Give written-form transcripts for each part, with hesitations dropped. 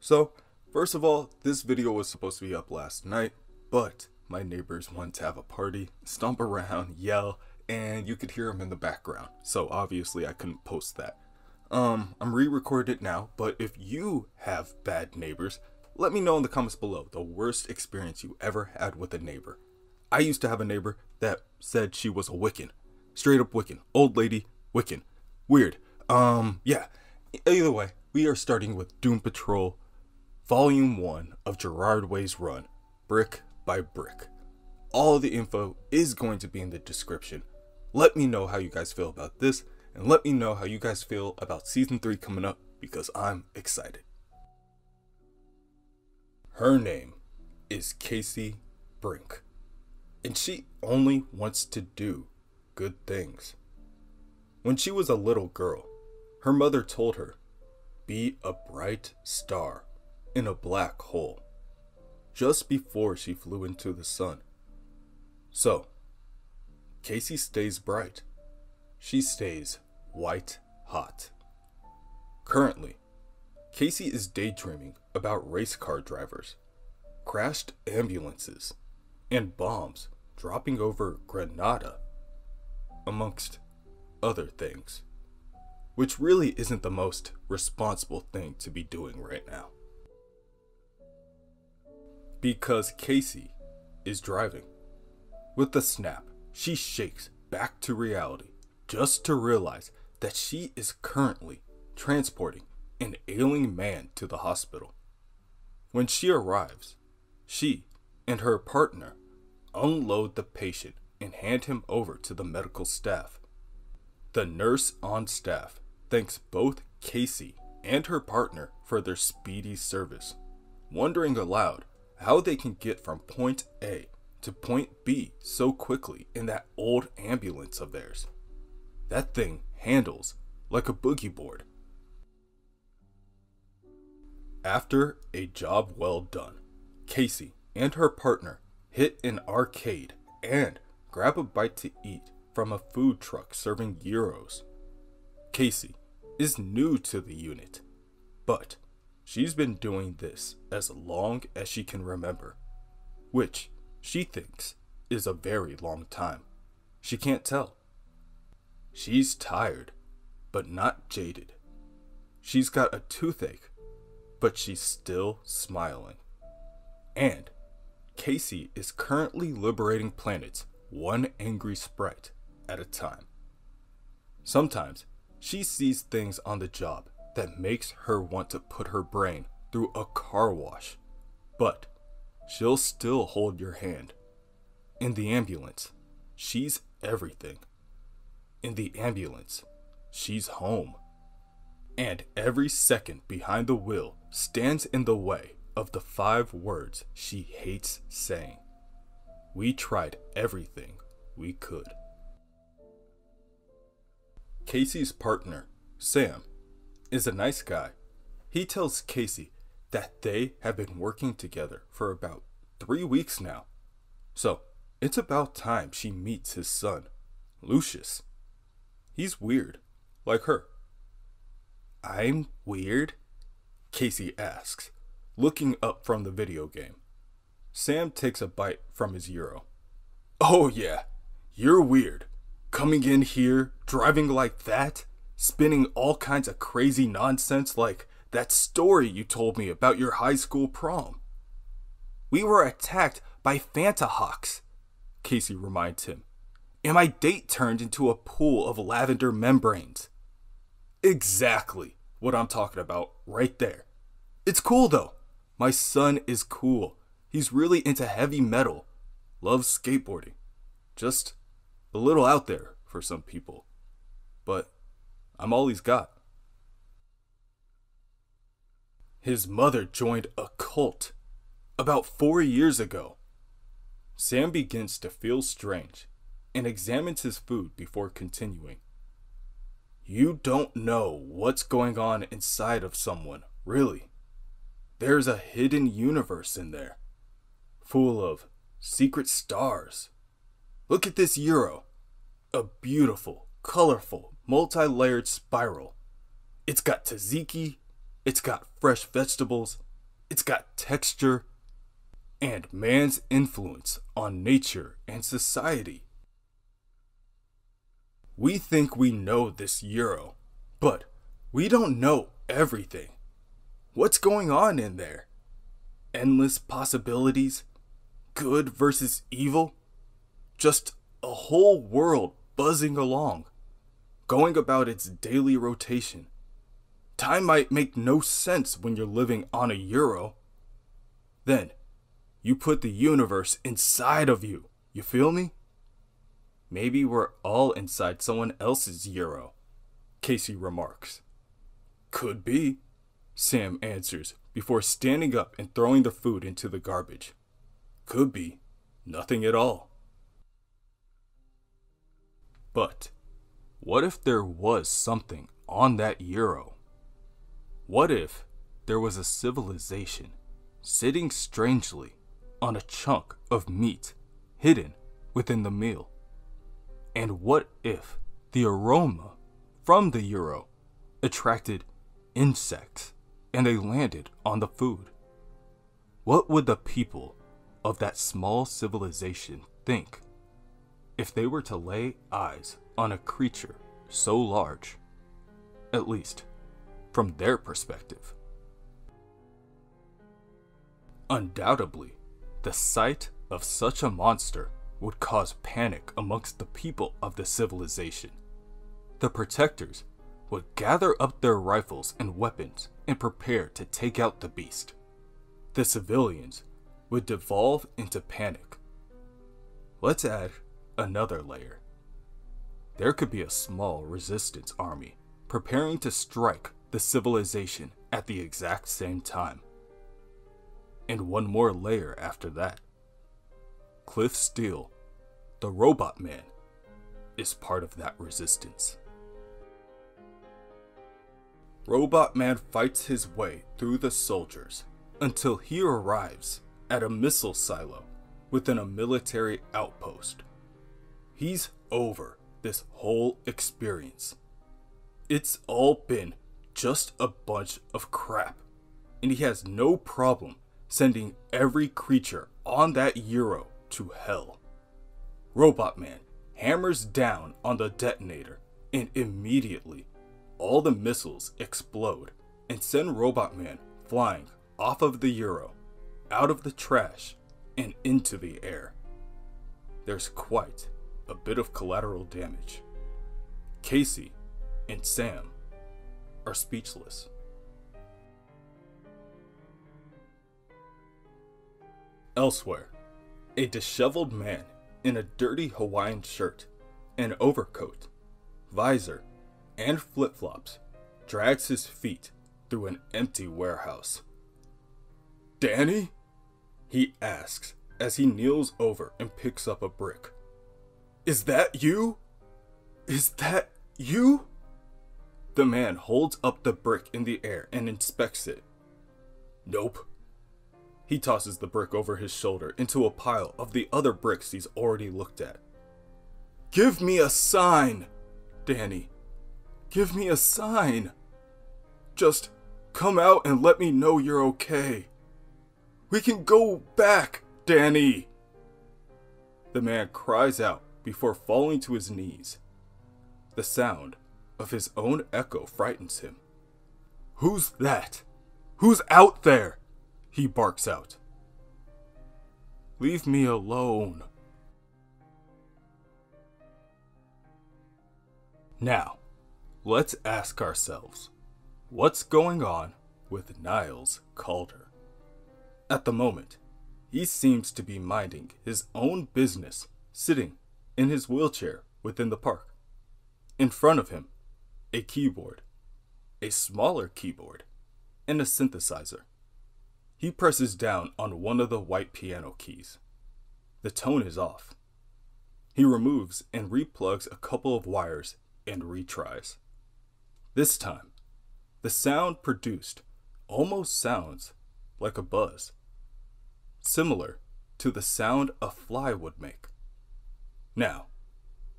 So, first of all, this video was supposed to be up last night, but my neighbors wanted to have a party, stomp around, yell, and you could hear them in the background. So obviously I couldn't post that. I'm re-recorded it now, but if you have bad neighbors, let me know in the comments below the worst experience you ever had with a neighbor. I used to have a neighbor that said she was a Wiccan. Straight up Wiccan. Old lady, Wiccan. Weird. Yeah. Either way, we are starting with Doom Patrol Volume 1 of Gerard Wey's run, brick by brick. All of the info is going to be in the description. Let me know how you guys feel about this, and let me know how you guys feel about Season 3 coming up, because I'm excited. Her name is Casey Brinke, and she only wants to do good things. When she was a little girl, her mother told her, "Be a bright star in a black hole," just before she flew into the sun. So, Casey stays bright. She stays white hot. Currently, Casey is daydreaming about race car drivers, crashed ambulances, and bombs dropping over Grenada, amongst other things, which really isn't the most responsible thing to be doing right now. Because Casey is driving. With a snap, she shakes back to reality just to realize that she is currently transporting an ailing man to the hospital. When she arrives, she and her partner unload the patient and hand him over to the medical staff. The nurse on staff thanks both Casey and her partner for their speedy service, wondering aloud how they can get from point A to point B so quickly in that old ambulance of theirs. That thing handles like a boogie board. After a job well done, Casey and her partner hit an arcade and grab a bite to eat from a food truck serving gyros. Casey is new to the unit, but she's been doing this as long as she can remember, which she thinks is a very long time. She can't tell. She's tired, but not jaded. She's got a toothache, but she's still smiling. And Casey is currently liberating planets one angry sprite at a time. Sometimes she sees things on the job that makes her want to put her brain through a car wash, but she'll still hold your hand. In the ambulance, she's everything. In the ambulance, she's home. And every second behind the wheel stands in the way of the 5 words she hates saying. We tried everything we could. Casey's partner, Sam, is a nice guy. He tells Casey that they have been working together for about 3 weeks now. So, it's about time she meets his son, Lucius. He's weird, like her. "I'm weird?" Casey asks, looking up from the video game. Sam takes a bite from his gyro. "Oh yeah, you're weird. Coming in here, driving like that, spinning all kinds of crazy nonsense like that story you told me about your high school prom." "We were attacked by Fantahawks," Casey reminds him, "and my date turned into a pool of lavender membranes." Exactly what I'm talking about right there. It's cool though. My son is cool. He's really into heavy metal. Loves skateboarding. Just a little out there for some people. But I'm all he's got. His mother joined a cult about 4 years ago. Sam begins to feel strange and examines his food before continuing. You don't know what's going on inside of someone, really. There's a hidden universe in there, full of secret stars. Look at this gyro. A beautiful, colorful, multi-layered spiral. It's got tzatziki, it's got fresh vegetables, It's got texture and man's influence on nature and society. We think we know this euro, but we don't know everything. What's going on in there? Endless possibilities? Good versus evil? Just a whole world buzzing along, going about its daily rotation. Time might make no sense when you're living on a euro. Then, you put the universe inside of you. You feel me? Maybe we're all inside someone else's euro, Casey remarks. Could be, Sam answers before standing up and throwing the food into the garbage. Could be nothing at all. But what if there was something on that euro? What if there was a civilization sitting strangely on a chunk of meat hidden within the meal? And what if the aroma from the euro attracted insects and they landed on the food? What would the people of that small civilization think if they were to lay eyes on a creature so large, at least from their perspective? Undoubtedly, the sight of such a monster would cause panic amongst the people of the civilization. The protectors would gather up their rifles and weapons and prepare to take out the beast. The civilians would devolve into panic. Let's add another layer. There could be a small resistance army preparing to strike the civilization at the exact same time. And one more layer after that. Cliff Steele, the Robotman, is part of that resistance. Robotman fights his way through the soldiers until he arrives at a missile silo within a military outpost. He's over this whole experience. It's all been just a bunch of crap, and he has no problem sending every creature on that euro to hell. Robotman hammers down on the detonator, and immediately all the missiles explode and send Robotman flying off of the euro, out of the trash, and into the air. There's quite a bit of collateral damage. Casey and Sam are speechless. Elsewhere, a disheveled man in a dirty Hawaiian shirt, an overcoat, visor, and flip-flops drags his feet through an empty warehouse. "Danny?" he asks as he kneels over and picks up a brick. "Is that you? Is that you?" The man holds up the brick in the air and inspects it. "Nope." He tosses the brick over his shoulder into a pile of the other bricks he's already looked at. "Give me a sign, Danny. Give me a sign. Just come out and let me know you're okay. We can go back, Danny." The man cries out before falling to his knees. The sound of his own echo frightens him. "Who's that? Who's out there?" he barks out. "Leave me alone." Now, let's ask ourselves, what's going on with Niles Calder? At the moment, he seems to be minding his own business, sitting in his wheelchair within the park. In front of him, a keyboard, a smaller keyboard, and a synthesizer. He presses down on one of the white piano keys. The tone is off. He removes and replugs a couple of wires and retries. This time, the sound produced almost sounds like a buzz, similar to the sound a fly would make. Now,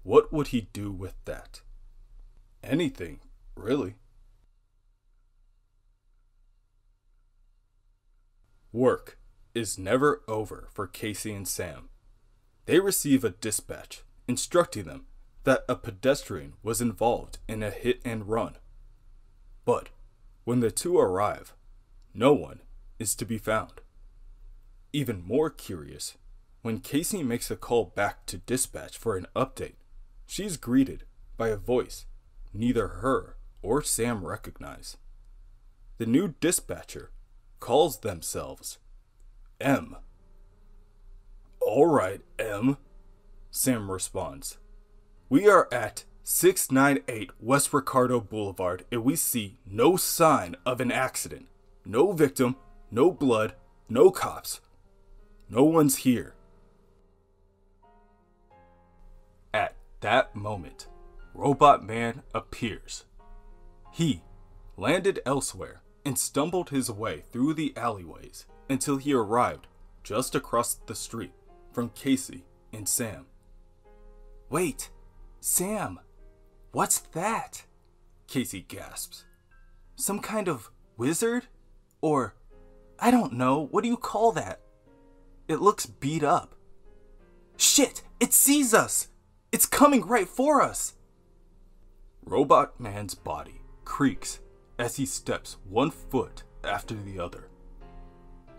what would he do with that? Anything, really. Work is never over for Casey and Sam. They receive a dispatch instructing them that a pedestrian was involved in a hit and run. But when the two arrive, no one is to be found. Even more curious, when Casey makes a call back to dispatch for an update, she's greeted by a voice neither her or Sam recognize. The new dispatcher calls themselves M. "All right, M," Sam responds. "We are at 698 West Ricardo Boulevard and we see no sign of an accident. No victim, no blood, no cops. No one's here." At that moment, Robotman appears. He landed elsewhere and stumbled his way through the alleyways until he arrived just across the street from Casey and Sam. "Wait, Sam, what's that?" Casey gasps. "Some kind of wizard? Or, I don't know, what do you call that? It looks beat up." "Shit, it sees us! It's coming right for us!" Robotman's body creaks as he steps one foot after the other.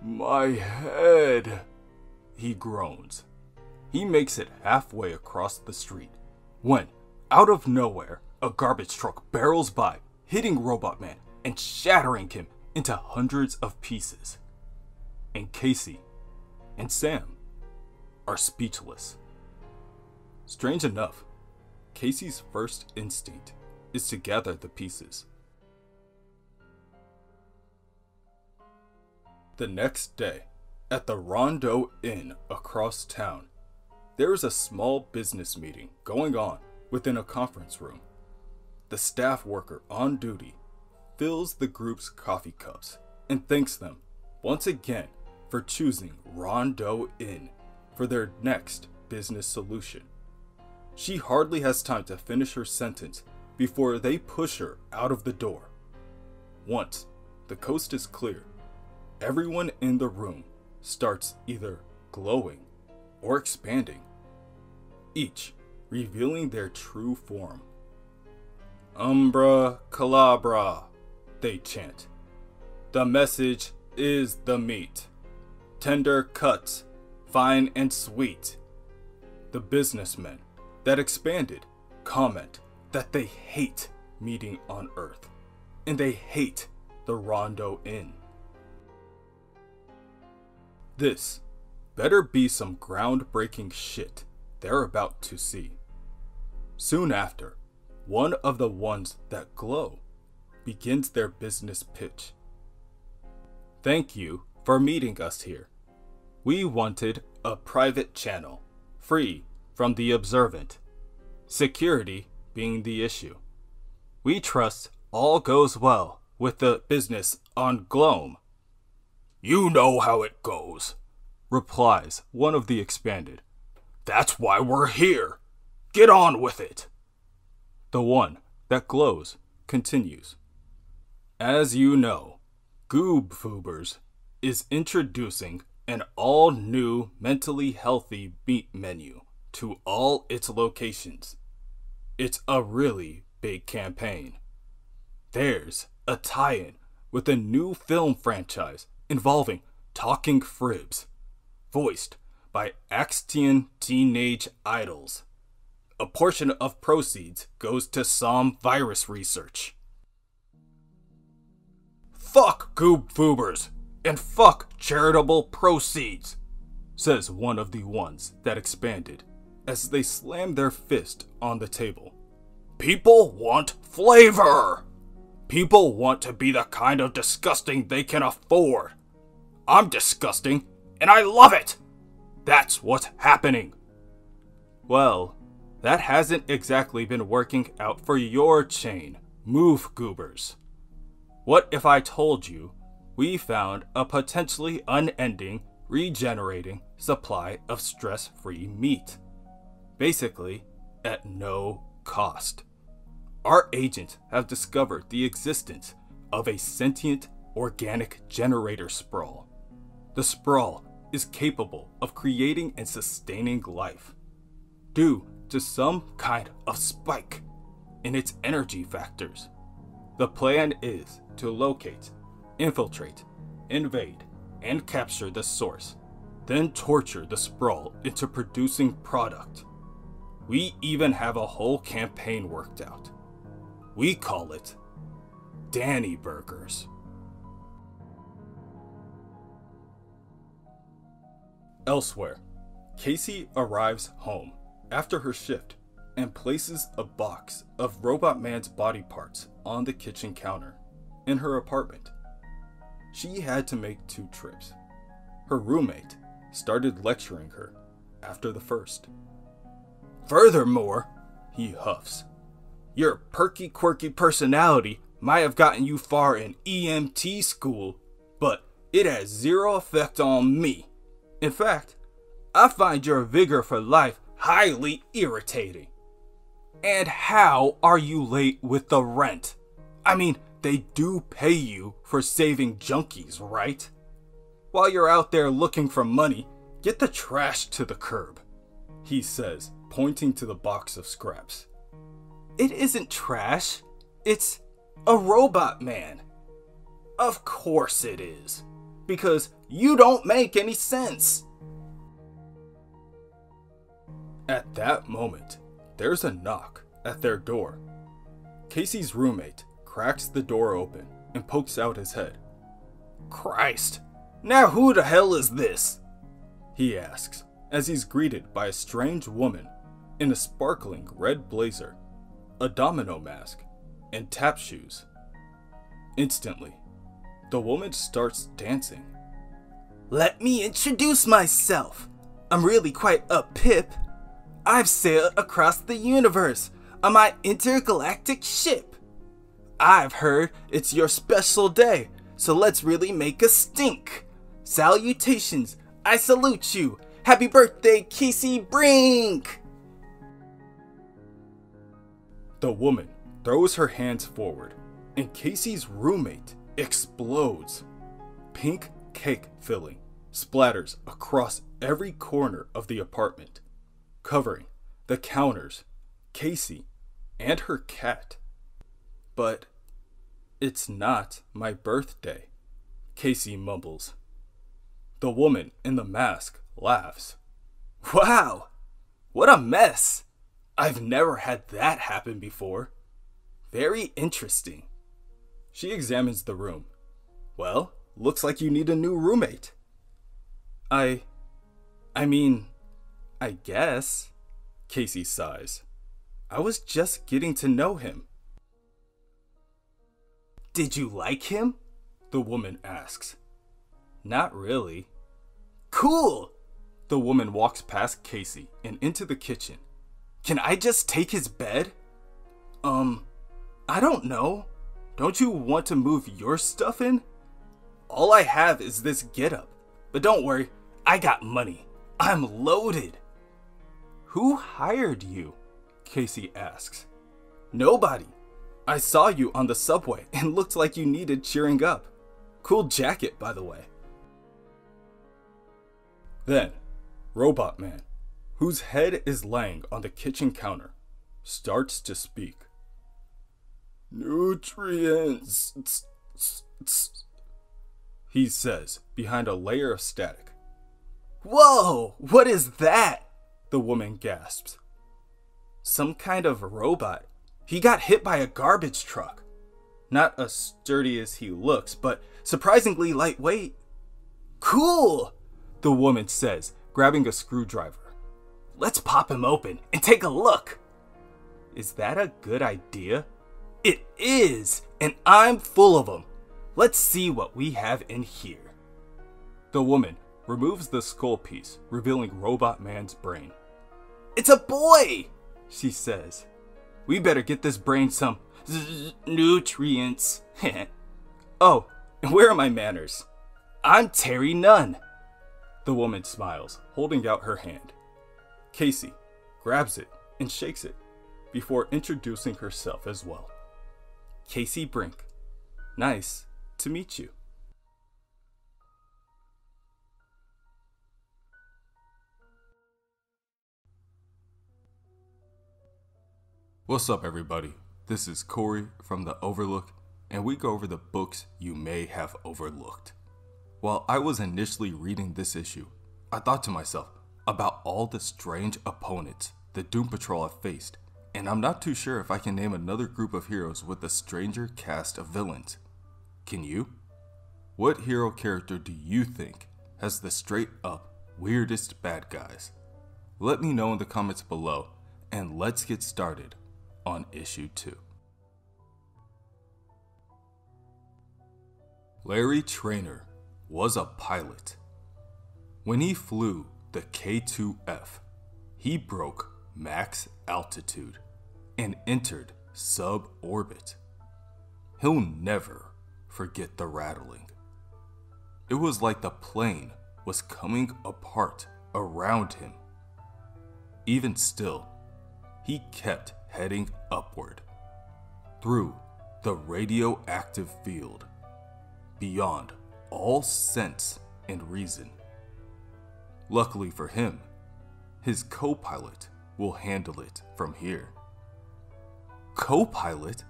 "My head," he groans. He makes it halfway across the street when, out of nowhere, a garbage truck barrels by, hitting Robotman and shattering him into hundreds of pieces. And Casey and Sam are speechless. Strange enough, Casey's first instinct is to gather the pieces. The next day, at the Rondo Inn across town, there is a small business meeting going on within a conference room. The staff worker on duty fills the group's coffee cups and thanks them once again for choosing Rondo Inn for their next business solution. She hardly has time to finish her sentence before they push her out of the door. Once the coast is clear, everyone in the room starts either glowing or expanding, each revealing their true form. "Umbra Calabra," they chant. "The message is the meat. Tender cuts, fine and sweet." The businessmen that expanded comment that they hate meeting on Earth, and they hate the Rondo Inn. This better be some groundbreaking shit they're about to see. Soon after, one of the ones that glow begins their business pitch. "Thank you for meeting us here. We wanted a private channel, free from the observant. Security being the issue. We trust all goes well with the business on Gloam." "You know how it goes," replies one of the expanded. "That's why we're here. Get on with it." The one that glows continues. "As you know, Goobfoobers is introducing an all-new mentally healthy meat menu to all its locations. It's a really big campaign. There's a tie-in with a new film franchise involving talking Fribs, voiced by Axtian teenage idols. A portion of proceeds goes to some virus research." "Fuck Goobfoobers and fuck charitable proceeds," says one of the ones that expanded as they slam their fist on the table. "People want flavor. People want to be the kind of disgusting they can afford. I'm disgusting and I love it. That's what's happening." Well, that hasn't exactly been working out for your chain, Move Goobers. What if I told you we found a potentially unending, regenerating supply of stress-free meat? Basically, at no cost. Our agents have discovered the existence of a sentient organic generator sprawl. the sprawl is capable of creating and sustaining life due to some kind of spike in its energy factors. The plan is to locate, infiltrate, invade, and capture the source, then torture the sprawl into producing product. We even have a whole campaign worked out. We call it Danny Burgers. Elsewhere, Casey arrives home after her shift and places a box of Robotman's body parts on the kitchen counter in her apartment. She had to make 2 trips. Her roommate started lecturing her after the first. Furthermore, he huffs, your perky quirky personality might have gotten you far in EMT school, but it has 0 effect on me. In fact, I find your vigor for life highly irritating. And how are you late with the rent? I mean, they do pay you for saving junkies, right? While you're out there looking for money, get the trash to the curb, he says, pointing to the box of scraps. It isn't trash, it's a Robotman. Of course it is, because you don't make any sense. At that moment, there's a knock at their door. Casey's roommate cracks the door open and pokes out his head. Christ, now who the hell is this? He asks as he's greeted by a strange woman in a sparkling red blazer, a domino mask, and tap shoes. Instantly, the woman starts dancing. Let me introduce myself. I'm really quite a pip. I've sailed across the universe on my intergalactic ship. I've heard it's your special day, so let's really make a stink. Salutations, I salute you. Happy birthday, Casey Brinke! The woman throws her hands forward, and Casey's roommate explodes. Pink cake filling splatters across every corner of the apartment, covering the counters, Casey, and her cat. But it's not my birthday, Casey mumbles. The woman in the mask laughs. Wow, what a mess! I've never had that happen before. Very interesting. She examines the room. Well, looks like you need a new roommate. I mean, I guess, Casey sighs. I was just getting to know him. Did you like him? The woman asks. Not really. Cool! The woman walks past Casey and into the kitchen. Can I just take his bed? I don't know. Don't you want to move your stuff in? All I have is this getup. But don't worry, I got money. I'm loaded. Who hired you? Casey asks. Nobody. I saw you on the subway and looked like you needed cheering up. Cool jacket, by the way. Then, Robotman, whose head is laying on the kitchen counter, starts to speak. Nutrients, he says behind a layer of static. Whoa, what is that? The woman gasps. Some kind of robot. He got hit by a garbage truck. Not as sturdy as he looks, but surprisingly lightweight. Cool, the woman says, grabbing a screwdriver. Let's pop him open and take a look. Is that a good idea? It is, and I'm full of them. Let's see what we have in here. The woman removes the skull piece, revealing Robotman's brain. It's a boy, she says. We better get this brain some nutrients. Oh, and where are my manners? I'm Terry Nunn. The woman smiles, holding out her hand. Casey grabs it and shakes it before introducing herself as well. Casey Brinke, nice to meet you. What's up, everybody? This is Corey from the OverLook, and we go over the books you may have overlooked. While I was initially reading this issue, I thought to myself about all the strange opponents the Doom Patrol have faced, and I'm not too sure if I can name another group of heroes with a stranger cast of villains. Can you? What hero character do you think has the straight up weirdest bad guys? Let me know in the comments below, and let's get started on issue 2. Larry Traynor was a pilot. When he flew the K2F, he broke max altitude and entered sub-orbit. He'll never forget the rattling. It was like the plane was coming apart around him. Even still, he kept heading upward, through the radioactive field, beyond all sense and reason. Luckily for him, his co-pilot will handle it from here. Co-pilot?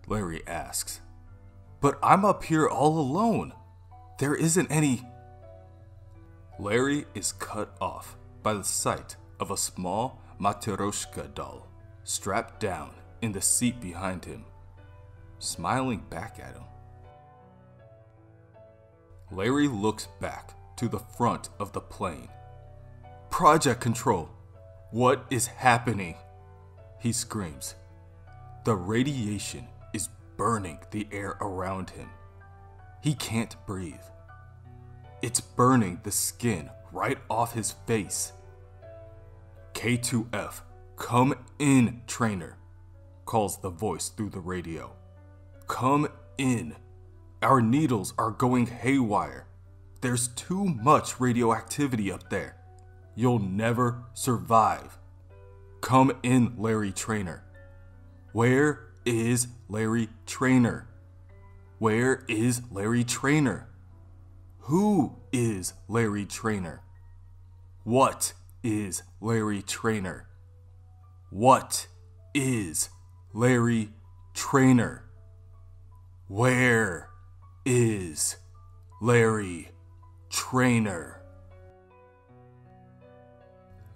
Larry asks. But I'm up here all alone. There isn't any... Larry is cut off by the sight of a small Matryoshka doll strapped down in the seat behind him, smiling back at him. Larry looks back to the front of the plane. Project Control, what is happening? He screams. The radiation is burning the air around him. He can't breathe. It's burning the skin right off his face. K2F, come in, Traynor, calls the voice through the radio. Come in. Our needles are going haywire. There's too much radioactivity up there. You'll never survive. Come in, Larry Traynor. Where is Larry Traynor? Where is Larry Traynor? Who is Larry Traynor? What is Larry Traynor? What is Larry Traynor? Where is Larry Traynor?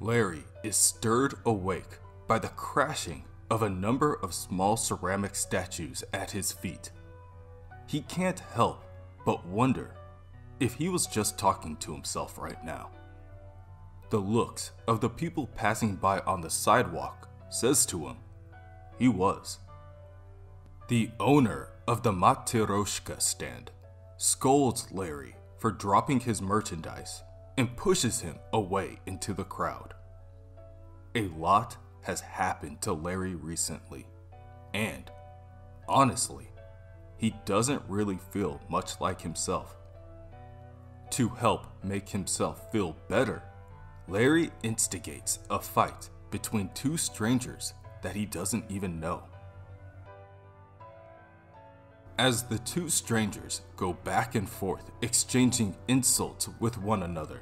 Larry is stirred awake by the crashing of a number of small ceramic statues at his feet. He can't help but wonder if he was just talking to himself right now. The looks of the people passing by on the sidewalk says to him he was. The owner of the Matryoshka stand scolds Larry for dropping his merchandise and pushes him away into the crowd. A lot has happened to Larry recently, and honestly, he doesn't really feel much like himself. To help make himself feel better, Larry instigates a fight between two strangers that he doesn't even know. As the two strangers go back and forth exchanging insults with one another,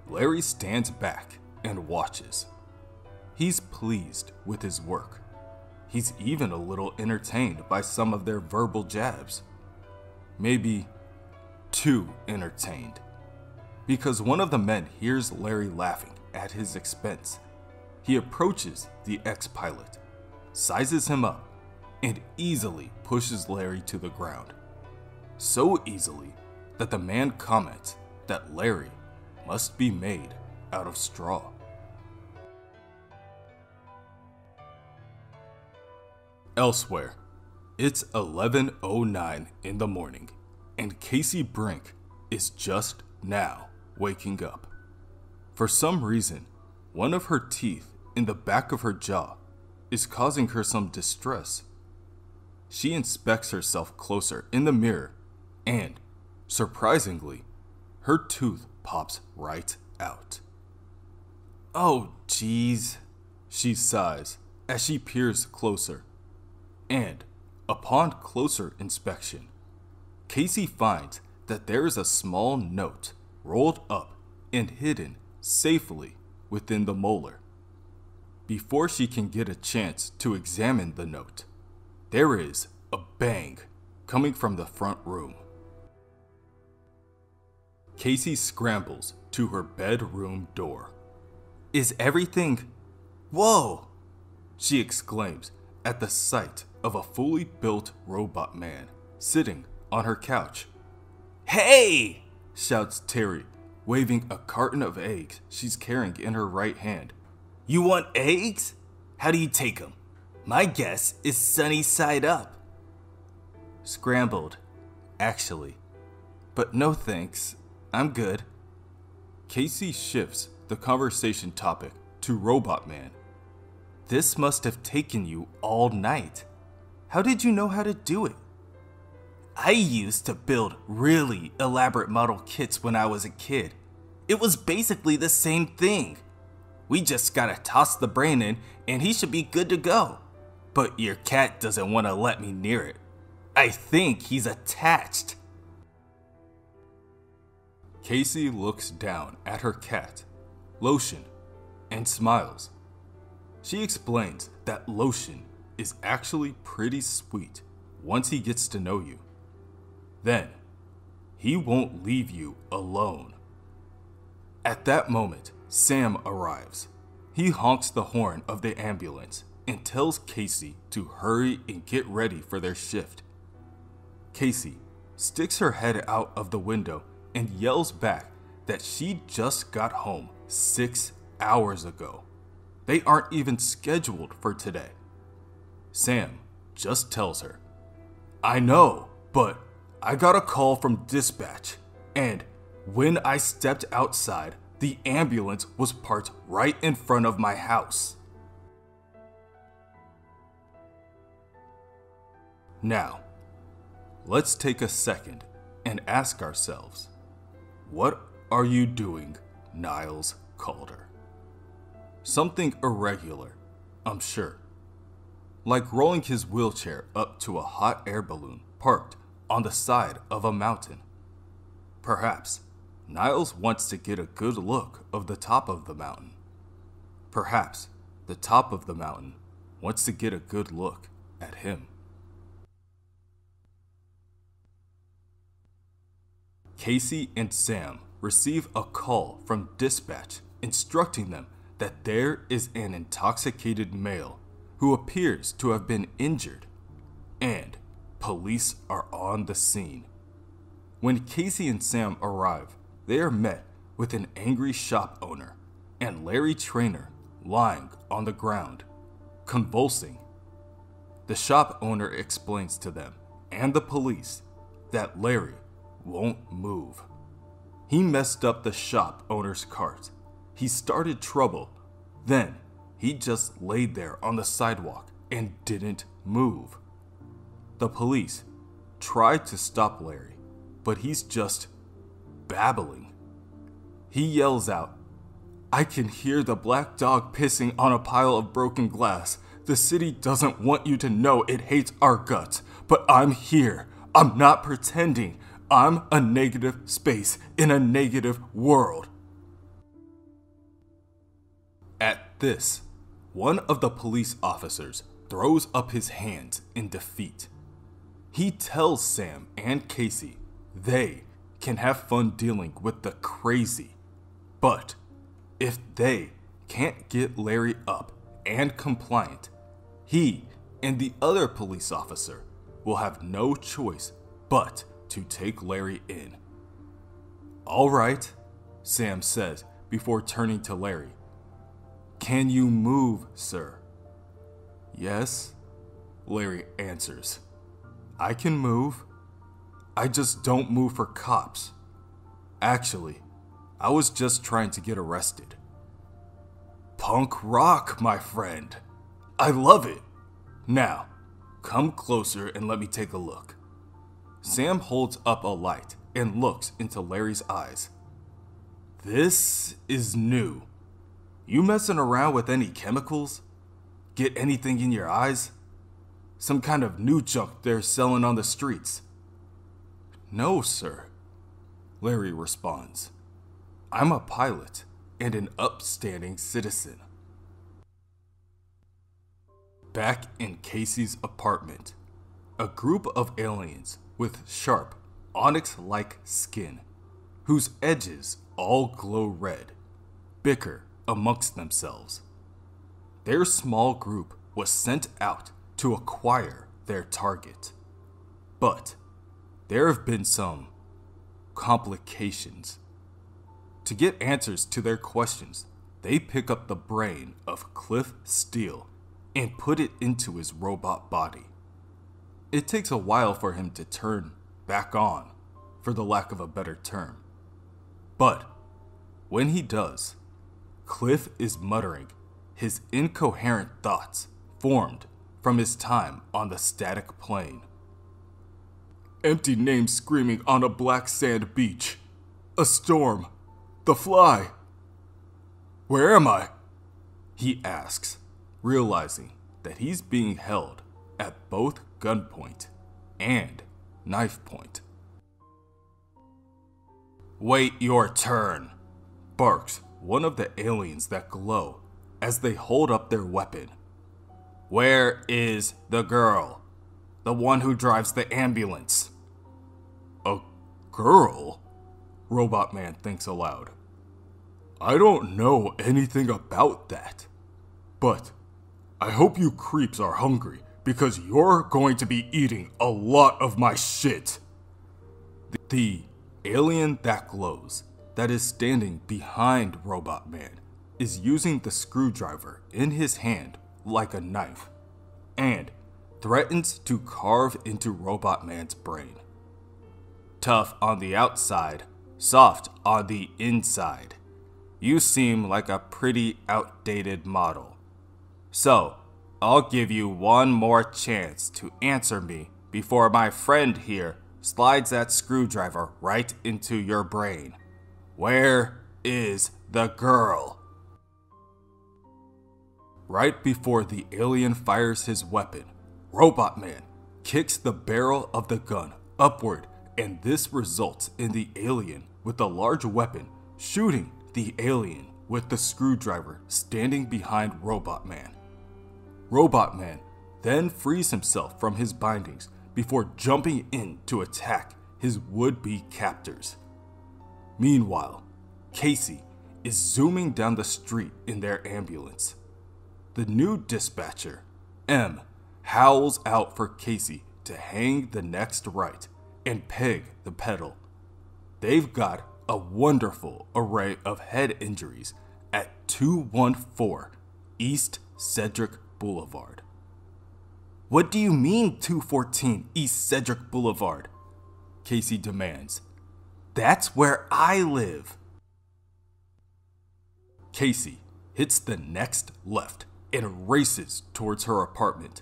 Larry stands back and watches. He's pleased with his work. He's even a little entertained by some of their verbal jabs. Maybe too entertained, because one of the men hears Larry laughing at his expense. He approaches the ex-pilot, sizes him up, and easily pushes Larry to the ground. So easily that the man comments that Larry must be made out of straw. Elsewhere, it's 11:09 in the morning, and Casey Brinke is just now waking up. For some reason, one of her teeth in the back of her jaw is causing her some distress. She inspects herself closer in the mirror, and, surprisingly, her tooth pops right out. Oh, geez, she sighs as she peers closer. And, upon closer inspection, Casey finds that there is a small note rolled up and hidden safely within the molar. before she can get a chance to examine the note, there is a bang coming from the front room. Casey scrambles to her bedroom door. "Is everything... Whoa!" she exclaims at the sight of a fully built robot man sitting on her couch. "Hey!" shouts Terry, waving a carton of eggs she's carrying in her right hand. "You want eggs? How do you take them? My guess is sunny side up." "Scrambled, actually. But no thanks, I'm good." Casey shifts the conversation topic to Robotman. "This must have taken you all night. How did you know how to do it?" "I used to build really elaborate model kits when I was a kid. It was basically the same thing. We just gotta toss the brain in and he should be good to go. But your cat doesn't want to let me near it. I think he's attached." Casey looks down at her cat, Lotion, and smiles. She explains that Lotion is actually pretty sweet once he gets to know you. Then, he won't leave you alone. At that moment, Sam arrives. He honks the horn of the ambulance and tells Casey to hurry and get ready for their shift. Casey sticks her head out of the window and yells back that she just got home 6 hours ago. They aren't even scheduled for today. Sam just tells her, "I know, but I got a call from dispatch, and when I stepped outside, the ambulance was parked right in front of my house." Now, let's take a second and ask ourselves, what are you doing, Niles Calder? Something irregular, I'm sure. Like rolling his wheelchair up to a hot air balloon parked on the side of a mountain. Perhaps Niles wants to get a good look of the top of the mountain. Perhaps the top of the mountain wants to get a good look at him. Casey and Sam receive a call from dispatch instructing them that there is an intoxicated male who appears to have been injured, and police are on the scene. When Casey and Sam arrive, they are met with an angry shop owner and Larry Trainer lying on the ground, convulsing. The shop owner explains to them and the police that Larry won't move. He messed up the shop owner's cart. He started trouble. Then he just laid there on the sidewalk and didn't move. The police tried to stop Larry, but he's just babbling. He yells out, "I can hear the black dog pissing on a pile of broken glass. The city doesn't want you to know it hates our guts, but I'm here. I'm not pretending. I'm a negative space in a negative world." At this, one of the police officers throws up his hands in defeat. He tells Sam and Casey they can have fun dealing with the crazy, but if they can't get Larry up and compliant, he and the other police officer will have no choice but to take Larry in. "All right," Sam says before turning to Larry. "Can you move, sir?" "Yes," Larry answers. "I can move. I just don't move for cops. Actually, I was just trying to get arrested." "Punk rock, my friend. I love it. Now, come closer and let me take a look." Sam holds up a light and looks into Larry's eyes. "This is new. You messing around with any chemicals? Get anything in your eyes? Some kind of new junk they're selling on the streets?" "No, sir," Larry responds. "I'm a pilot and an upstanding citizen." Back in Casey's apartment, a group of aliens with sharp, onyx-like skin, whose edges all glow red, bicker amongst themselves. Their small group was sent out to acquire their target. But there have been some complications. To get answers to their questions, they pick up the brain of Cliff Steele and put it into his robot body. It takes a while for him to turn back on, for the lack of a better term. But when he does, Cliff is muttering his incoherent thoughts formed from his time on the static plane. Empty names screaming on a black sand beach. A storm. The fly. Where am I? He asks, realizing that he's being held at both gunpoint and knife point. Wait your turn, barks one of the aliens that glow as they hold up their weapon. Where is the girl? The one who drives the ambulance. A girl? Robotman thinks aloud. I don't know anything about that. But I hope you creeps are hungry because you're going to be eating a lot of my shit. The alien that glows, that is standing behind Robotman, is using the screwdriver in his hand like a knife, and threatens to carve into Robotman's brain. Tough on the outside, soft on the inside. You seem like a pretty outdated model. So, I'll give you one more chance to answer me before my friend here slides that screwdriver right into your brain. Where is the girl? Right before the alien fires his weapon, Robotman kicks the barrel of the gun upward, and this results in the alien with the large weapon shooting the alien with the screwdriver standing behind Robotman. Robotman then frees himself from his bindings before jumping in to attack his would-be captors. Meanwhile, Casey is zooming down the street in their ambulance. The new dispatcher, M, howls out for Casey to hang the next right and peg the pedal. They've got a wonderful array of head injuries at 214 East Cedric Boulevard. What do you mean 214 East Cedric Boulevard? Casey demands. That's where I live. Casey hits the next left and races towards her apartment.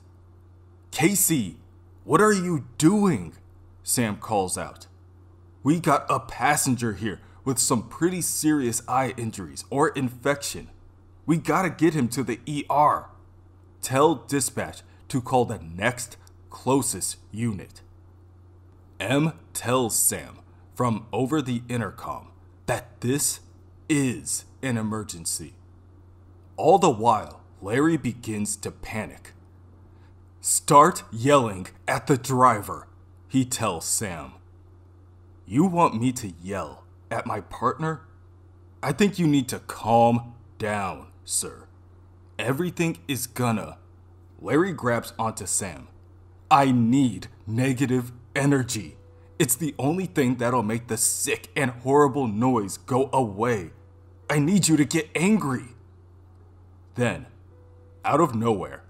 Casey, what are you doing? Sam calls out. We got a passenger here with some pretty serious eye injuries or infection. We gotta get him to the ER. Tell dispatch to call the next closest unit. M tells Sam from over the intercom that this is an emergency. All the while, Larry begins to panic. Start yelling at the driver, he tells Sam. You want me to yell at my partner? I think you need to calm down, sir. Everything is gonna... Larry grabs onto Sam. I need negative energy. It's the only thing that'll make the sick and horrible noise go away. I need you to get angry. Then, out of nowhere,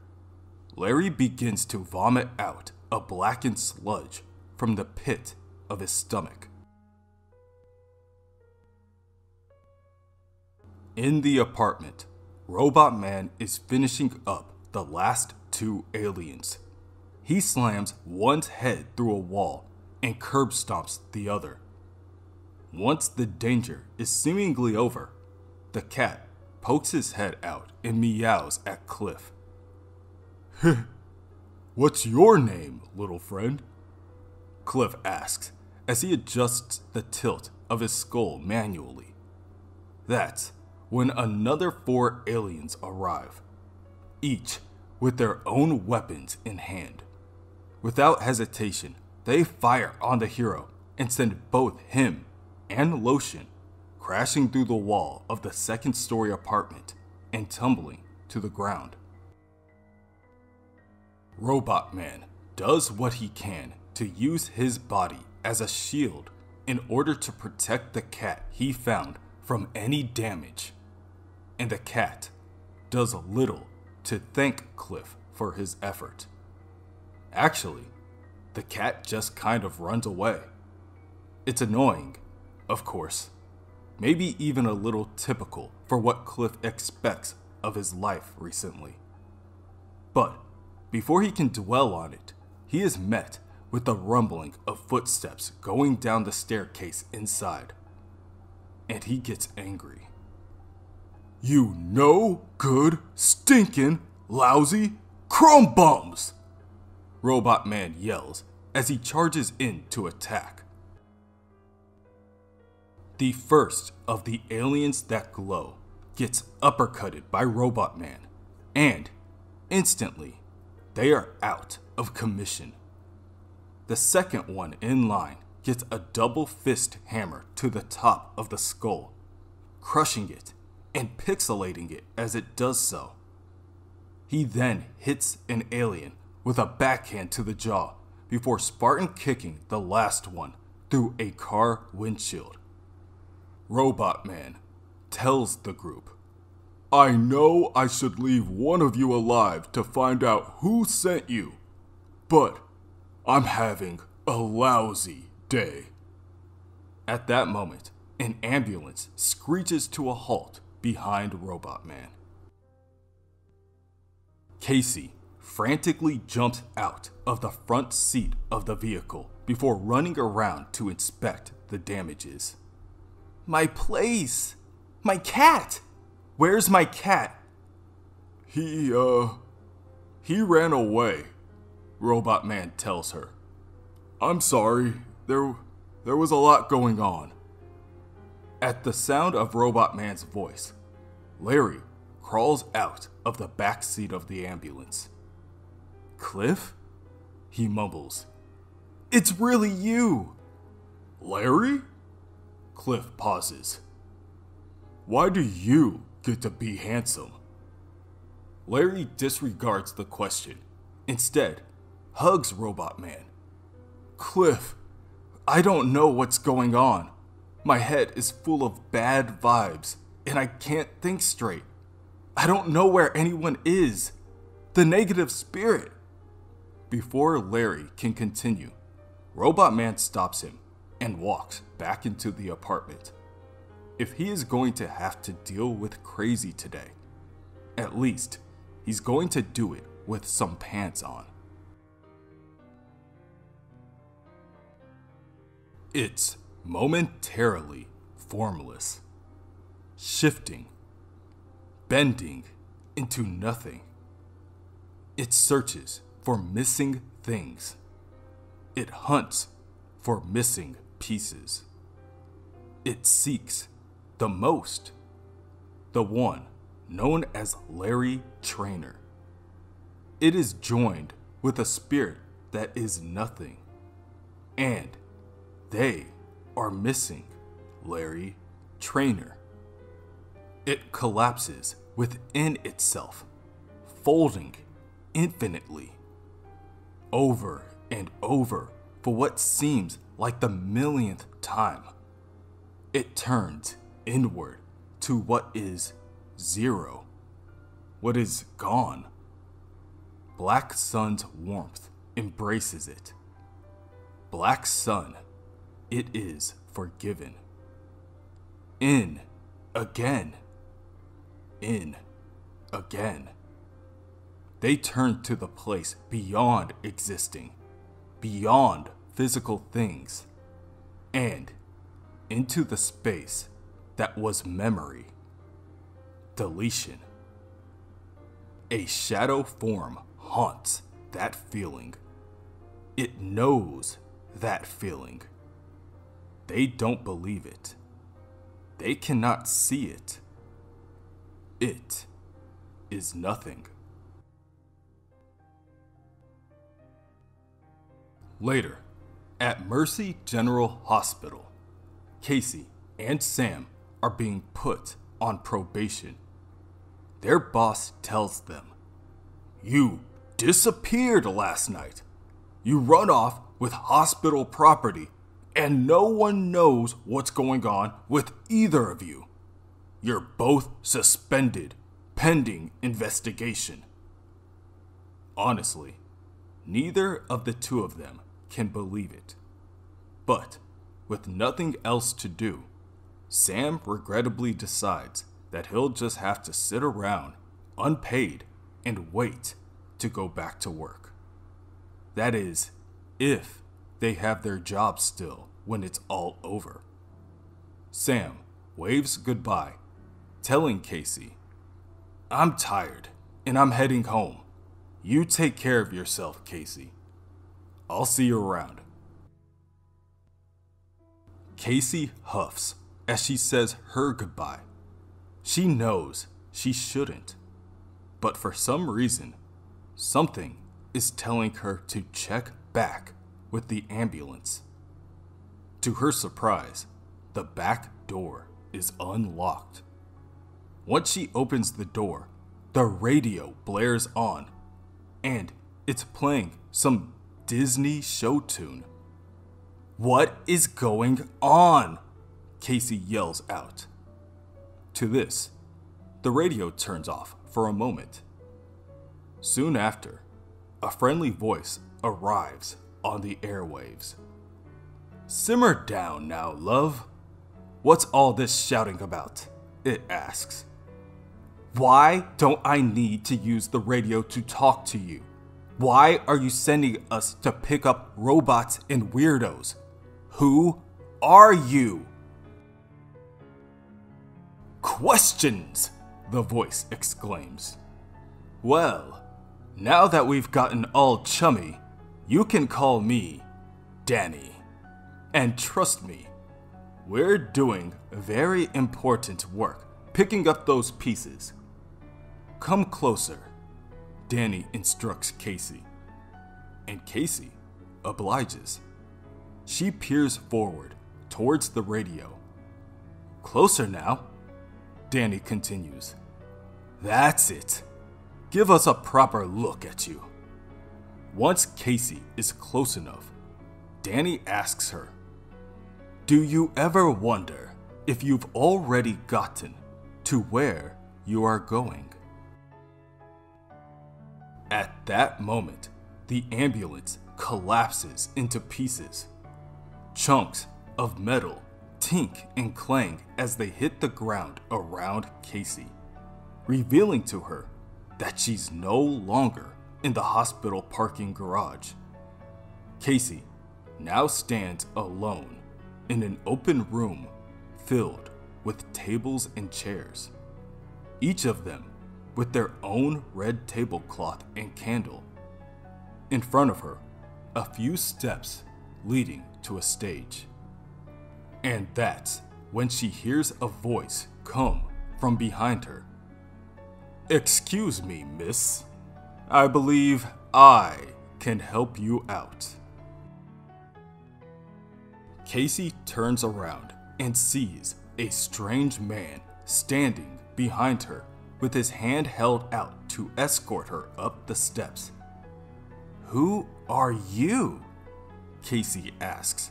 Larry begins to vomit out a blackened sludge from the pit of his stomach. In the apartment, Robotman is finishing up the last two aliens. He slams one's head through a wall and curb stomps the other. Once the danger is seemingly over, the cat pokes his head out and meows at Cliff. What's your name, little friend? Cliff asks as he adjusts the tilt of his skull manually. That's when another 4 aliens arrive, each with their own weapons in hand. Without hesitation, they fire on the hero and send both him and Lotion crashing through the wall of the second-story apartment and tumbling to the ground. Robotman does what he can to use his body as a shield in order to protect the cat he found from any damage, and the cat does little to thank Cliff for his effort. Actually, the cat just kind of runs away. It's annoying, of course, maybe even a little typical for what Cliff expects of his life recently. But before he can dwell on it, he is met with the rumbling of footsteps going down the staircase inside, and he gets angry. "You no good, stinking, lousy crumb bums!" Robotman yells as he charges in to attack. The first of the aliens that glow gets uppercutted by Robotman, and instantly they are out of commission. The second one in line gets a double fist hammer to the top of the skull, crushing it and pixelating it as it does so. He then hits an alien with a backhand to the jaw before Spartan kicking the last one through a car windshield. Robotman tells the group, "I know I should leave one of you alive to find out who sent you, but I'm having a lousy day." At that moment, an ambulance screeches to a halt behind Robotman. Casey frantically jumps out of the front seat of the vehicle before running around to inspect the damages. "My place! My cat! Where's my cat?" He ran away," Robotman tells her. "I'm sorry, there was a lot going on." At the sound of Robotman's voice, Larry crawls out of the back seat of the ambulance. "Cliff?" he mumbles. "It's really you!" "Larry?" Cliff pauses. "Why do you get to be handsome?" Larry disregards the question, instead hugs Robotman. "Cliff, I don't know what's going on. My head is full of bad vibes, and I can't think straight. I don't know where anyone is. The negative spirit." Before Larry can continue, Robotman stops him and walks back into the apartment. If he is going to have to deal with crazy today, at least he's going to do it with some pants on. It's momentarily formless, shifting, bending into nothing. It searches for missing things. It hunts for missing pieces. It seeks the most, the one known as Larry Trainer. It is joined with a spirit that is nothing, and they are missing Larry Trainer. It collapses within itself, folding infinitely, over and over for what seems like the millionth time. It turns inward to what is zero, what is gone. Black Sun's warmth embraces it. Black Sun, it is forgiven. In again. In again. They turn to the place beyond existing, beyond physical things, and into the space that was memory. Deletion. A shadow form haunts that feeling. It knows that feeling. They don't believe it. They cannot see it. It is nothing. Later, at Mercy General Hospital, Casey and Sam are being put on probation. Their boss tells them, "You disappeared last night. You run off with hospital property, and no one knows what's going on with either of you. You're both suspended, pending investigation." Honestly, neither of the two of them can believe it. But, with nothing else to do, Sam regrettably decides that he'll just have to sit around, unpaid, and wait to go back to work. That is, if they have their job still when it's all over. Sam waves goodbye, telling Casey, "I'm tired, and I'm heading home. You take care of yourself, Casey. I'll see you around." Casey huffs as she says her goodbye. She knows she shouldn't, but for some reason, something is telling her to check back with the ambulance. To her surprise, the back door is unlocked. Once she opens the door, the radio blares on, and it's playing some Disney show tune. "What is going on?" Casey yells out. To this, the radio turns off for a moment. Soon after, a friendly voice arrives on the airwaves. "Simmer down now, love. What's all this shouting about?" it asks. "Why don't I need to use the radio to talk to you? Why are you sending us to pick up robots and weirdos? Who are you?" "Questions!" the voice exclaims. "Well, now that we've gotten all chummy, you can call me Danny. And trust me, we're doing very important work picking up those pieces. Come closer," Danny instructs Casey. And Casey obliges. She peers forward towards the radio. "Closer now," Danny continues. "That's it. Give us a proper look at you." Once Casey is close enough, Danny asks her, "Do you ever wonder if you've already gotten to where you are going?" At that moment, the ambulance collapses into pieces. Chunks of metal tink and clang as they hit the ground around Casey, revealing to her that she's no longer in the hospital parking garage. Casey now stands alone in an open room filled with tables and chairs, each of them with their own red tablecloth and candle. In front of her, a few steps leading to a stage. And that's when she hears a voice come from behind her. "Excuse me, miss. I believe I can help you out." Casey turns around and sees a strange man standing behind her with his hand held out to escort her up the steps. "Who are you?" Casey asks.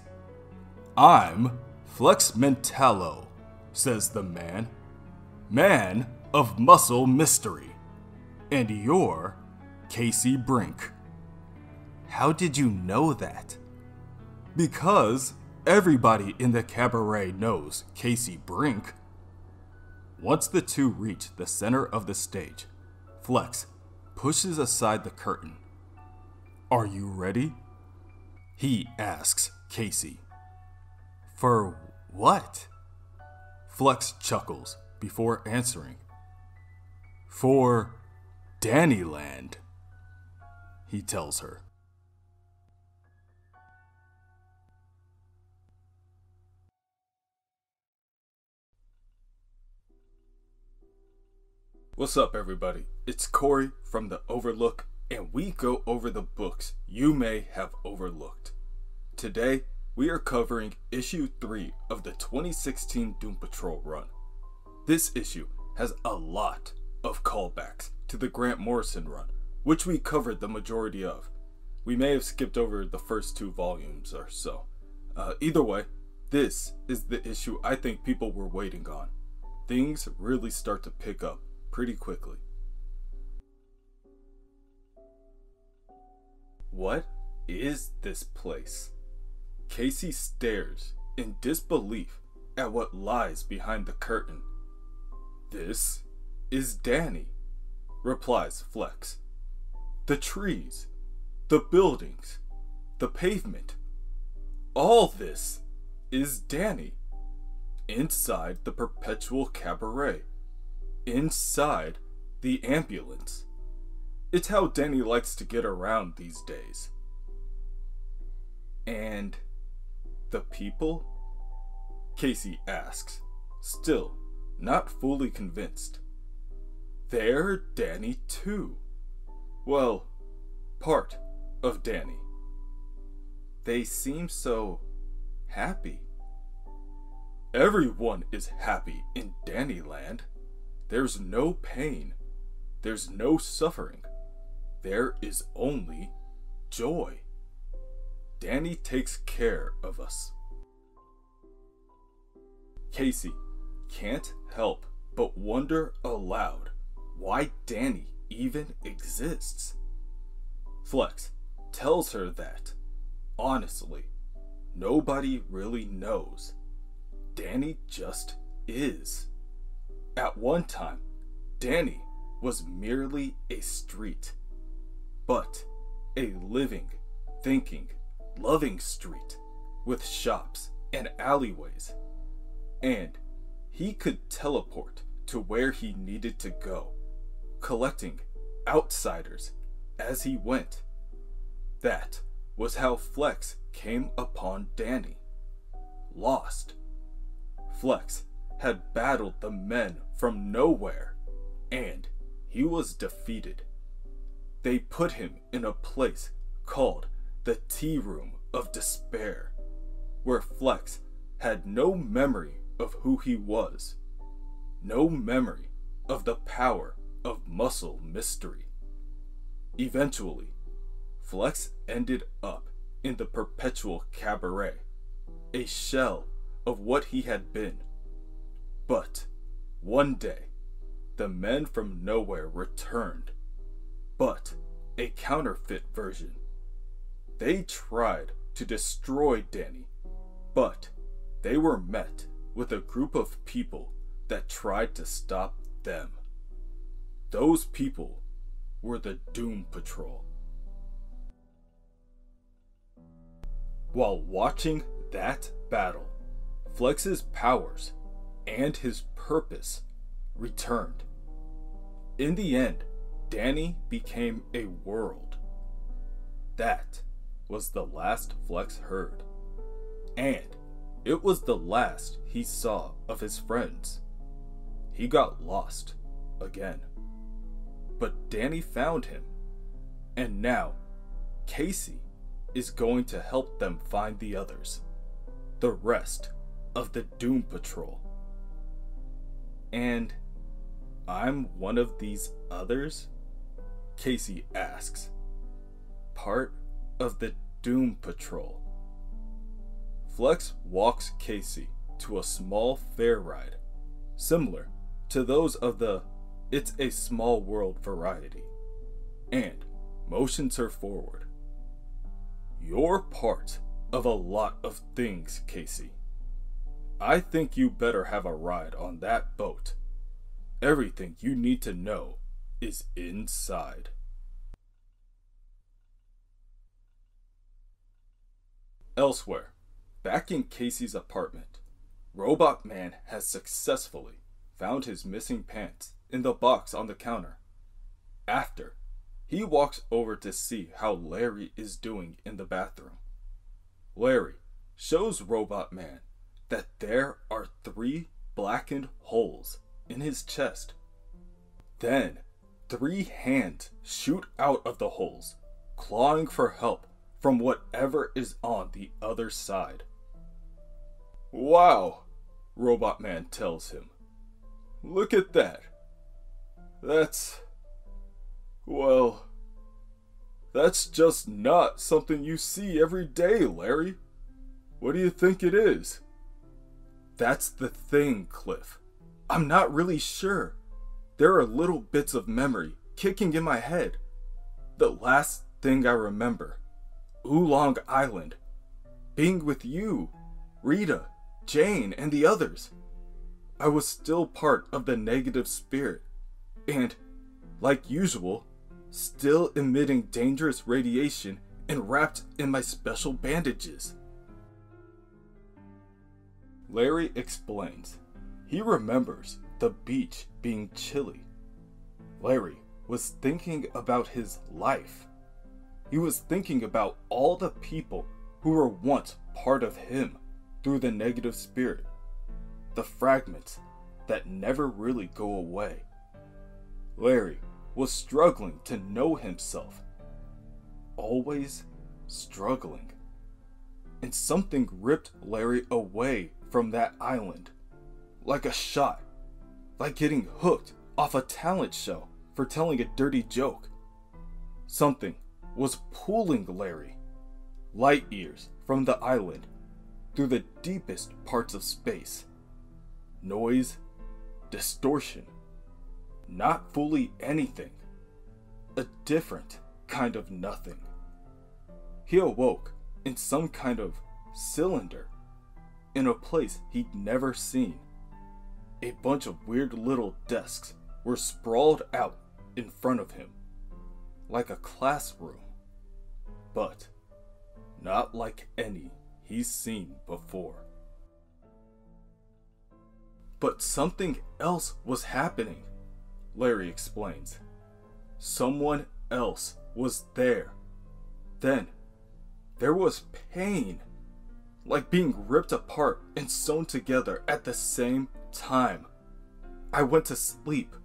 "I'm Flex Mentallo," says the man. "Man of muscle mystery. And you're Casey Brinke." "How did you know that?" "Because everybody in the cabaret knows Casey Brinke." Once the two reach the center of the stage, Flex pushes aside the curtain. "Are you ready?" he asks Casey. "For what?" Flex chuckles before answering. "For Dannyland," he tells her. What's up, everybody? It's Corey from the OverLook and we go over the books you may have overlooked. Today, we are covering issue 3 of the 2016 Doom Patrol run. This issue has a lot of callbacks to the Grant Morrison run, which we covered the majority of. We may have skipped over the first 2 volumes or so. Either way, this is the issue I think people were waiting on. Things really start to pick up pretty quickly. What is this place? Casey stares in disbelief at what lies behind the curtain. This is Danny, replies Flex. The trees, the buildings, the pavement, all this is Danny. Inside the perpetual cabaret, inside the ambulance. It's how Danny likes to get around these days. And the people? Casey asks, still not fully convinced. They're Danny too. Well, part of Danny. They seem so happy. Everyone is happy in Dannyland. There's no pain. There's no suffering. There is only joy. Danny takes care of us. Casey can't help but wonder aloud why Danny even exists. Flex tells her that, honestly, nobody really knows. Danny just is. At one time, Danny was merely a street, but a living, thinking, loving street with shops and alleyways. And he could teleport to where he needed to go, collecting outsiders as he went. That was how Flex came upon Danny. Lost. Flex had battled the men from nowhere, and he was defeated. They put him in a place called the Tea Room of Despair, where Flex had no memory of who he was, no memory of the power of muscle mystery. Eventually, Flex ended up in the perpetual cabaret, a shell of what he had been. But one day, the men from nowhere returned, but a counterfeit version. They tried to destroy Danny, but they were met with a group of people that tried to stop them. Those people were the Doom Patrol. While watching that battle, Flex's powers and his purpose returned. In the end, Danny became a world. That was the last Flex heard. And it was the last he saw of his friends. He got lost again. But Danny found him. And now, Casey is going to help them find the others. The rest of the Doom Patrol. And I'm one of these others? Casey asks. Part of the Doom Patrol. Flex walks Casey to a small fair ride, similar to those of the It's a Small World variety, and motions her forward. You're part of a lot of things, Casey. I think you better have a ride on that boat. Everything you need to know is inside. Elsewhere, back in Casey's apartment, Robotman has successfully found his missing pants in the box on the counter. After, he walks over to see how Larry is doing in the bathroom. Larry shows Robotman that there are 3 blackened holes in his chest. Then, 3 hands shoot out of the holes, clawing for help from whatever is on the other side. "Wow," Robotman tells him. "Look at that. Well, that's just not something you see every day, Larry. What do you think it is?" "That's the thing, Cliff. I'm not really sure. There are little bits of memory kicking in my head. The last thing I remember, Oolong Island, being with you, Rita, Jane, and the others. I was still part of the negative spirit, and, like usual, still emitting dangerous radiation and wrapped in my special bandages." Larry explains. He remembers the beach being chilly. Larry was thinking about his life. He was thinking about all the people who were once part of him through the negative spirit, the fragments that never really go away. Larry was struggling to know himself, always struggling. And something ripped Larry away from that island, like a shot, like getting hooked off a talent show for telling a dirty joke. Something was pulling Larry, light years from the island, through the deepest parts of space. Noise, distortion, not fully anything, a different kind of nothing. He awoke in some kind of cylinder, in a place he'd never seen. A bunch of weird little desks were sprawled out in front of him, like a classroom, but not like any he's seen before. But something else was happening, Larry explains. Someone else was there. Then, there was pain, like being ripped apart and sewn together at the same time. I went to sleep.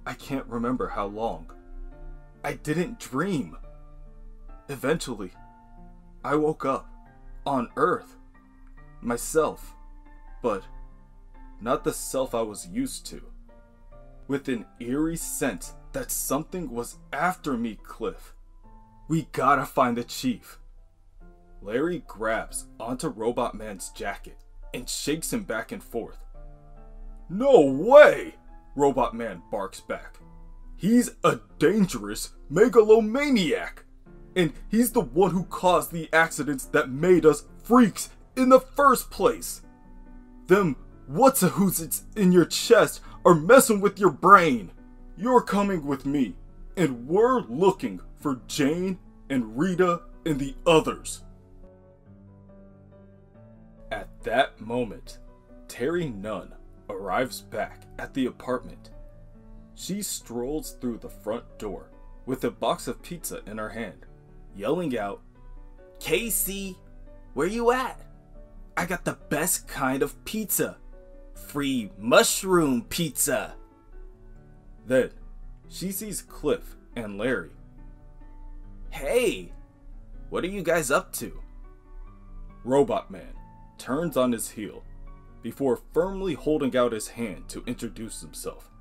I can't remember how long. I didn't dream. Eventually, I woke up on Earth, myself, but not the self I was used to, with an eerie sense that something was after me, Cliff. We gotta find the chief. Larry grabs onto Robotman's jacket and shakes him back and forth. "No way!" Robotman barks back. "He's a dangerous megalomaniac, and he's the one who caused the accidents that made us freaks in the first place. Them what's-a-who's-its in your chest are messing with your brain. You're coming with me, and we're looking for Jane and Rita and the others." At that moment, Terry Nunn arrives back at the apartment. She strolls through the front door with a box of pizza in her hand, yelling out, "Casey, where you at? I got the best kind of pizza. Free mushroom pizza." Then, she sees Cliff and Larry. "Hey, what are you guys up to?" Robotman turns on his heel before firmly holding out his hand to introduce himself.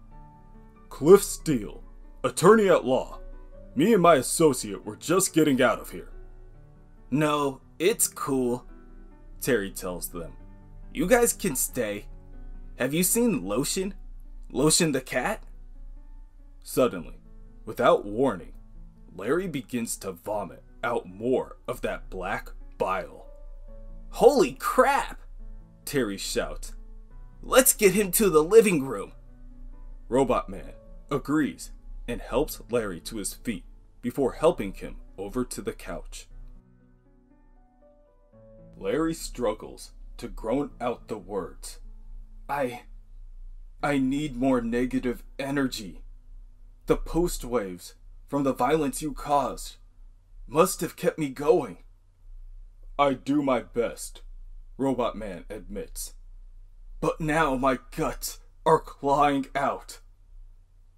"Cliff Steele, attorney at law. Me and my associate were just getting out of here." "No, it's cool," Terry tells them. "You guys can stay. Have you seen Lotion? Lotion the cat?" Suddenly, without warning, Larry begins to vomit out more of that black bile. "Holy crap!" Terry shouts. "Let's get him to the living room." Robotman agrees and helps Larry to his feet before helping him over to the couch. Larry struggles to groan out the words. I need more negative energy. The post waves from the violence you caused must have kept me going." "I do my best," Robotman admits. "But now my guts are clawing out."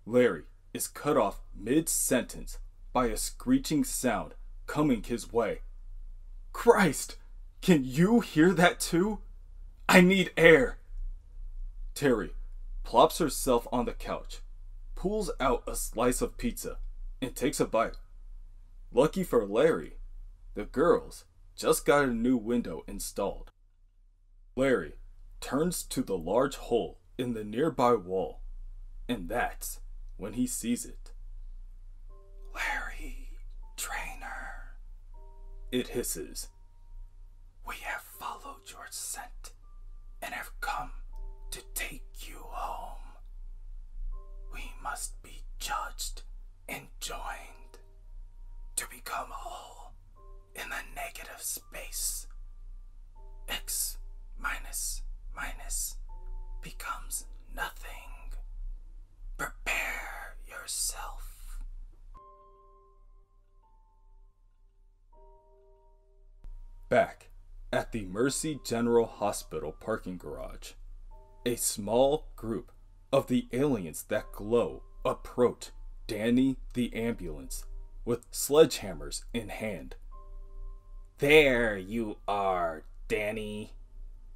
Larry is cut off mid-sentence by a screeching sound coming his way. Christ! Can you hear that too? I need air! Terry plops herself on the couch, pulls out a slice of pizza, and takes a bite. Lucky for Larry, the girls just got a new window installed. Larry turns to the large hole in the nearby wall, and that's when he sees it. Larry, trainer, it hisses. We have followed your scent and have come to take you home. We must be judged and joined to become whole in the negative space. X minus becomes nothing. Prepare yourself. Back at the Mercy General Hospital parking garage, a small group of the aliens that glow approach Danny the ambulance with sledgehammers in hand. There you are, Danny,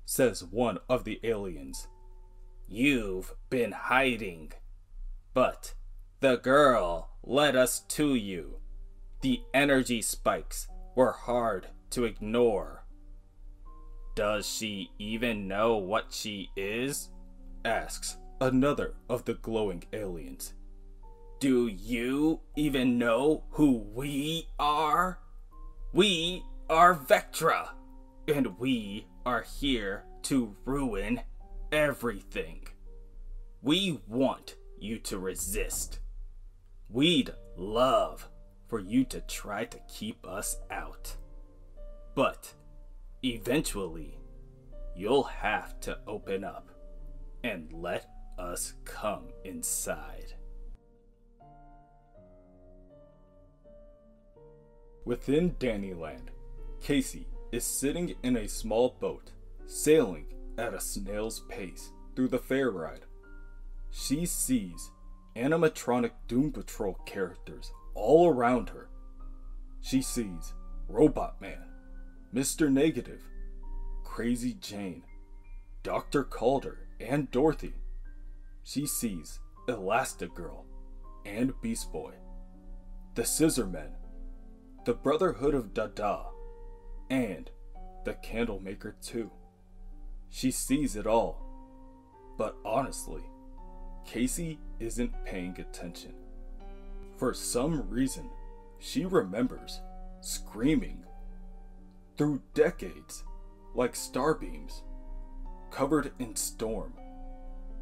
says one of the aliens. You've been hiding, but the girl led us to you. The energy spikes were hard to ignore. Does she even know what she is? Asks another of the glowing aliens. Do you even know who we are? We are Vectra, and we are here to ruin everything. We want you to resist. We'd love for you to try to keep us out. But eventually, you'll have to open up and let us come inside. Within Dannyland, Casey is sitting in a small boat, sailing at a snail's pace through the fair ride. She sees animatronic Doom Patrol characters all around her. She sees Robotman, Mr. Negative, Crazy Jane, Dr. Calder, and Dorothy. She sees Elastigirl and Beast Boy, the Scissormen, the Brotherhood of Dada, and the Candlemaker too. She sees it all, but honestly, Casey isn't paying attention. For some reason, she remembers screaming through decades like starbeams, covered in storm,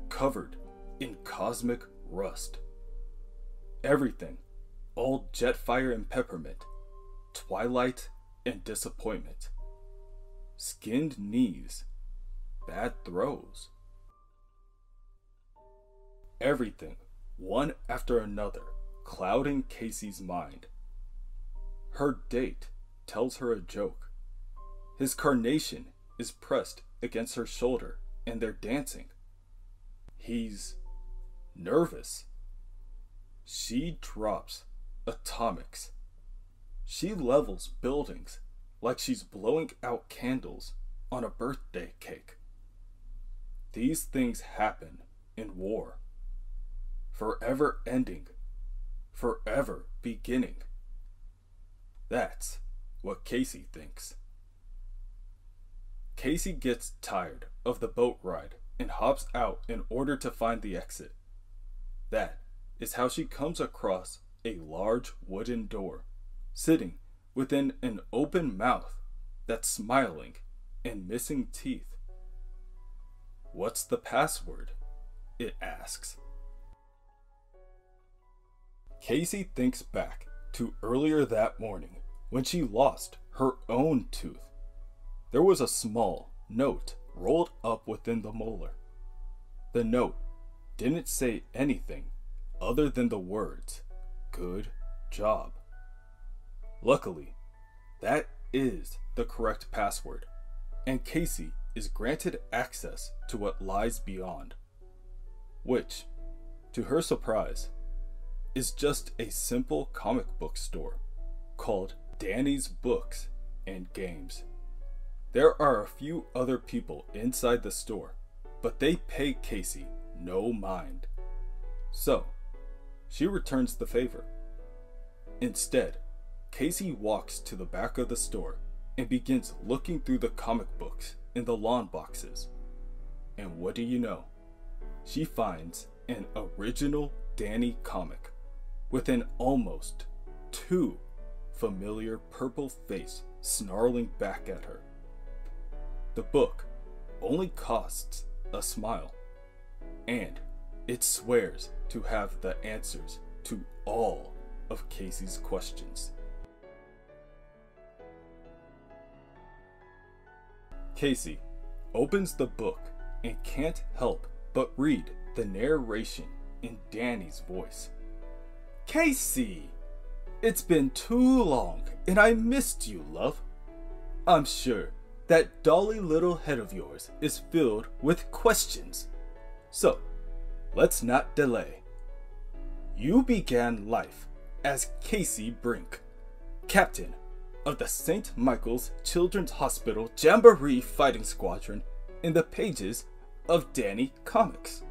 covered in cosmic rust. Everything, old Jetfire and Peppermint, Twilight and Disappointment, skinned knees, bad throws. Everything, one after another, clouding Casey's mind. Her date tells her a joke. His carnation is pressed against her shoulder and they're dancing. He's nervous. She drops atomics. She levels buildings like she's blowing out candles on a birthday cake. These things happen in war. Forever ending, forever beginning. That's what Casey thinks. Casey gets tired of the boat ride and hops out in order to find the exit. That is how she comes across a large wooden door, sitting within an open mouth that's smiling and missing teeth. What's the password? It asks. Casey thinks back to earlier that morning when she lost her own tooth. There was a small note rolled up within the molar. The note didn't say anything other than the words, "Good job." Luckily, that is the correct password, and Casey is granted access to what lies beyond, which, to her surprise, is just a simple comic book store called Danny's Books and Games. There are a few other people inside the store, but they pay Casey no mind. So, she returns the favor. Instead, Casey walks to the back of the store and begins looking through the comic books in the lawn boxes. And what do you know? She finds an original Danny comic with an almost too familiar purple face snarling back at her. The book only costs a smile, and it swears to have the answers to all of Casey's questions. Casey opens the book and can't help but read the narration in Danny's voice. Casey! It's been too long and I missed you, love. I'm sure that dolly little head of yours is filled with questions. So, let's not delay. You began life as Casey Brinke, captain of the St. Michael's Children's Hospital Jamboree Fighting Squadron in the pages of Danny Comics.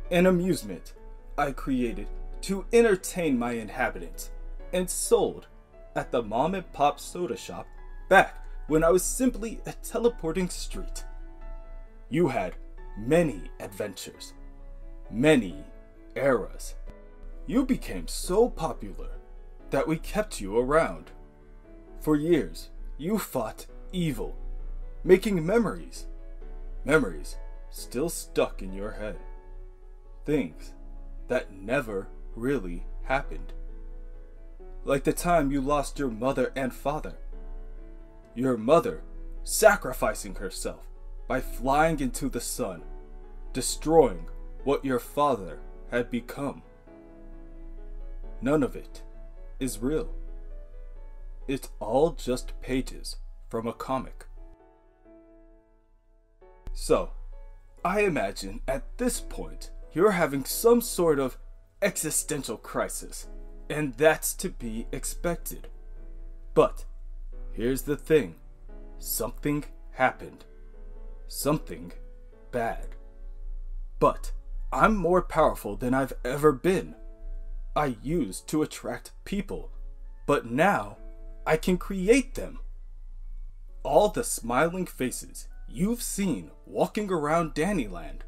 An amusement I created to entertain my inhabitants and sold at the mom and pop soda shop back when I was simply a teleporting street. You had many adventures, many eras. You became so popular that we kept you around. For years, you fought evil, making memories still stuck in your head. Things that never really happened. Like the time you lost your mother and father. Your mother sacrificing herself by flying into the sun, destroying what your father had become. None of it is real. It's all just pages from a comic. So, I imagine at this point you're having some sort of existential crisis, and that's to be expected. But here's the thing. Something happened. Something bad. But I'm more powerful than I've ever been. I used to attract people, but now I can create them. All the smiling faces you've seen walking around Dannyland.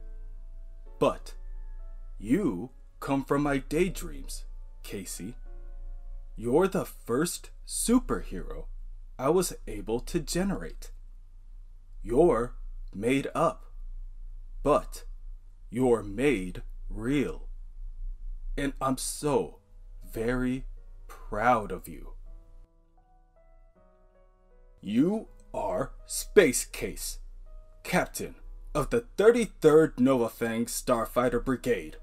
But you come from my daydreams, Casey. You're the first superhero I was able to generate. You're made up, but you're made real. And I'm so very proud of you. You are Space Case, captain of the 33rd Novafang Starfighter Brigade,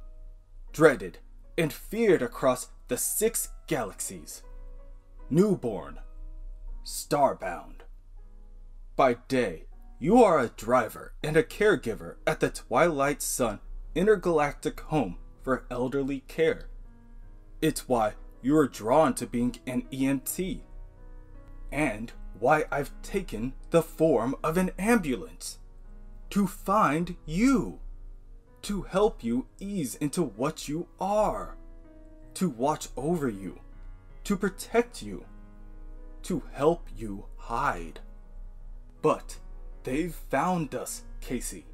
dreaded and feared across the 6 galaxies. Newborn, starbound. By day, you are a driver and a caregiver at the Twilight Sun intergalactic home for elderly care. It's why you are drawn to being an EMT, and why I've taken the form of an ambulance. To find you. To help you ease into what you are. To watch over you. To protect you. To help you hide. But they've found us, Casey.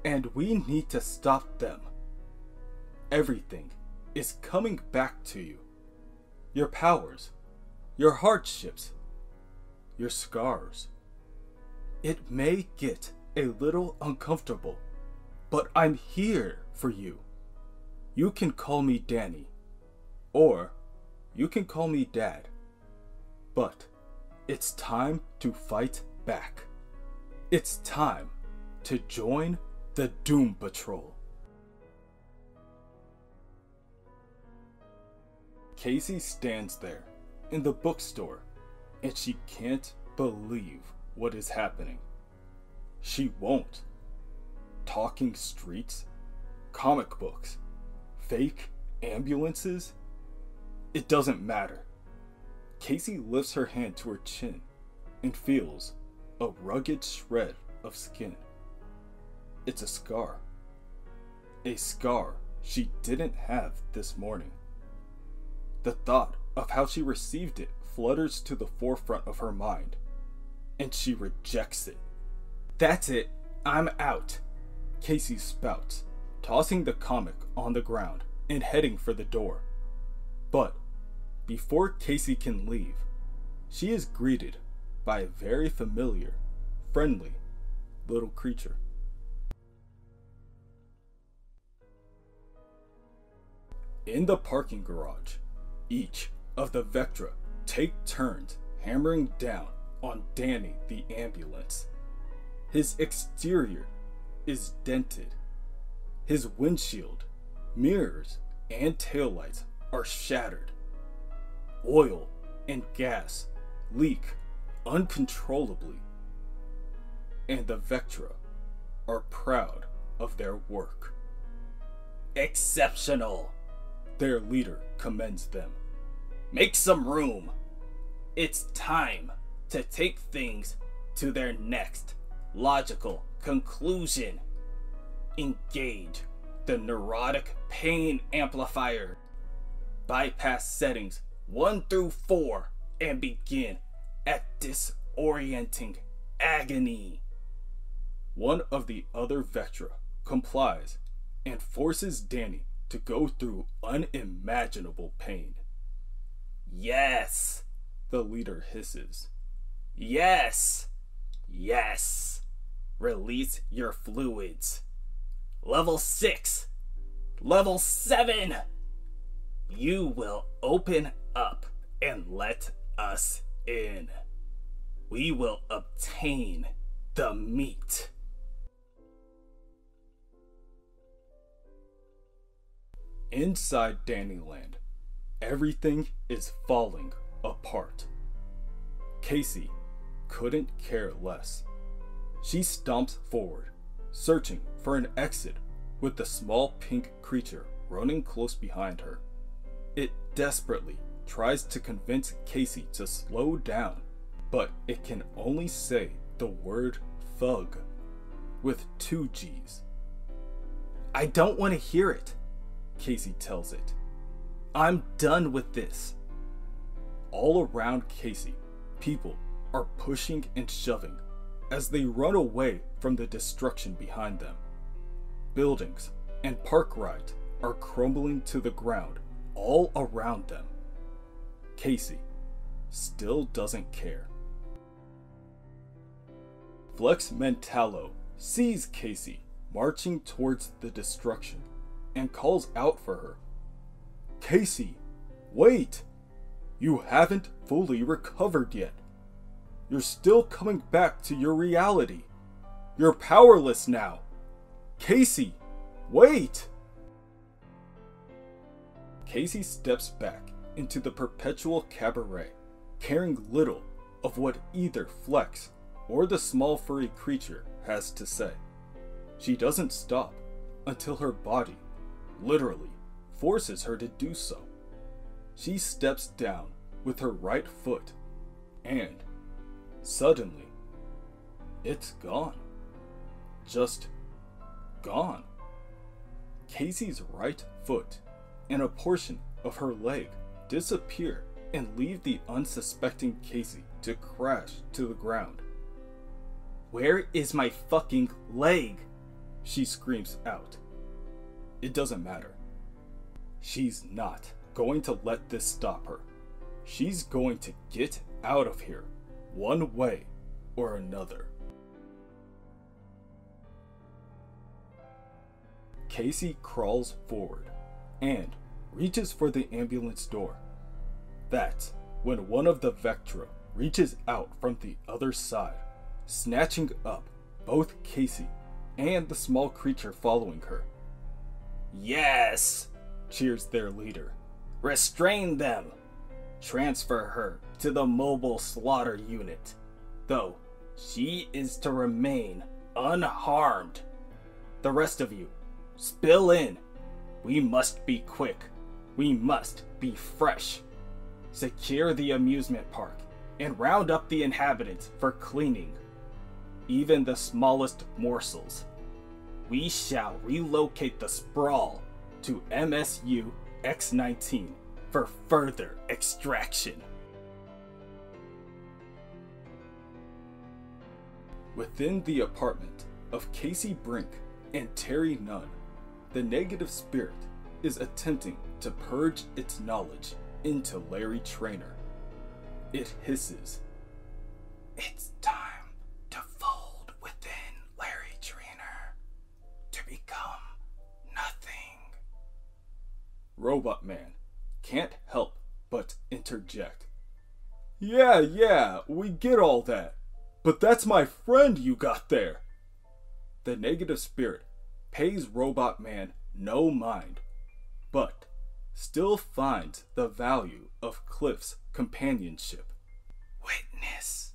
And we need to stop them. Everything is coming back to you. Your powers. Your hardships. Your scars. It may get a little uncomfortable, but I'm here for you. You can call me Danny, or you can call me Dad. But it's time to fight back. It's time to join the Doom Patrol. Casey stands there in the bookstore, and she can't believe what is happening. She won't. Talking streets, comic books, fake ambulances, It doesn't matter. Casey lifts her hand to her chin and feels a rugged shred of skin. It's a scar. A scar she didn't have this morning. The thought of how she received it flutters to the forefront of her mind, and she rejects it. That's it, I'm out, Casey spouts, tossing the comic on the ground and heading for the door. But before Casey can leave, she is greeted by a very familiar, friendly little creature. In the parking garage, each of the Vectra take turns hammering down on Danny the ambulance. His exterior is dented. His windshield, mirrors, and taillights are shattered. Oil and gas leak uncontrollably. And the Vectra are proud of their work. Exceptional, their leader commends them. Make some room. It's time to take things to their next logical conclusion. Engage the neurotic pain amplifier. Bypass settings 1 through 4 and begin at disorienting agony. One of the other Vectra complies and forces Danny to go through unimaginable pain. Yes, the leader hisses. Yes, yes. Release your fluids. Level 6, level 7. You will open up and let us in. We will obtain the meat. Inside Dannyland, everything is falling apart. Casey couldn't care less. She stomps forward, searching for an exit with the small pink creature running close behind her. It desperately tries to convince Casey to slow down, but it can only say the word thug with 2 G's. I don't want to hear it, Casey tells it. I'm done with this. All around Casey, people are pushing and shoving as they run away from the destruction behind them. Buildings and park rides are crumbling to the ground all around them. Casey still doesn't care. Flex Mentallo sees Casey marching towards the destruction and calls out for her. Casey, wait! You haven't fully recovered yet. You're still coming back to your reality. You're powerless now. Casey, wait! Casey steps back into the perpetual cabaret, caring little of what either Flex or the small furry creature has to say. She doesn't stop until her body, literally, forces her to do so. She steps down with her right foot, and suddenly, it's gone. Just gone. Casey's right foot and a portion of her leg disappear and leave the unsuspecting Casey to crash to the ground. Where is my fucking leg? She screams out. It doesn't matter. She's not going to let this stop her. She's going to get out of here one way or another. Casey crawls forward and reaches for the ambulance door. That's when one of the Vectra reaches out from the other side, snatching up both Casey and the small creature following her. Yes, cheers their leader. Restrain them. Transfer her to the mobile slaughter unit, though she is to remain unharmed. The rest of you, spill in. We must be quick. We must be fresh. Secure the amusement park and round up the inhabitants for cleaning, even the smallest morsels. We shall relocate the sprawl to MSU X19 for further extraction. Within the apartment of Casey Brinke and Terry Nunn, the negative spirit is attempting to purge its knowledge into Larry Traynor. It hisses, "It's time to fold within Larry Traynor, to become nothing." Robotman can't help but interject, Yeah, we get all that. But that's my friend you got there." The negative spirit pays Robotman no mind, but still finds the value of Cliff's companionship. "Witness.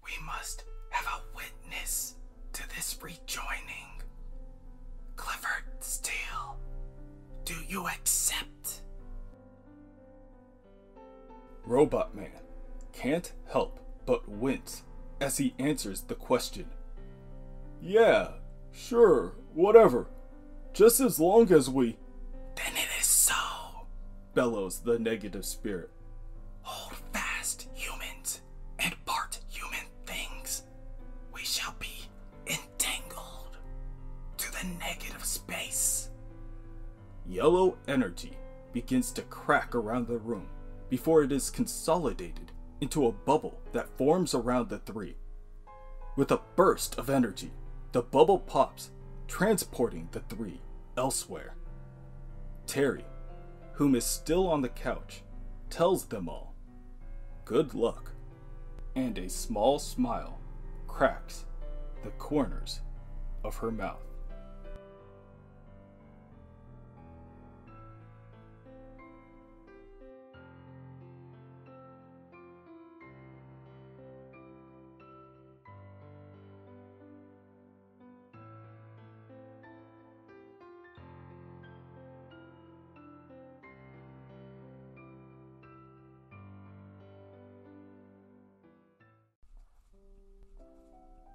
We must have a witness to this rejoining. Clifford Steele, do you accept?" Robotman can't help but wince as he answers the question. "Yeah, sure, whatever. Just as long as we..." "Then it is so," bellows the negative spirit. "Hold fast, humans, and part human things. We shall be entangled to the negative space." Yellow energy begins to crack around the room before it is consolidated into a bubble that forms around the three. With a burst of energy, the bubble pops, transporting the three elsewhere. Terry, whom is still on the couch, tells them all, "Good luck," and a small smile cracks the corners of her mouth.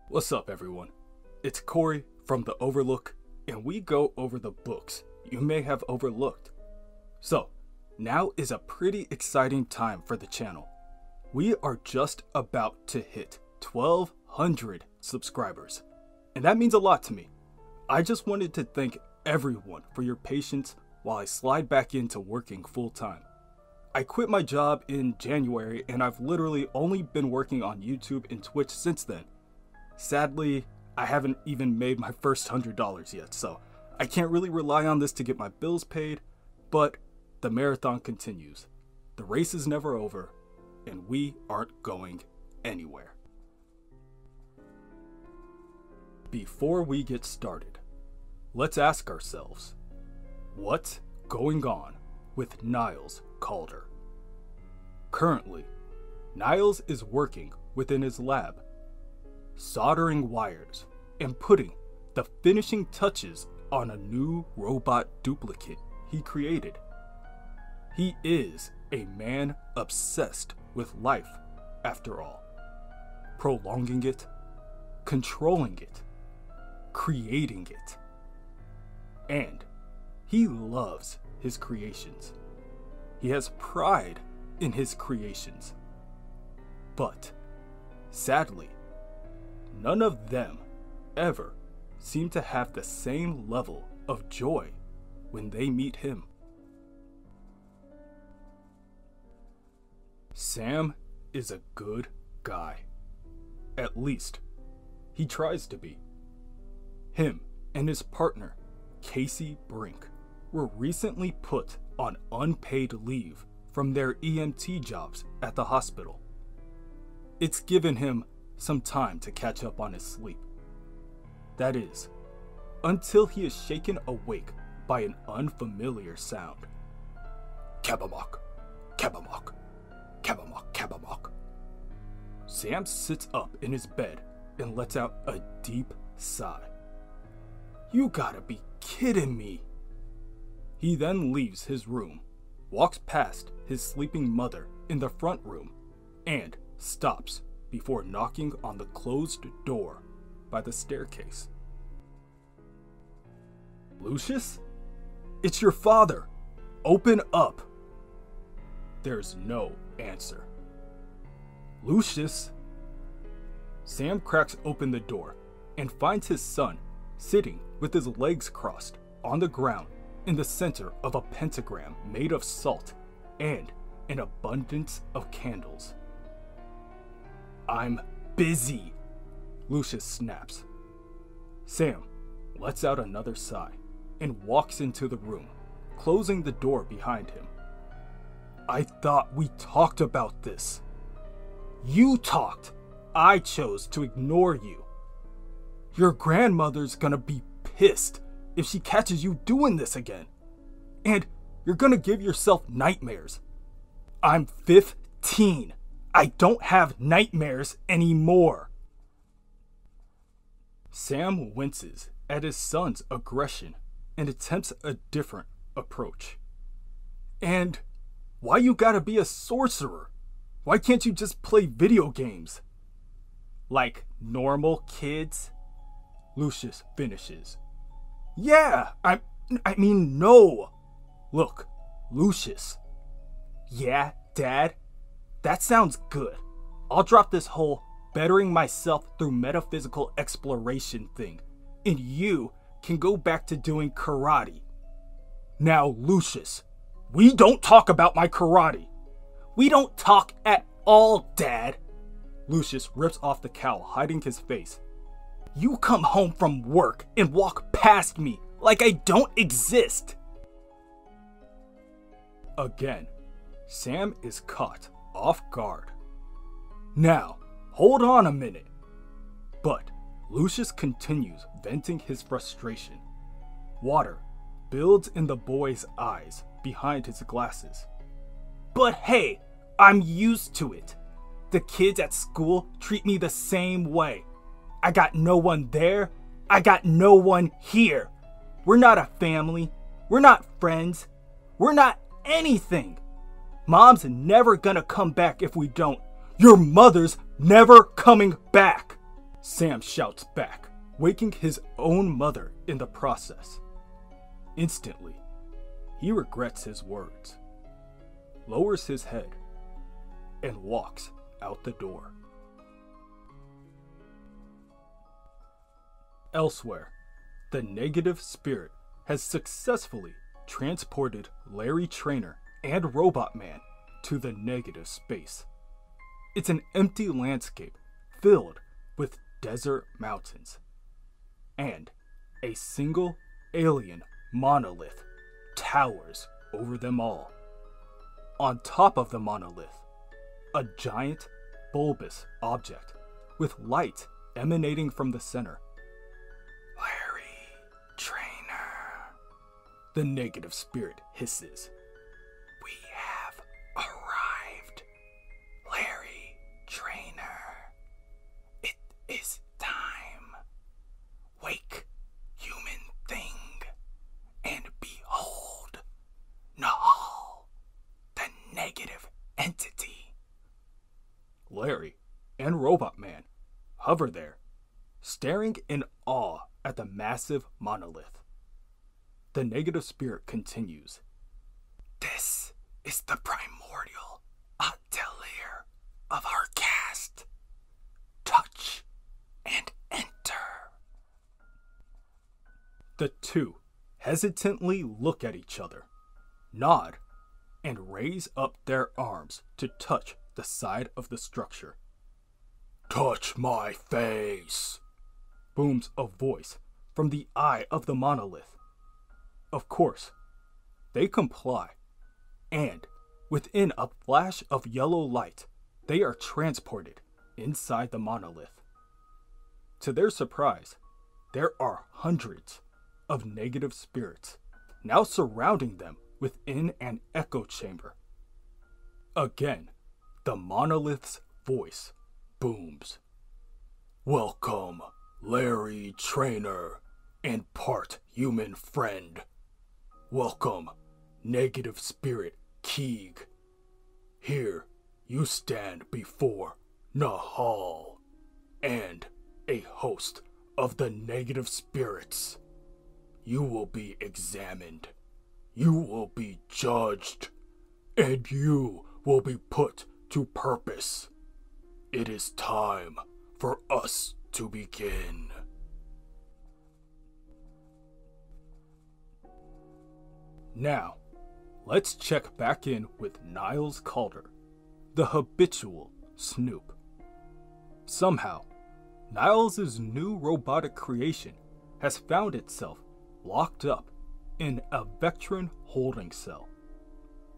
What's up, everyone? It's Corey from the OverLook, and we go over the books you may have overlooked. So, now is a pretty exciting time for the channel. We are just about to hit 1,200 subscribers, and that means a lot to me. I just wanted to thank everyone for your patience while I slide back into working full-time. I quit my job in January, and I've literally only been working on YouTube and Twitch since then. Sadly, I haven't even made my first $100 yet, so I can't really rely on this to get my bills paid, but the marathon continues. The race is never over, and we aren't going anywhere. Before we get started, let's ask ourselves, what's going on with Niles Calder? Currently, Niles is working within his lab, soldering wires and putting the finishing touches on a new robot duplicate he created. He is a man obsessed with life, after all, prolonging it, controlling it, creating it, and he loves his creations. He has pride in his creations, but sadly, none of them ever seem to have the same level of joy when they meet him. Sam is a good guy. At least, he tries to be. Him and his partner, Casey Brinke, were recently put on unpaid leave from their EMT jobs at the hospital. It's given him some time to catch up on his sleep. That is, until he is shaken awake by an unfamiliar sound. Kabamok, kabamok, kabamok, kabamok. Sam sits up in his bed and lets out a deep sigh. "You gotta be kidding me." He then leaves his room walks past his sleeping mother in the front room and stops before knocking on the closed door by the staircase. Lucius? It's your father. Open up. There's no answer. Lucius? Sam cracks open the door and finds his son sitting with his legs crossed on the ground in the center of a pentagram made of salt and an abundance of candles. I'm busy, Lucius snaps. Sam lets out another sigh and walks into the room, closing the door behind him. I thought we talked about this. You talked. I chose to ignore you. Your grandmother's gonna be pissed if she catches you doing this again. And you're gonna give yourself nightmares. I'm 15. I don't have nightmares anymore. Sam winces at his son's aggression and attempts a different approach. And why you gotta be a sorcerer? Why can't you just play video games? Like normal kids? Lucius finishes. Yeah, I mean no. Look, Lucius. Yeah, Dad? That sounds good. I'll drop this whole bettering myself through metaphysical exploration thing, and you can go back to doing karate. Now, Lucius, we don't talk about my karate. We don't talk at all, Dad. Lucius rips off the cowl, hiding his face. You come home from work and walk past me like I don't exist. Again, Sam is caught off guard. Now, hold on a minute. But Lucius continues venting his frustration. Water builds in the boy's eyes behind his glasses. But hey, I'm used to it. The kids at school treat me the same way. I got no one there. I got no one here. We're not a family. We're not friends. We're not anything. Mom's never gonna come back if we don't. Your mother's never coming back. Sam shouts back, waking his own mother in the process. Instantly, he regrets his words, lowers his head, and walks out the door. Elsewhere, the negative spirit has successfully transported Larry Trainer and Robotman to the negative space. It's an empty landscape filled with desert mountains, and a single alien monolith towers over them all. On top of the monolith, a giant bulbous object with light emanating from the center. Larry Trainer, the negative spirit hisses. We have arrived, Larry Trainer. It is time. Wake, human thing, and behold Nahal, the negative entity. Larry and Robotman hover there, staring in awe at the massive monolith. The negative spirit continues. This is the primordial atelier of our cast. Touch and enter. The two hesitantly look at each other, nod, and raise up their arms to touch the side of the structure. Touch my face, booms a voice from the eye of the monolith. Of course, they comply, and within a flash of yellow light, they are transported inside the monolith. To their surprise, there are hundreds of negative spirits now surrounding them within an echo chamber. Again, the monolith's voice booms. Welcome, Larry Trainer and part human friend. Welcome, negative spirit Keeg. Here you stand before Nahal and a host of the negative spirits. You will be examined. You will be judged. And you will be put to purpose. It is time for us to begin. Now, let's check back in with Niles Calder, the habitual snoop. Somehow, Niles' new robotic creation has found itself locked up in a Vectron holding cell.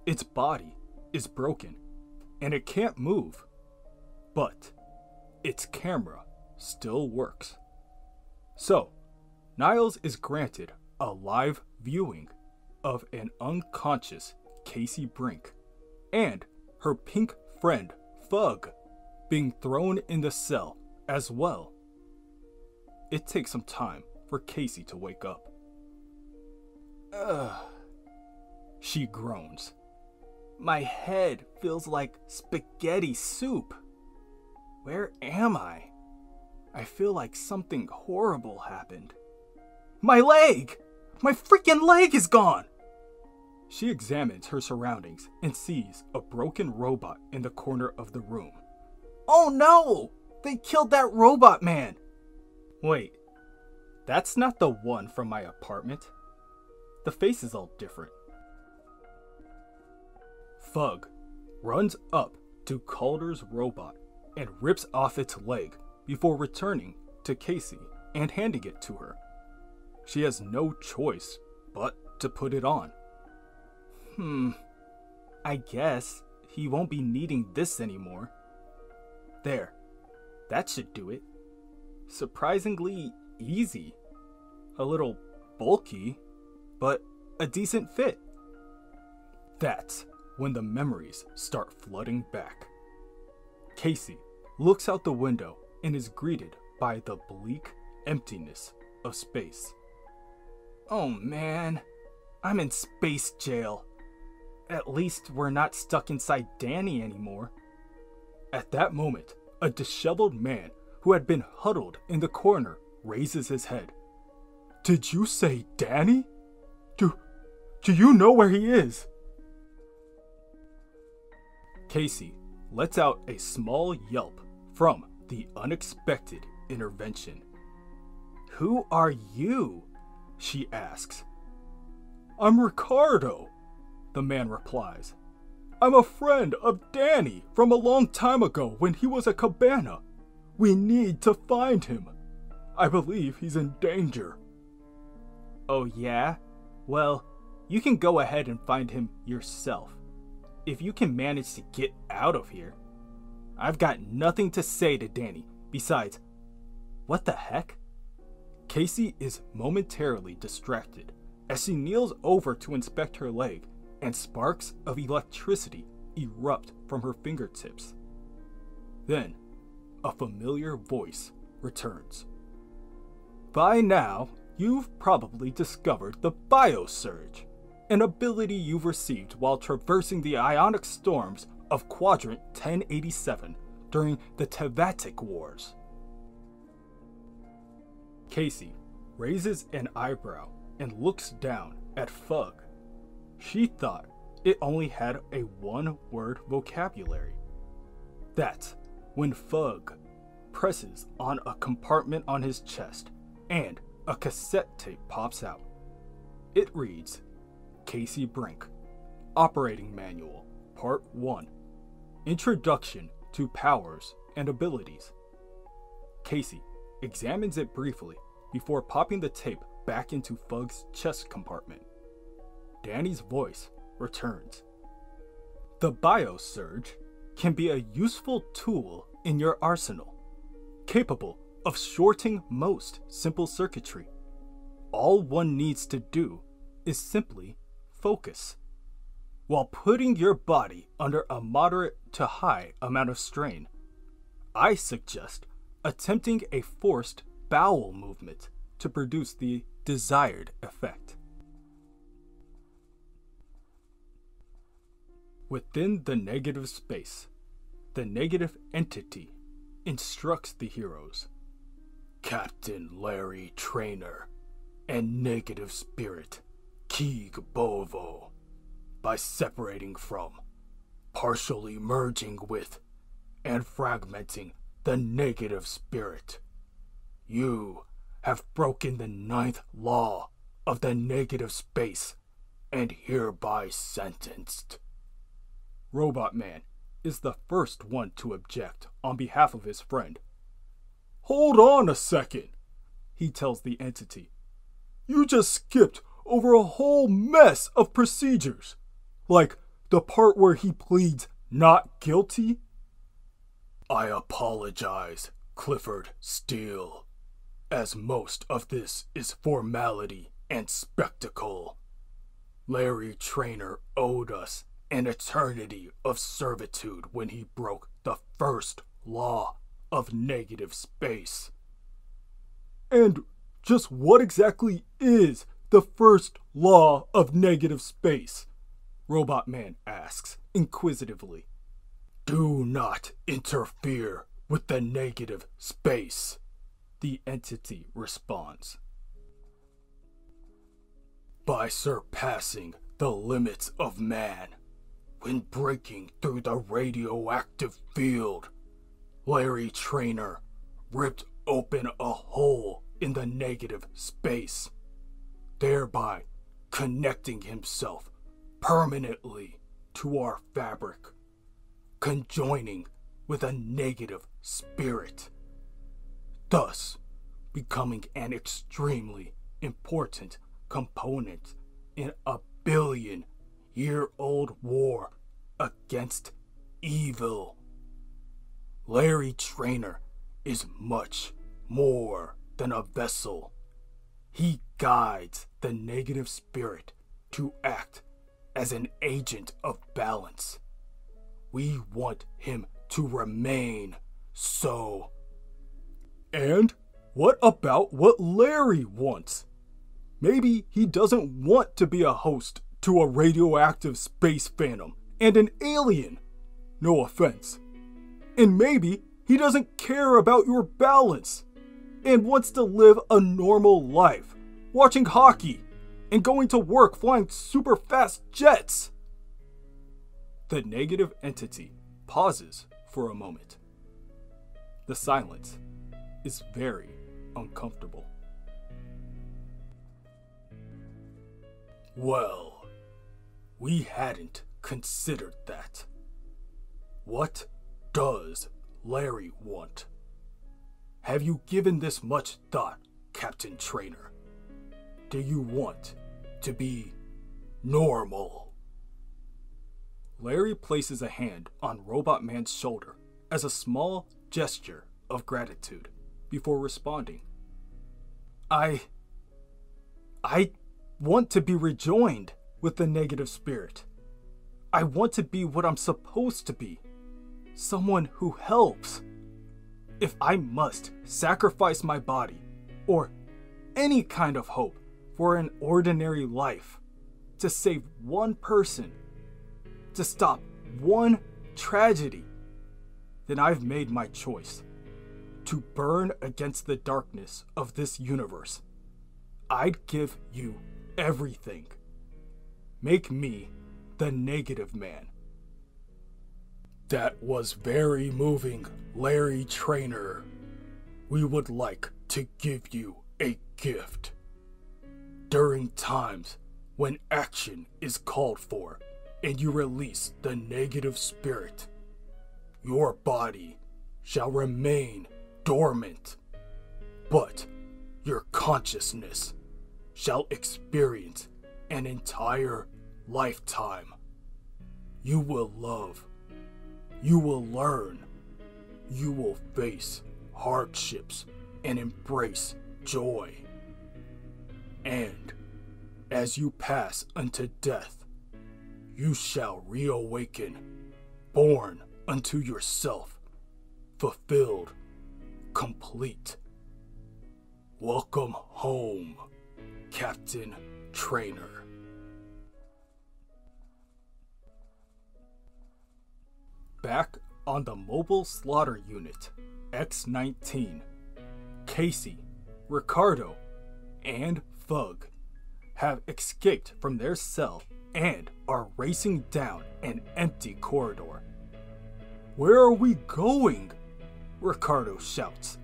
Its body is broken, and it can't move, but its camera still works. So, Niles is granted a live viewing of an unconscious Casey Brinke and her pink friend Fug being thrown in the cell as well. It takes some time for Casey to wake up. Ugh, she groans. My head feels like spaghetti soup. Where am I? I feel like something horrible happened. My leg! My freaking leg is gone! She examines her surroundings and sees a broken robot in the corner of the room. Oh no! They killed that robot man! Wait, that's not the one from my apartment. The face is all different. Fug runs up to Calder's robot and rips off its leg before returning to Casey and handing it to her. She has no choice but to put it on. I guess he won't be needing this anymore. There, that should do it. Surprisingly easy. A little bulky, but a decent fit. That's when the memories start flooding back. Casey looks out the window and is greeted by the bleak emptiness of space. Oh man, I'm in space jail. At least we're not stuck inside Danny anymore. At that moment, a disheveled man who had been huddled in the corner raises his head. Did you say Danny? Do you know where he is? Casey lets out a small yelp from the unexpected intervention. Who are you? She asks. I'm Ricardo, the man replies. I'm a friend of Danny from a long time ago when he was a cabana. We need to find him. I believe he's in danger. Oh yeah? Well, you can go ahead and find him yourself. If you can manage to get out of here. I've got nothing to say to Danny. Besides, what the heck? Casey is momentarily distracted as she kneels over to inspect her leg, and sparks of electricity erupt from her fingertips. Then, a familiar voice returns. By now, you've probably discovered the Biosurge, an ability you've received while traversing the ionic storms of Quadrant 1087 during the Tevatic Wars. Casey raises an eyebrow and looks down at Fug. She thought it only had a one-word vocabulary. That's when Fug presses on a compartment on his chest and a cassette tape pops out. It reads, Casey Brinke, Operating Manual, Part 1, Introduction to Powers and Abilities. Casey examines it briefly before popping the tape back into Fug's chest compartment. Danny's voice returns. The Biosurge can be a useful tool in your arsenal, capable of shorting most simple circuitry. All one needs to do is simply focus. While putting your body under a moderate to high amount of strain, I suggest attempting a forced bowel movement to produce the desired effect. Within the negative space, the negative entity instructs the heroes. Captain Larry Trainer and negative spirit Keeg Bovo, by separating from, partially merging with, and fragmenting the negative spirit, you have broken the 9th law of the negative space and hereby sentenced. Robotman is the first one to object on behalf of his friend. Hold on a second, he tells the entity. You just skipped over a whole mess of procedures, like the part where he pleads not guilty. I apologize, Clifford Steele, as most of this is formality and spectacle. Larry Trainer owed us an eternity of servitude when he broke the first law of negative space. And just what exactly is the first law of negative space? Robotman asks inquisitively. Do not interfere with the negative space, the entity responds. By surpassing the limits of man, when breaking through the radioactive field, Larry Trainer ripped open a hole in the negative space, thereby connecting himself permanently to our fabric, conjoining with a negative spirit, thus becoming an extremely important component in a billion-year-old war against evil. Larry Trainer is much more than a vessel. He guides the negative spirit to act as an agent of balance. We want him to remain so. And what about what Larry wants? Maybe he doesn't want to be a host to a radioactive space phantom and an alien. No offense. And maybe he doesn't care about your balance and wants to live a normal life, watching hockey and going to work flying super fast jets. The negative entity pauses for a moment. The silence is very uncomfortable. Well, we hadn't considered that. What does Larry want? Have you given this much thought, Captain Trainer? Do you want to be normal? Larry places a hand on Robotman's shoulder as a small gesture of gratitude before responding. I want to be rejoined with the negative spirit. I want to be what I'm supposed to be. Someone who helps. If I must sacrifice my body or any kind of hope for an ordinary life to save one person, to stop one tragedy, then I've made my choice. To burn against the darkness of this universe, I'd give you everything. Make me the negative man. That was very moving, Larry Trainer. We would like to give you a gift. During times when action is called for and you release the negative spirit, your body shall remain dormant, but your consciousness shall experience an entire lifetime. You will love, you will learn, you will face hardships and embrace joy. And as you pass unto death, you shall reawaken, born unto yourself, fulfilled, complete. Welcome home, Captain Trainer. Back on the mobile slaughter unit, X-19, Casey, Ricardo, and Fug have escaped from their cell and are racing down an empty corridor. "Where are we going?" Ricardo shouts.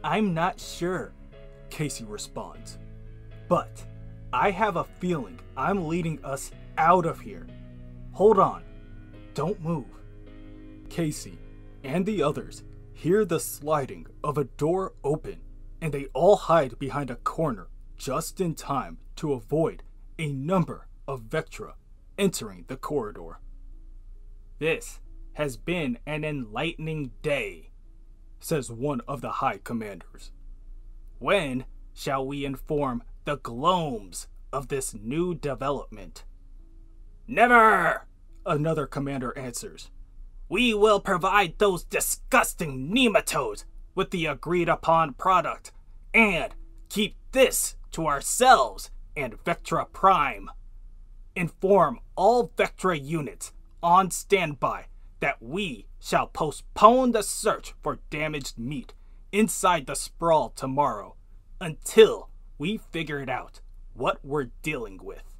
"I'm not sure," Casey responds. "But I have a feeling I'm leading us out of here. Hold on. Don't move." Casey and the others hear the sliding of a door open, and they all hide behind a corner just in time to avoid a number of Vectra entering the corridor. "This has been an enlightening day," says one of the high commanders. "When shall we inform the Glomes of this new development?" "Never!" another commander answers. "We will provide those disgusting nematodes with the agreed upon product and keep this to ourselves and Vectra Prime. Inform all Vectra units on standby that we shall postpone the search for damaged meat inside the sprawl tomorrow until we figured out what we're dealing with."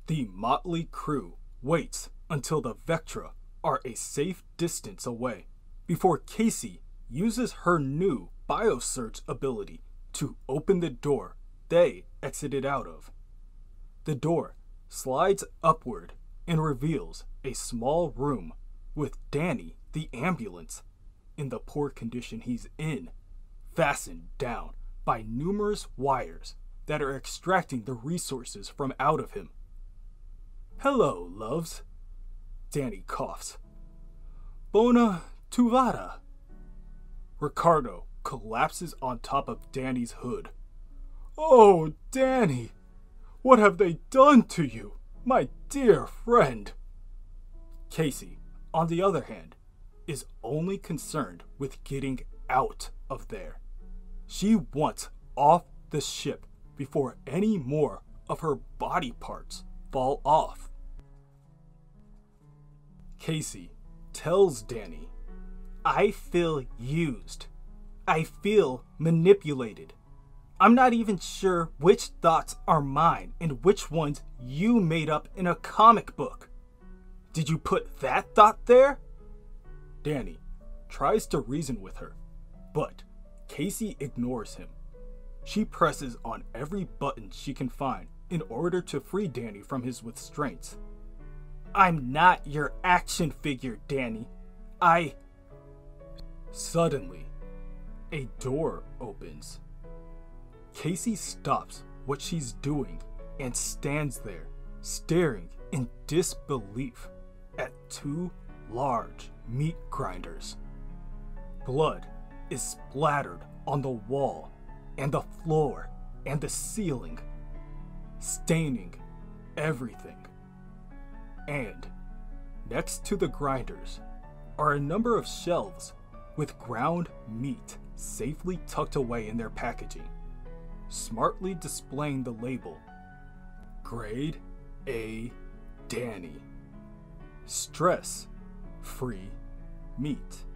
The motley crew waits until the Vectra are a safe distance away before Casey uses her new biosearch ability to open the door they exited out of. The door slides upward and reveals a small room with Danny the ambulance, in the poor condition he's in, fastened down by numerous wires that are extracting the resources from out of him. "Hello, loves," Danny coughs. "Bona tuvada." Ricardo collapses on top of Danny's hood. "Oh, Danny, what have they done to you, my dear friend?" Casey, on the other hand, is only concerned with getting out of there. She wants off the ship before any more of her body parts fall off. Casey tells Danny, "I feel used. I feel manipulated. I'm not even sure which thoughts are mine and which ones you made up in a comic book. Did you put that thought there?" Danny tries to reason with her, but Casey ignores him. She presses on every button she can find in order to free Danny from his restraints. "I'm not your action figure, Danny. Suddenly, a door opens. Casey stops what she's doing and stands there, staring in disbelief at two large meat grinders. Blood is splattered on the wall and the floor and the ceiling, staining everything. And next to the grinders are a number of shelves with ground meat safely tucked away in their packaging, smartly displaying the label, Grade A Danny, stress-free meat.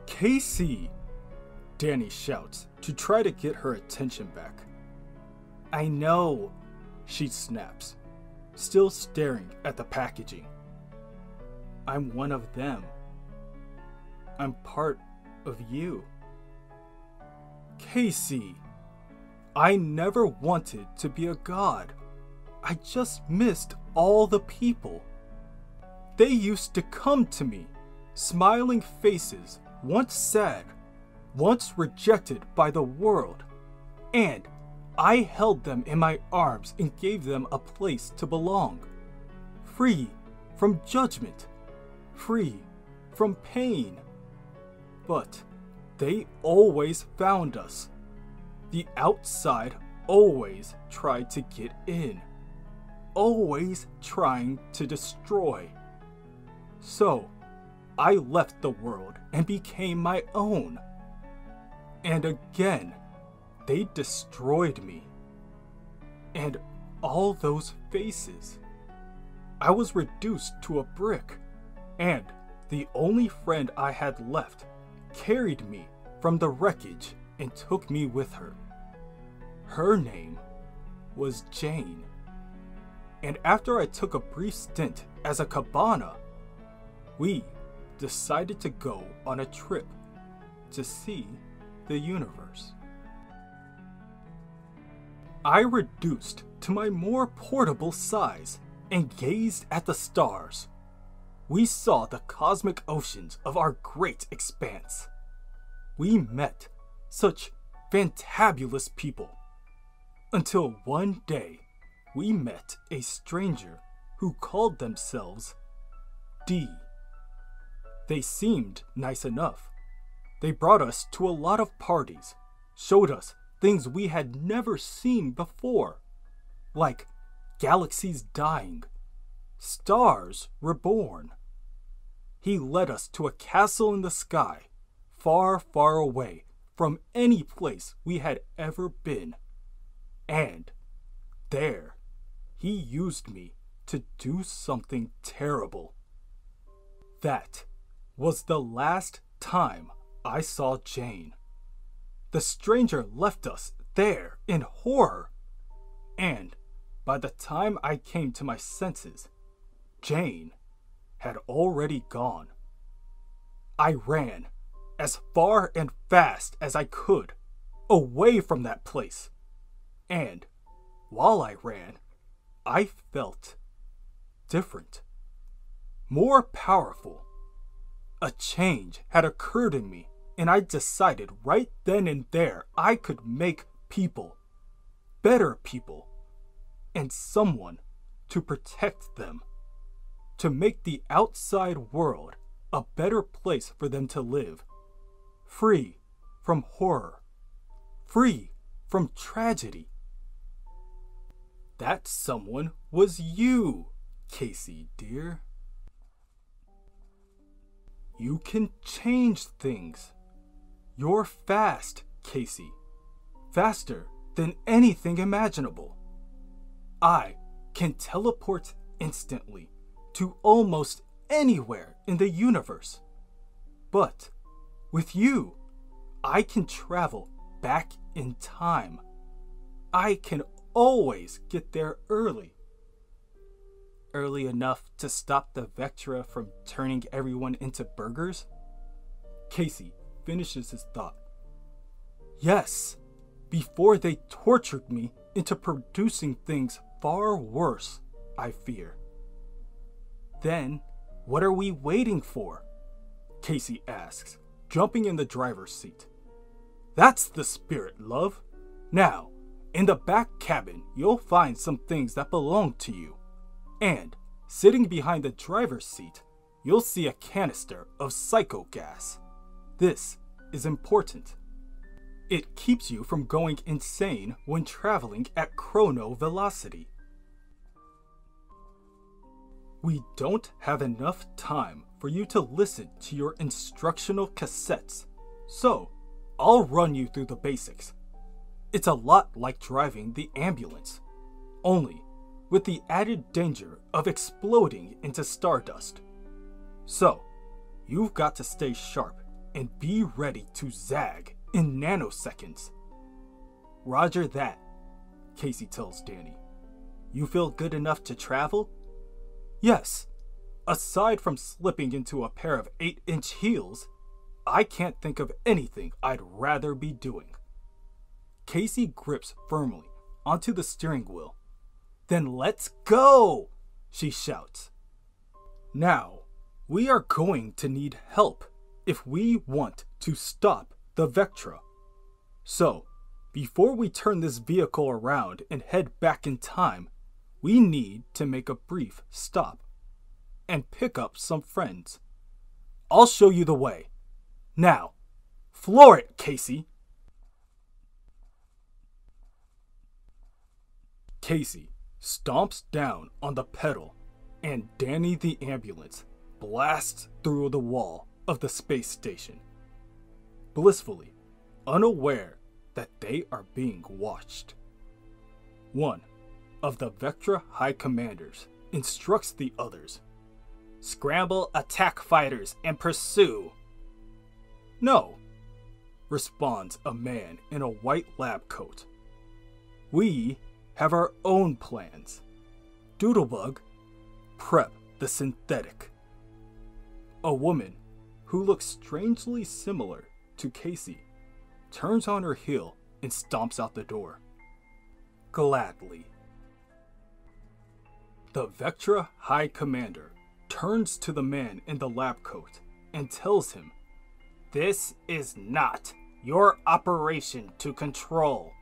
"Casey!" Danny shouts to try to get her attention back. "I know," she snaps, still staring at the packaging. "I'm one of them. I'm part of you." "Casey, I never wanted to be a god. I just missed all the people. They used to come to me, smiling faces, once sad, once rejected by the world, and I held them in my arms and gave them a place to belong, free from judgment, free from pain. But they always found us. The outside always tried to get in, always trying to destroy. So I left the world and became my own. And again, they destroyed me. And all those faces, I was reduced to a brick, and the only friend I had left carried me from the wreckage and took me with her. Her name was Jane. And after I took a brief stint as a cabana, we decided to go on a trip to see the universe. I reduced to my more portable size and gazed at the stars. We saw the cosmic oceans of our great expanse. We met such fantabulous people. Until one day, we met a stranger who called themselves D. They seemed nice enough. They brought us to a lot of parties, showed us things we had never seen before, like galaxies dying, stars reborn. He led us to a castle in the sky, far, far away from any place we had ever been. And there, he used me to do something terrible. That was the last time I saw Jane. The stranger left us there in horror. And by the time I came to my senses, Jane had already gone. I ran as far and fast as I could away from that place. And while I ran, I felt different, more powerful. A change had occurred in me, and I decided right then and there I could make people, better people, and someone to protect them, to make the outside world a better place for them to live, free from horror, free from tragedy. That someone was you, Casey, dear. You can change things. You're fast, Casey. Faster than anything imaginable. I can teleport instantly to almost anywhere in the universe. But with you, I can travel back in time. I can always get there early. Early enough to stop the Vectra from turning everyone into burgers? Casey finishes his thought. Yes, before they tortured me into producing things far worse, I fear. Then, what are we waiting for? Casey asks, jumping in the driver's seat. That's the spirit, love. Now, in the back cabin, you'll find some things that belong to you. And, sitting behind the driver's seat, you'll see a canister of psycho gas. This is important. It keeps you from going insane when traveling at chrono velocity. We don't have enough time for you to listen to your instructional cassettes, so I'll run you through the basics. It's a lot like driving the ambulance, only with the added danger of exploding into stardust. So, you've got to stay sharp and be ready to zag in nanoseconds. Roger that, Casey tells Danny. You feel good enough to travel? Yes. Aside from slipping into a pair of 8-inch heels, I can't think of anything I'd rather be doing. Casey grips firmly onto the steering wheel. Then let's go, she shouts. Now, we are going to need help if we want to stop the Vectra. So, before we turn this vehicle around and head back in time, we need to make a brief stop and pick up some friends. I'll show you the way. Now, floor it, Casey. Casey stomps down on the pedal, and Danny the ambulance blasts through the wall of the space station, blissfully unaware that they are being watched. One of the Vectra High Commanders instructs the others. Scramble attack fighters and pursue. No, responds a man in a white lab coat. We have our own plans. Doodlebug, prep the synthetic. A woman who looks strangely similar to Casey turns on her heel and stomps out the door. Gladly. The Vectra High Commander turns to the man in the lab coat and tells him, "This is not your operation to control.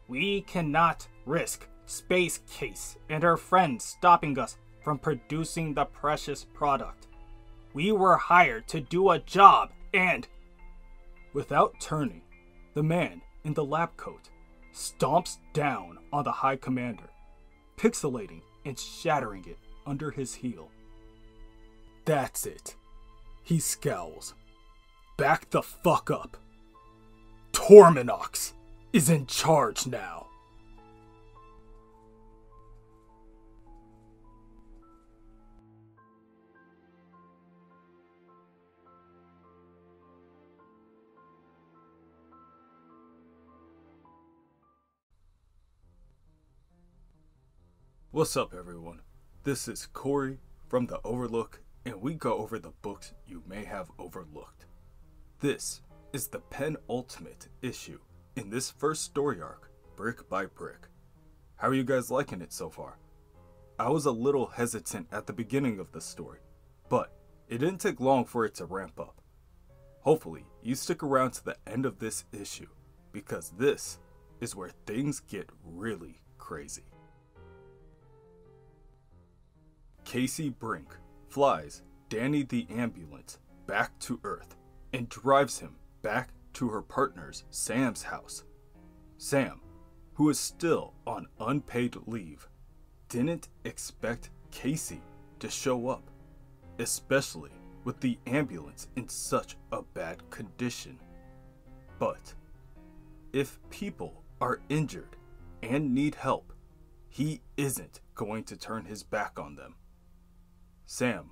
We cannot risk Space Case and her friends stopping us from producing the precious product. We were hired to do a job and..." Without turning, the man in the lab coat stomps down on the High Commander, pixelating and shattering it under his heel. That's it. He scowls. Back the fuck up. Torminox is in charge now. What's up, everyone? This is Corey from the OverLook, and we go over the books you may have overlooked. This is the penultimate issue in this first story arc, Brick by Brick. How are you guys liking it so far? I was a little hesitant at the beginning of the story, but it didn't take long for it to ramp up. Hopefully, you stick around to the end of this issue, because this is where things get really crazy. Casey Brinke flies Danny the ambulance back to Earth and drives him back to her partner's Sam's house. Sam, who is still on unpaid leave, didn't expect Casey to show up, especially with the ambulance in such a bad condition. But if people are injured and need help, he isn't going to turn his back on them. Sam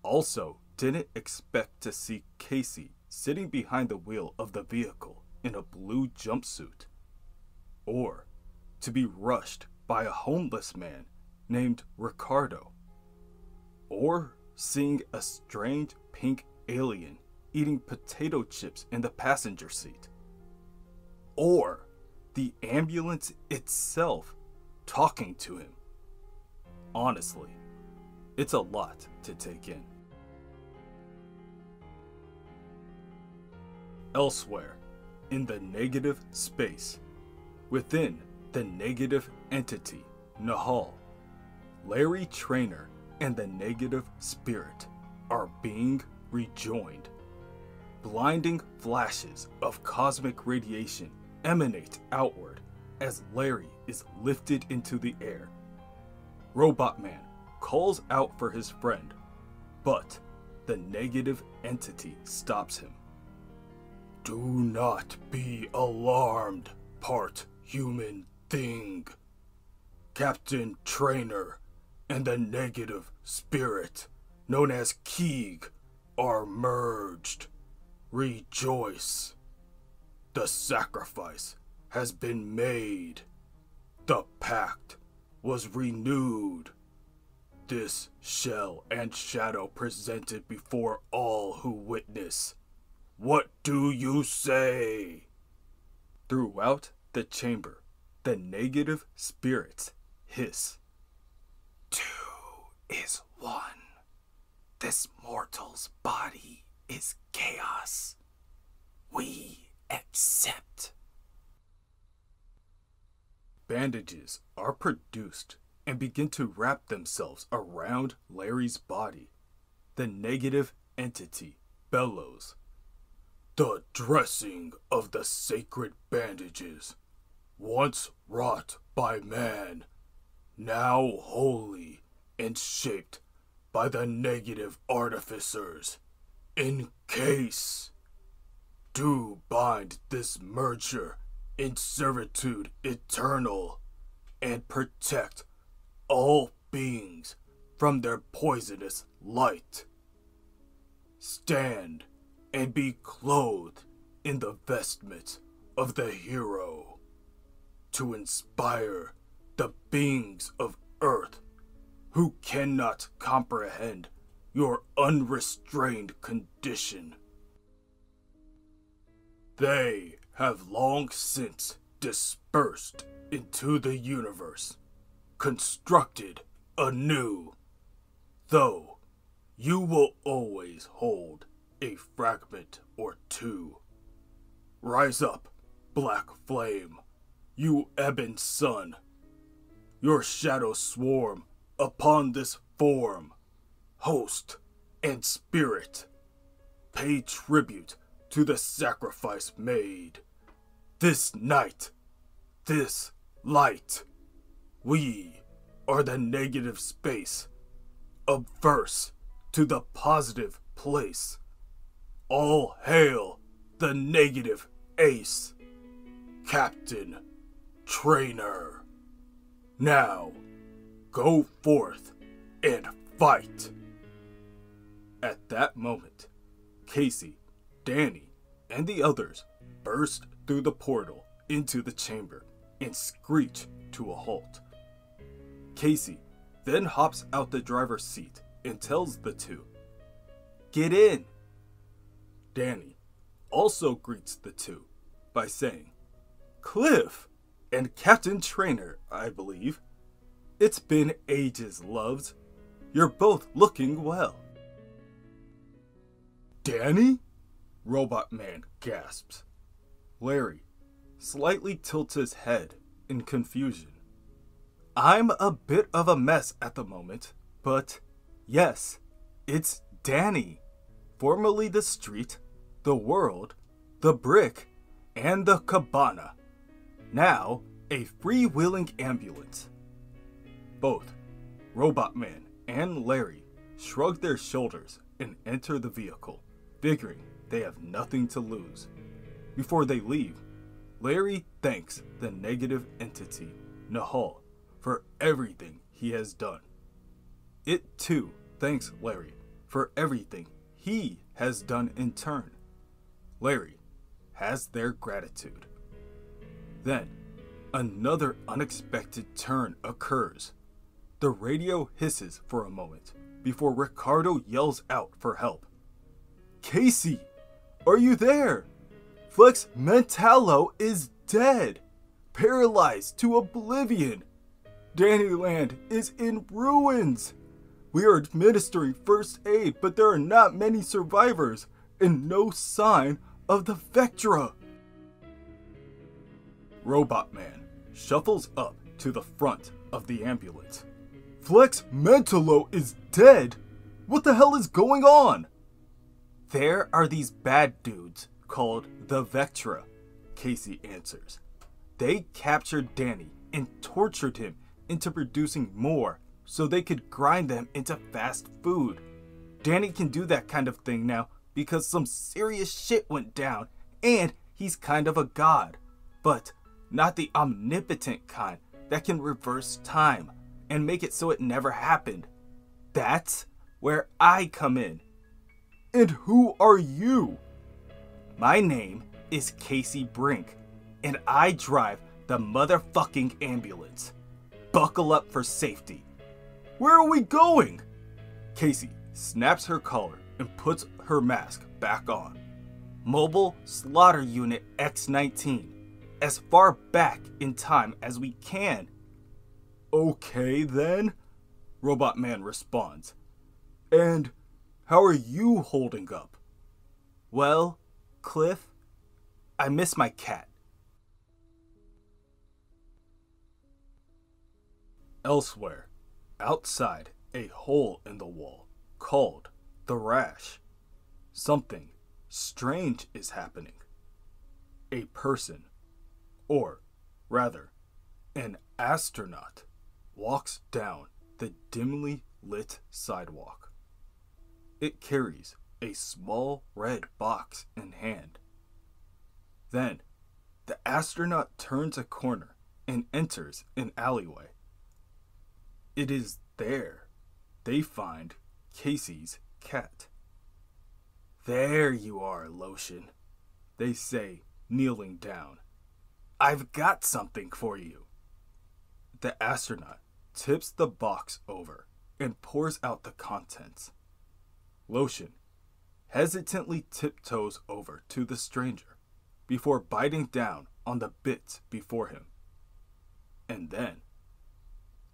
also didn't expect to see Casey sitting behind the wheel of the vehicle in a blue jumpsuit, or to be rushed by a homeless man named Ricardo, or seeing a strange pink alien eating potato chips in the passenger seat, or the ambulance itself talking to him. Honestly, it's a lot to take in. Elsewhere, in the negative space, within the negative entity, Nahal, Larry Trainer and the negative spirit are being rejoined. Blinding flashes of cosmic radiation emanate outward as Larry is lifted into the air. Robotman calls out for his friend, but the negative entity stops him. Do not be alarmed, part human thing. Captain Trainer and the negative spirit, known as Keeg, are merged. Rejoice. The sacrifice has been made. The pact was renewed. This shell and shadow presented before all who witness. What do you say? Throughout the chamber, the negative spirits hiss. 2 is 1. This mortal's body is chaos. We accept. Bandages are produced and begin to wrap themselves around Larry's body. The negative entity bellows. The dressing of the sacred bandages, once wrought by man, now holy and shaped by the negative artificers, in case. Do bind this merger in servitude eternal, and protect all beings from their poisonous light. Stand and be clothed in the vestments of the hero to inspire the beings of Earth who cannot comprehend your unrestrained condition. They have long since dispersed into the universe, constructed anew, though you will always hold a fragment or two. Rise up, black flame, you ebon sun. Your shadows swarm upon this form, host and spirit. Pay tribute to the sacrifice made. This night, this light, we are the negative space, averse to the positive place. All hail the negative ace, Captain Trainer. Now, go forth and fight. At that moment, Casey, Danny, and the others burst through the portal into the chamber and screech to a halt. Casey then hops out the driver's seat and tells the two, "Get in." Danny also greets the two by saying, "Cliff and Captain Trainer, I believe. It's been ages, loves. You're both looking well." Danny? Robotman gasps. Larry slightly tilts his head in confusion. "I'm a bit of a mess at the moment, but yes, it's Danny, formerly the street, the world, the brick, and the cabana. Now, a freewheeling ambulance." Both Robotman and Larry shrug their shoulders and enter the vehicle, figuring they have nothing to lose. Before they leave, Larry thanks the negative entity, Nahal, for everything he has done. It too thanks Larry for everything he has done in turn. Larry has their gratitude. Then, another unexpected turn occurs. The radio hisses for a moment before Ricardo yells out for help. "Casey, are you there? Flex Mentallo is dead, paralyzed to oblivion. Dannyland is in ruins. We are administering first aid, but there are not many survivors and no sign of the Vectra." Robotman shuffles up to the front of the ambulance. "Flex Mentallo is dead? What the hell is going on?" "There are these bad dudes called the Vectra," Casey answers. "They captured Danny and tortured him into producing more so they could grind them into fast food. Danny can do that kind of thing now because some serious shit went down and he's kind of a god, but not the omnipotent kind that can reverse time and make it so it never happened. That's where I come in." "And who are you?" "My name is Casey Brinke, and I drive the motherfucking ambulance. Buckle up for safety." "Where are we going?" Casey snaps her collar and puts her mask back on. "Mobile Slaughter Unit X-19, as far back in time as we can." "Okay then," Robotman responds. "And how are you holding up?" "Well, Cliff, I miss my cat." Elsewhere, outside a hole in the wall called the Rash, something strange is happening. A person, or rather, an astronaut, walks down the dimly lit sidewalk. It carries a small red box in hand. Then, the astronaut turns a corner and enters an alleyway. It is There, they find Casey's cat. "There you are, Lotion," they say, kneeling down. "I've got something for you." The astronaut tips the box over and pours out the contents. Lotion hesitantly tiptoes over to the stranger before biting down on the bits before him. And then,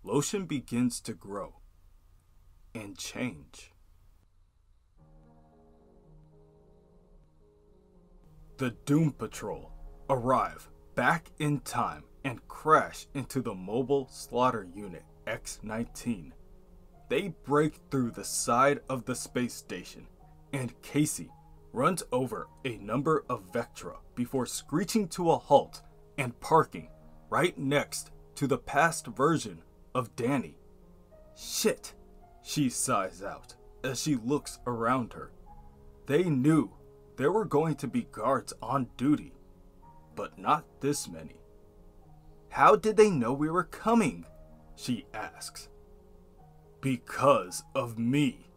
Lotion begins to grow and change. The Doom Patrol arrive back in time and crash into the Mobile Slaughter Unit X-19. They break through the side of the space station, and Casey runs over a number of Vectra before screeching to a halt and parking right next to the past version of Danny. "Shit," she sighs out as she looks around her. They knew there were going to be guards on duty, but not this many. "How did they know we were coming?" she asks. "Because of me,"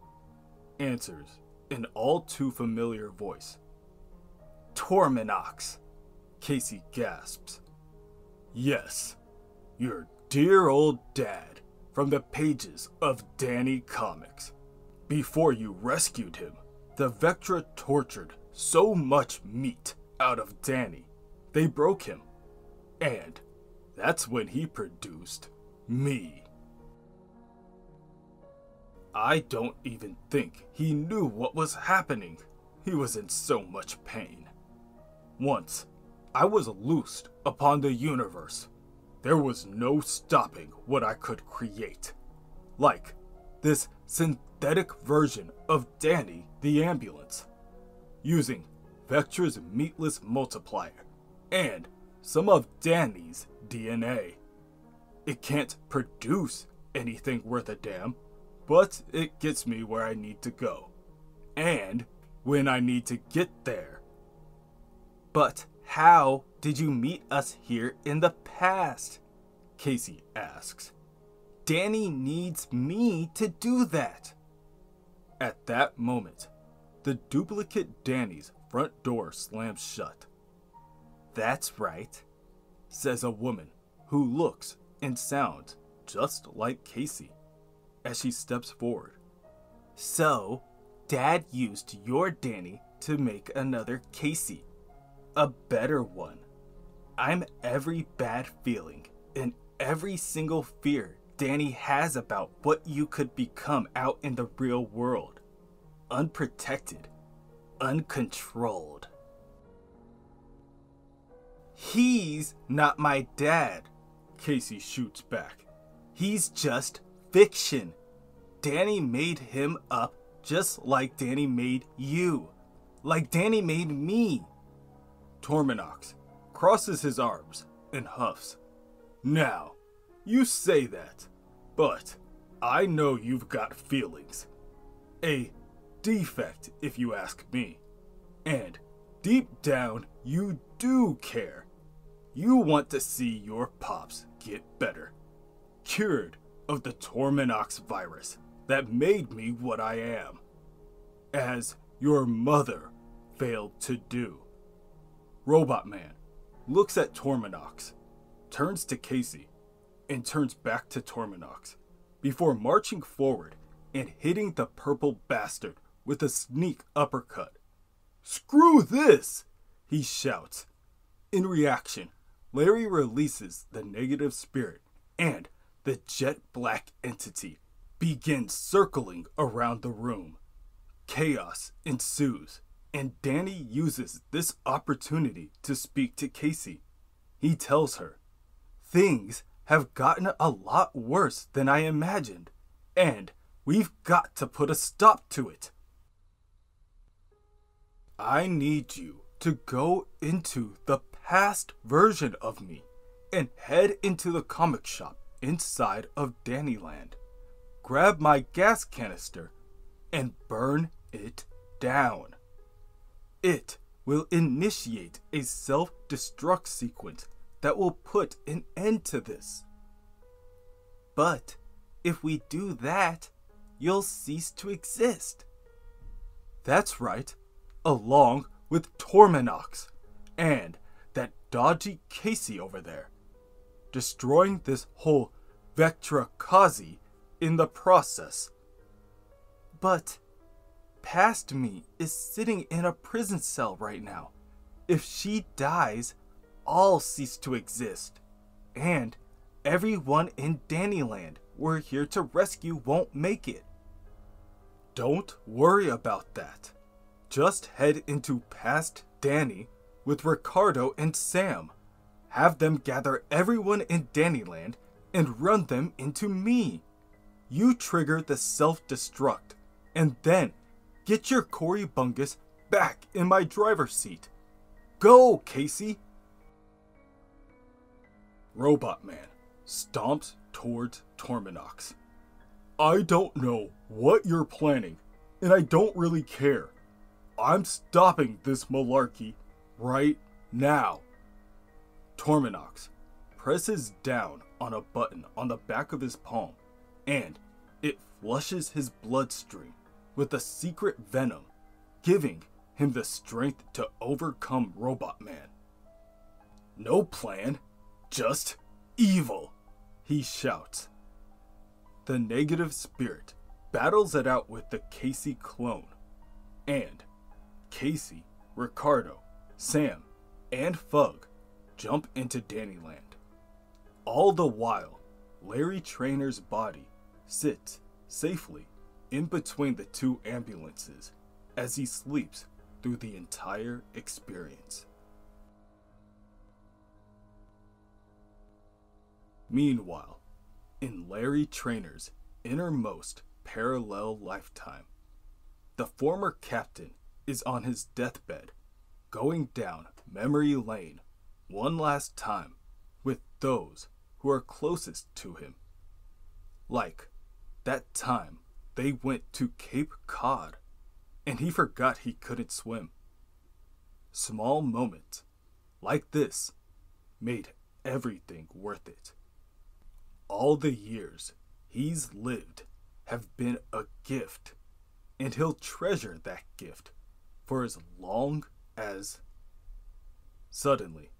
answers an all too familiar voice. "Torminox," Casey gasps. "Yes, your dear old dad from the pages of Danny Comics. Before you rescued him, the Vectra tortured so much meat out of Danny, they broke him. And that's when he produced me. I don't even think he knew what was happening. He was in so much pain. Once, I was loosed upon the universe. There was no stopping what I could create. Like this synthetic version of Danny the Ambulance, using Vectra's meatless multiplier and some of Danny's DNA. It can't produce anything worth a damn, but it gets me where I need to go, and when I need to get there. But how did you meet us here in the past? Casey asks. Danny needs me to do that. At that moment, the duplicate Danny's front door slams shut. That's right, says a woman who looks and sounds just like Casey as she steps forward. So, Dad used your Danny to make another Casey. A better one. I'm every bad feeling and every single fear Danny has about what you could become out in the real world. Unprotected. Uncontrolled. He's not my dad, Casey shoots back. He's just fiction. Danny made him up just like Danny made you. Like Danny made me. Torminox crosses his arms and huffs. Now, you say that, but I know you've got feelings. A defect, if you ask me. And deep down, you do care. You want to see your pops get better. Cured of the Torminox virus that made me what I am. As your mother failed to do. Robotman looks at Torminox, turns to Casey, and turns back to Torminox before marching forward and hitting the purple bastard with a sneak uppercut. Screw this! He shouts. In reaction, Larry releases the negative spirit and the jet black entity begins circling around the room. Chaos ensues, and Danny uses this opportunity to speak to Casey. He tells her, things have gotten a lot worse than I imagined, and we've got to put a stop to it. I need you to go into the past version of me and head into the comic shop inside of Dannyland. Grab my gas canister and burn it down. It will initiate a self-destruct sequence that will put an end to this. But if we do that, you'll cease to exist. That's right, along with Torminox and that dodgy Casey over there, destroying this whole Vectra-Kazi in the process. But past me is sitting in a prison cell right now. If she dies, I'll cease to exist. And everyone in Dannyland we're here to rescue won't make it. Don't worry about that. Just head into past Danny with Ricardo and Sam. Have them gather everyone in Dannyland and run them into me. You trigger the self-destruct, and then get your Cory Bungus back in my driver's seat. Go, Casey! Robotman stomps towards Torminox. I don't know what you're planning, and I don't really care. I'm stopping this malarkey right now. Torminox presses down on a button on the back of his palm, and it flushes his bloodstream with a secret venom, giving him the strength to overcome Robotman. No plan, just evil, he shouts. The negative spirit battles it out with the Casey clone, and Casey, Ricardo, Sam, and Fug jump into Dannyland. All the while, Larry Trainor's body sits safely in between the two ambulances as he sleeps through the entire experience. Meanwhile, in Larry Trainor's innermost parallel lifetime, the former captain is on his deathbed, going down memory lane one last time with those who are closest to him. Like that time they went to Cape Cod and he forgot he couldn't swim. Small moments like this made everything worth it. All the years he's lived have been a gift, and he'll treasure that gift for as long as... Suddenly,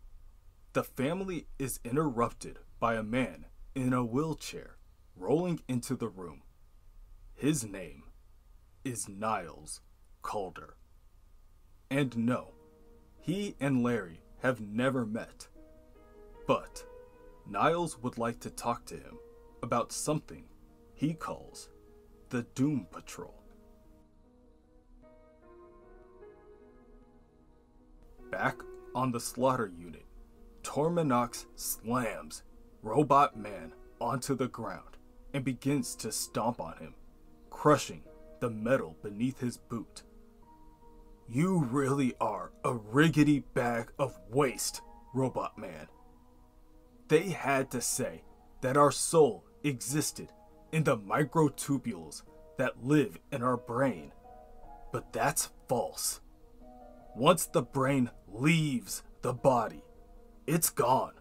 the family is interrupted by a man in a wheelchair rolling into the room. His name is Niles Calder. And no, he and Larry have never met. But Niles would like to talk to him about something he calls the Doom Patrol. Back on the slaughter unit, Torminox slams Robotman onto the ground and begins to stomp on him, crushing the metal beneath his boot. You really are a riggedy bag of waste, Robotman. They had to say that our soul existed in the microtubules that live in our brain, but that's false. Once the brain leaves the body, it's gone.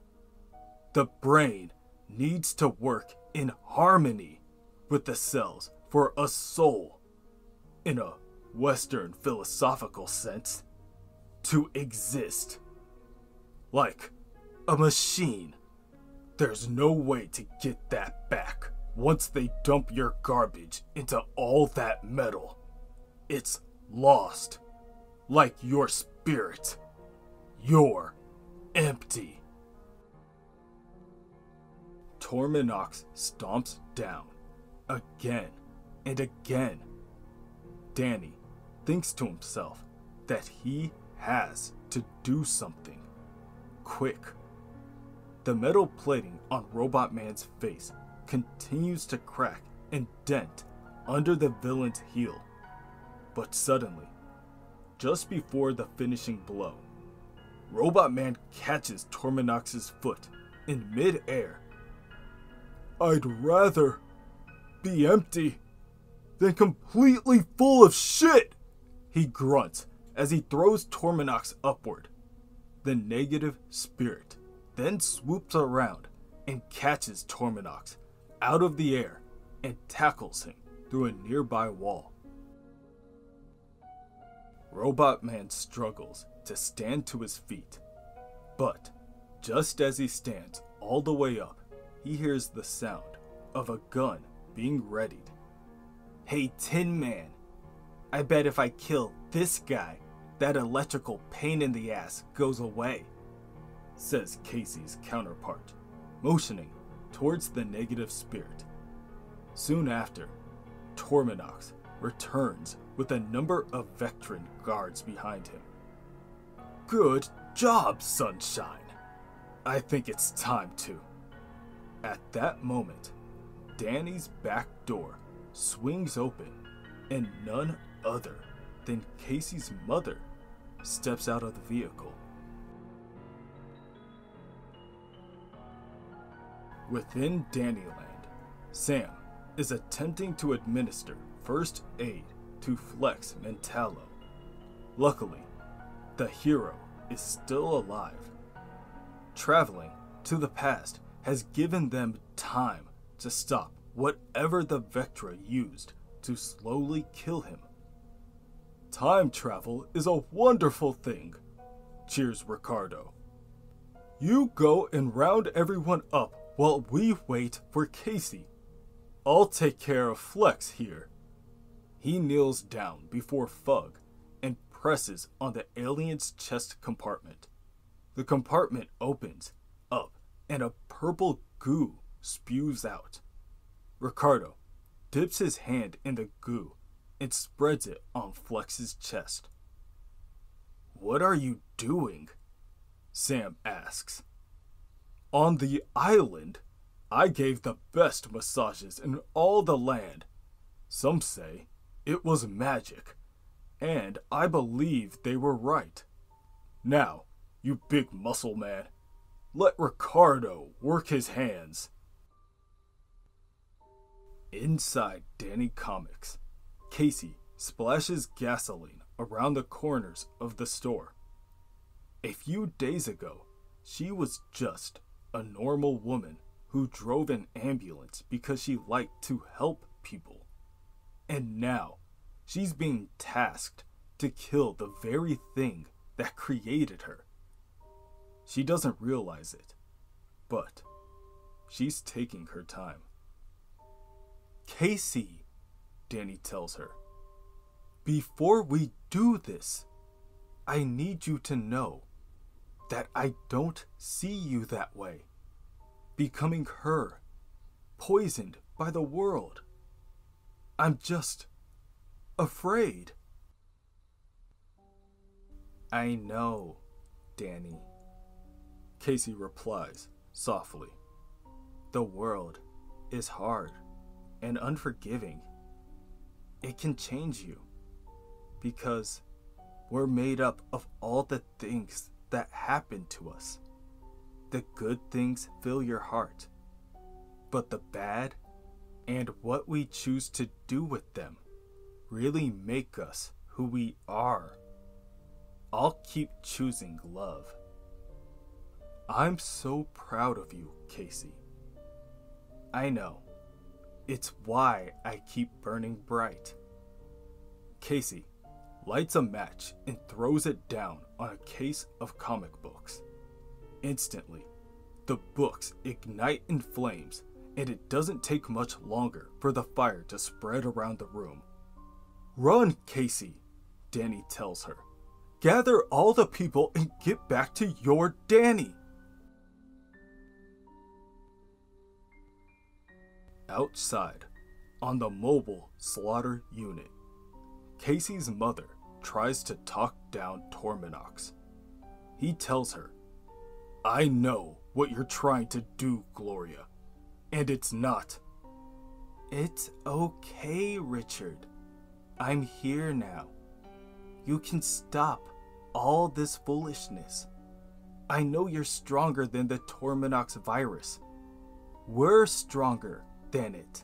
The brain needs to work in harmony with the cells for a soul, in a Western philosophical sense, to exist. Like a machine. There's no way to get that back once they dump your garbage into all that metal. It's lost. Like your spirit. You're empty. Torminox stomps down, again and again. Danny thinks to himself that he has to do something. Quick. The metal plating on Robotman's face continues to crack and dent under the villain's heel. But suddenly, just before the finishing blow, Robotman catches Torminox's foot in mid-air. I'd rather be empty than completely full of shit, he grunts as he throws Torminox upward. The negative spirit then swoops around and catches Torminox out of the air and tackles him through a nearby wall. Robotman struggles to stand to his feet, but just as he stands all the way up, he hears the sound of a gun being readied. "Hey, Tin Man, I bet if I kill this guy, that electrical pain in the ass goes away," says Casey's counterpart, motioning towards the negative spirit. Soon after, Torminox returns with a number of Vectran guards behind him. "Good job, Sunshine. I think it's time to." At that moment, Danny's back door swings open and none other than Casey's mother steps out of the vehicle. Within Dannyland, Sam is attempting to administer first aid to Flex Mentallo. Luckily, the hero is still alive. Traveling to the past has given them time to stop whatever the Vectra used to slowly kill him. "Time travel is a wonderful thing," cheers Ricardo. "You go and round everyone up while we wait for Casey. I'll take care of Flex here." He kneels down before Fug and presses on the alien's chest compartment. The compartment opens up and a purple goo spews out. Ricardo dips his hand in the goo and spreads it on Flex's chest. "What are you doing?" Sam asks. "On the island, I gave the best massages in all the land. Some say it was magic, and I believe they were right. Now, you big muscle man, let Ricardo work his hands." Inside Danny Comics, Casey splashes gasoline around the corners of the store. A few days ago, she was just a normal woman who drove an ambulance because she liked to help people. And now, she's being tasked to kill the very thing that created her. She doesn't realize it, but she's taking her time. "Casey," Danny tells her, "before we do this, I need you to know that I don't see you that way. Becoming her, poisoned by the world. I'm just afraid." "I know, Danny," Casey replies softly. "The world is hard and unforgiving. It can change you because we're made up of all the things that happen to us. The good things fill your heart, but the bad and what we choose to do with them really make us who we are. I'll keep choosing love. I'm so proud of you, Casey. I know. It's why I keep burning bright." Casey lights a match and throws it down on a case of comic books. Instantly, the books ignite in flames, and it doesn't take much longer for the fire to spread around the room. "Run, Casey," Danny tells her. "Gather all the people and get back to your Danny." Outside, on the mobile slaughter unit, Casey's mother tries to talk down Torminox. He tells her, "I know what you're trying to do, Gloria, and it's not." "It's okay, Richard. I'm here now. You can stop all this foolishness. I know you're stronger than the Torminox virus. We're stronger than it.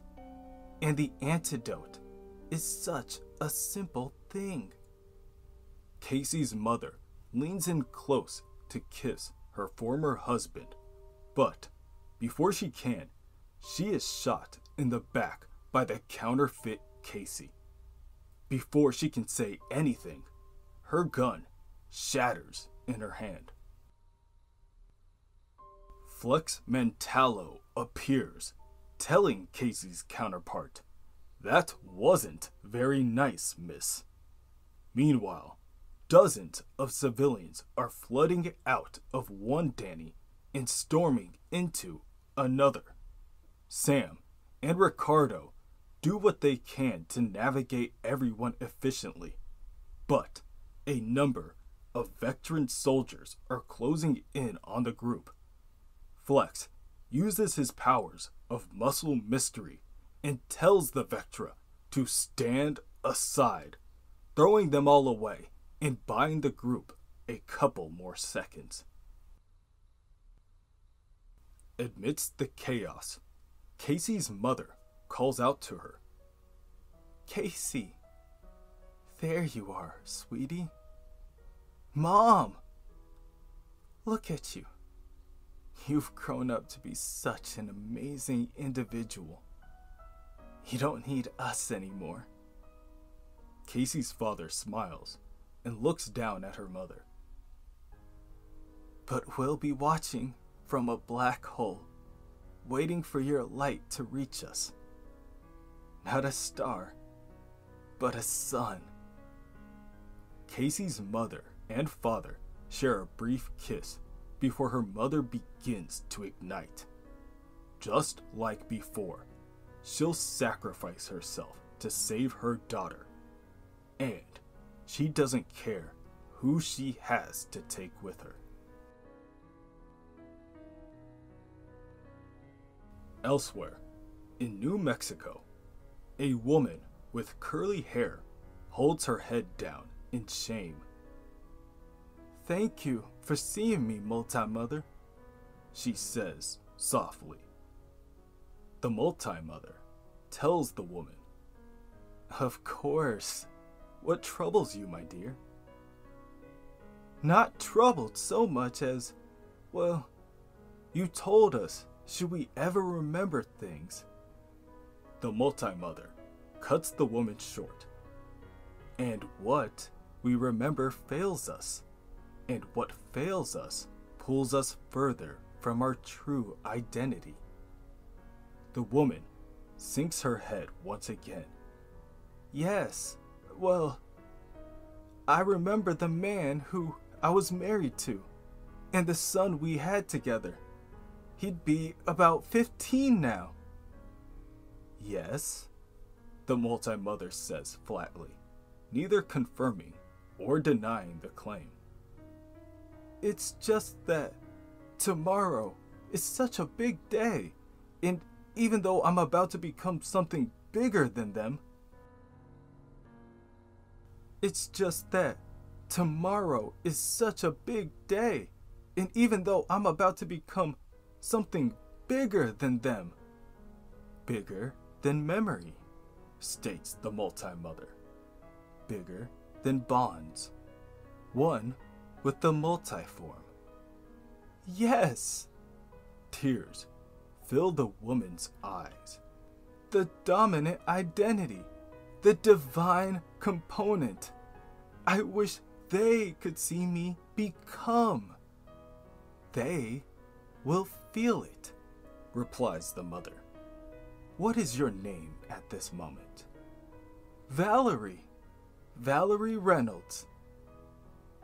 And the antidote is such a simple thing." Casey's mother leans in close to kiss her former husband, but before she can, she is shot in the back by the counterfeit Casey. Before she can say anything, her gun shatters in her hand. Flex Mentallo appears, telling Casey's counterpart, "That wasn't very nice, miss." Meanwhile, dozens of civilians are flooding out of one Danny and storming into another. Sam and Ricardo do what they can to navigate everyone efficiently, but a number of veteran soldiers are closing in on the group. Flex uses his powers of muscle mystery and tells the Vectra to stand aside, throwing them all away and buying the group a couple more seconds. Amidst the chaos, Casey's mother calls out to her. "Casey, there you are, sweetie. Mom, look at you. You've grown up to be such an amazing individual. You don't need us anymore." Casey's father smiles and looks down at her mother. "But we'll be watching from a black hole, waiting for your light to reach us. Not a star, but a sun." Casey's mother and father share a brief kiss before her mother begins to ignite. Just like before, she'll sacrifice herself to save her daughter, and she doesn't care who she has to take with her. Elsewhere, in New Mexico, a woman with curly hair holds her head down in shame. "Thank you for seeing me, Multi-Mother," she says softly. The Multi-Mother tells the woman, "Of course. What troubles you, my dear?" "Not troubled so much as, well, you told us, should we ever remember things?" The Multi-Mother cuts the woman short. "And what we remember fails us, and what fails us pulls us further from our true identity." The woman sinks her head once again. "Yes, well, I remember the man who I was married to, and the son we had together. He'd be about 15 now." "Yes," the Multi-Mother says flatly, neither confirming or denying the claim. "It's just that tomorrow is such a big day, and even though I'm about to become something bigger than them, it's just that tomorrow is such a big day, and even though I'm about to become something bigger than them." "Bigger than memory," states the Multi-Mother. "Bigger than bonds. One with the multiform." "Yes!" Tears fill the woman's eyes. "The dominant identity. The divine component. I wish they could see me become." "They will feel it," replies the mother. "What is your name at this moment?" "Valerie. Valerie Reynolds."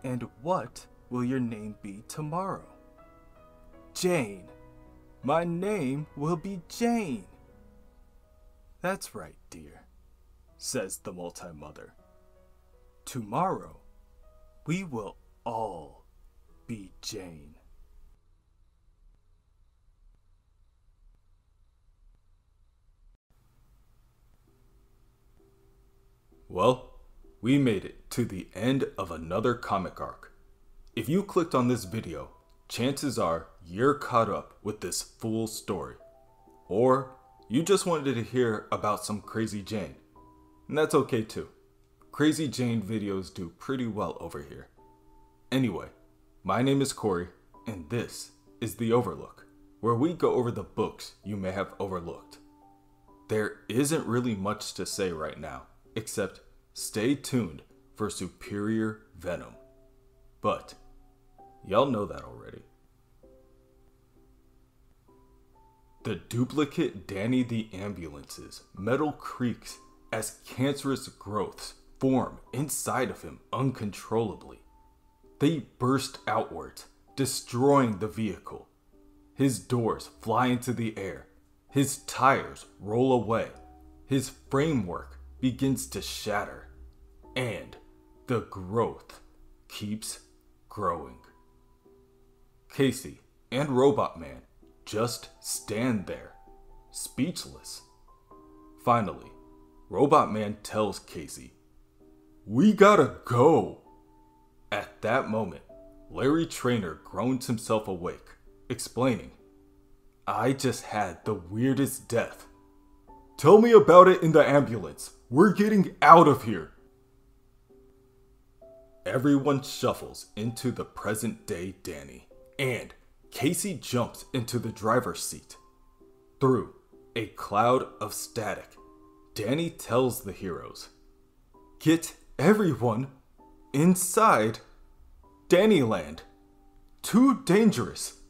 "And what will your name be tomorrow?" "Jane. My name will be Jane." "That's right, dear," says the Multi-Mother. "Tomorrow, we will all be Jane." Well, we made it to the end of another comic arc. If you clicked on this video, chances are you're caught up with this full story. Or you just wanted to hear about some Crazy Jane. And that's okay too. Crazy Jane videos do pretty well over here. Anyway, my name is Corey, and this is The Overlook, where we go over the books you may have overlooked. there isn't really much to say right now, except stay tuned for superior venom. But y'all know that already. The duplicate Danny the Ambulance's metal creaks as cancerous growths form inside of him uncontrollably. They burst outwards, destroying the vehicle. His doors fly into the air. His tires roll away. His framework begins to shatter. And the growth keeps growing. Casey and Robotman just stand there, speechless. Finally, Robotman tells Casey, "We gotta go." At that moment, Larry Trainer groans himself awake, explaining, "I just had the weirdest death. Tell me about it in the ambulance. We're getting out of here." Everyone shuffles into the present day Danny, and Casey jumps into the driver's seat. Through a cloud of static, Danny tells the heroes, "Get everyone inside Dannyland. Too dangerous.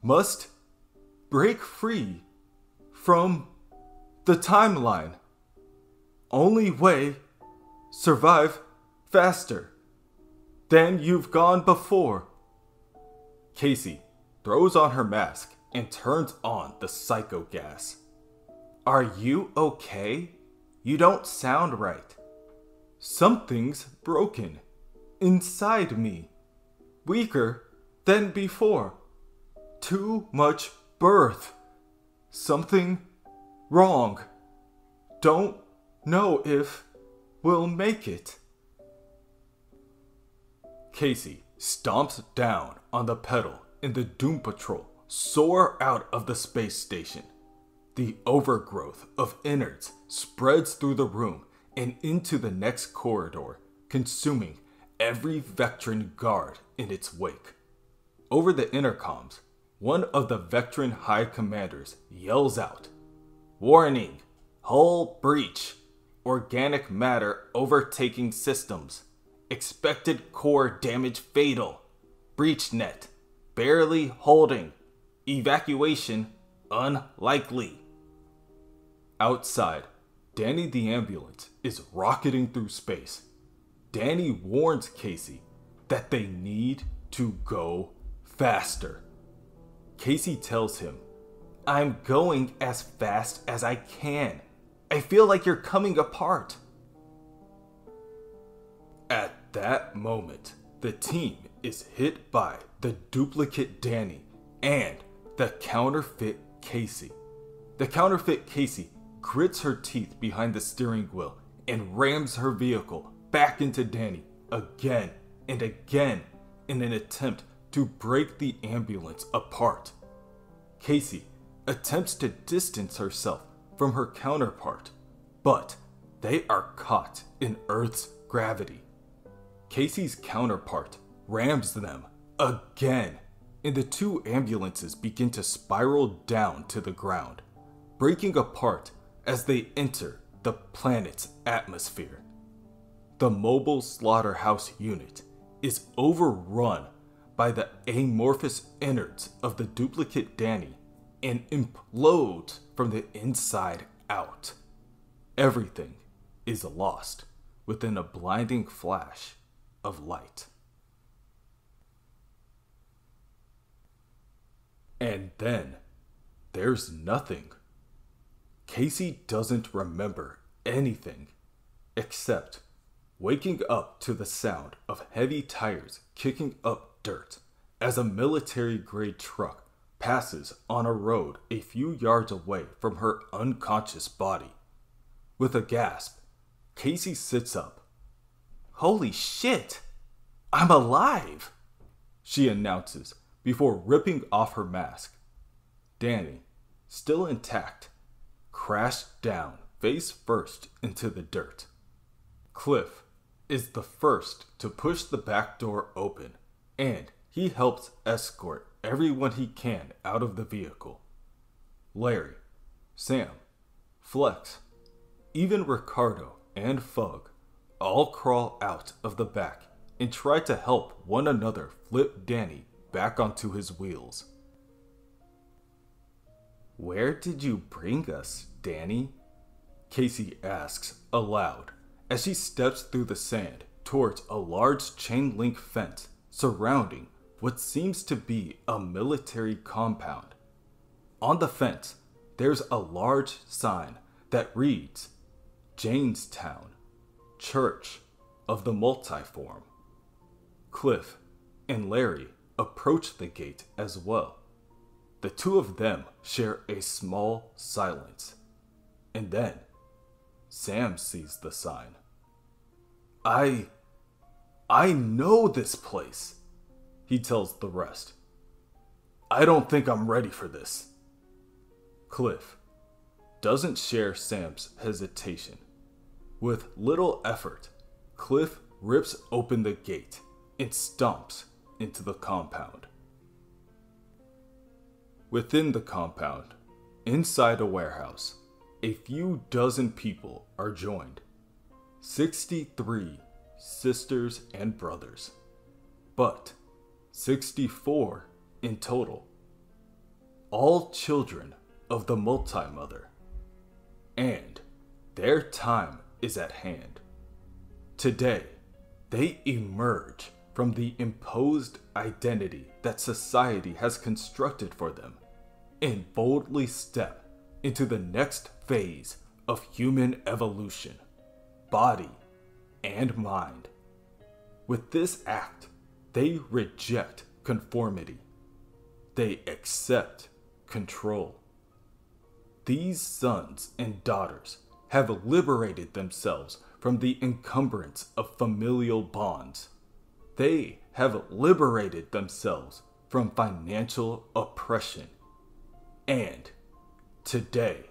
Must break free from the timeline. Only way survive faster than you've gone before." Casey throws on her mask and turns on the psycho gas. "Are you okay? You don't sound right." "Something's broken inside me. Weaker than before. Too much birth. Something wrong. Don't know if we'll make it." Casey stomps down on the pedal and the Doom Patrol soar out of the space station. The overgrowth of innards spreads through the room and into the next corridor, consuming every Vectran guard in its wake. Over the intercoms, one of the Vectran High Commanders yells out, "Warning! Hull breach! Organic matter overtaking systems! Expected core damage fatal! Breach net! Barely holding! Evacuation unlikely!" Outside, Danny the Ambulance is rocketing through space. Danny warns Casey that they need to go faster. Casey tells him, "I'm going as fast as I can. I feel like you're coming apart." At that moment, the team is hit by the duplicate Danny and the counterfeit Casey. The counterfeit Casey grits her teeth behind the steering wheel and rams her vehicle back into Danny again and again in an attempt to break the ambulance apart. Casey attempts to distance herself from her counterpart, but they are caught in Earth's gravity. Casey's counterpart rams them again, and the two ambulances begin to spiral down to the ground, breaking apart as they enter the planet's atmosphere. The mobile slaughterhouse unit is overrun by the amorphous innards of the duplicate Danny and implodes from the inside out. Everything is lost within a blinding flash of light. And then there's nothing. Casey doesn't remember anything except waking up to the sound of heavy tires kicking up dirt as a military-grade truck passes on a road a few yards away from her unconscious body. With a gasp, Casey sits up. "Holy shit! I'm alive!" she announces before ripping off her mask. Danny, still intact, crashed down face first into the dirt. Cliff is the first to push the back door open, and he helps escort everyone he can out of the vehicle. Larry, Sam, Flex, even Ricardo and Fug all crawl out of the back and try to help one another flip Danny back onto his wheels. "Where did you bring us, Danny?" Casey asks aloud as she steps through the sand towards a large chain link fence surrounding what seems to be a military compound. On the fence, there's a large sign that reads, "Janestown, Church of the Multiform." Cliff and Larry approach the gate as well. The two of them share a small silence. And then, Sam sees the sign. I know this place," he tells the rest. "I don't think I'm ready for this." Cliff doesn't share Sam's hesitation. With little effort, Cliff rips open the gate and stomps into the compound. Within the compound, inside a warehouse, a few dozen people are joined. 63 sisters and brothers, but 64 in total. All children of the Multi-Mother. And their time is at hand. Today, they emerge from the imposed identity that society has constructed for them and boldly step into the next phase of human evolution, body and mind. With this act, they reject conformity. They accept control. These sons and daughters have liberated themselves from the encumbrance of familial bonds. They have liberated themselves from financial oppression. And today,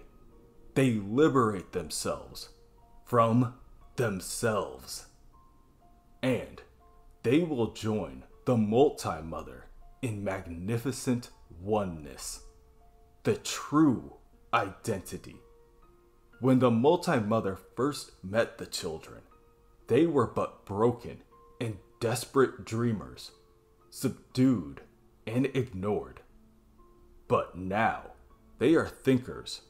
they liberate themselves from themselves. And they will join the Multi-Mother in magnificent oneness. The true identity. When the Multi-Mother first met the children, they were but broken and desperate dreamers, subdued and ignored. But now, they are thinkers,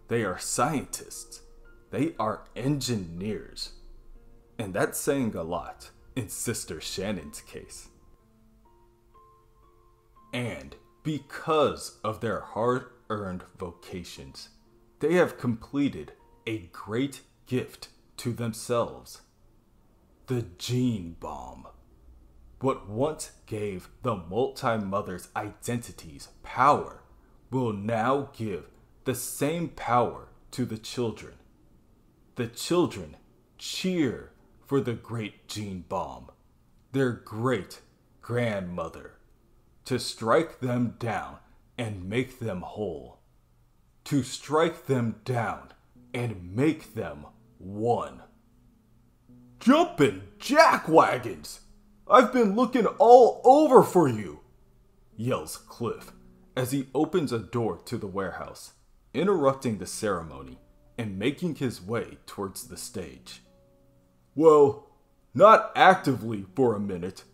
they are scientists, they are engineers. And that's saying a lot in Sister Shannon's case. And because of their hard-earned vocations, they have completed a great gift to themselves. The gene bomb. What once gave the Multi-Mother's identities power will now give the same power to the children. The children cheer for the great gene bomb, their great grandmother, to strike them down and make them whole. To strike them down and make them one. "Jumpin' jackwagons! I've been looking all over for you!" yells Cliff as he opens a door to the warehouse, interrupting the ceremony and making his way towards the stage. "Well, not actively for a minute,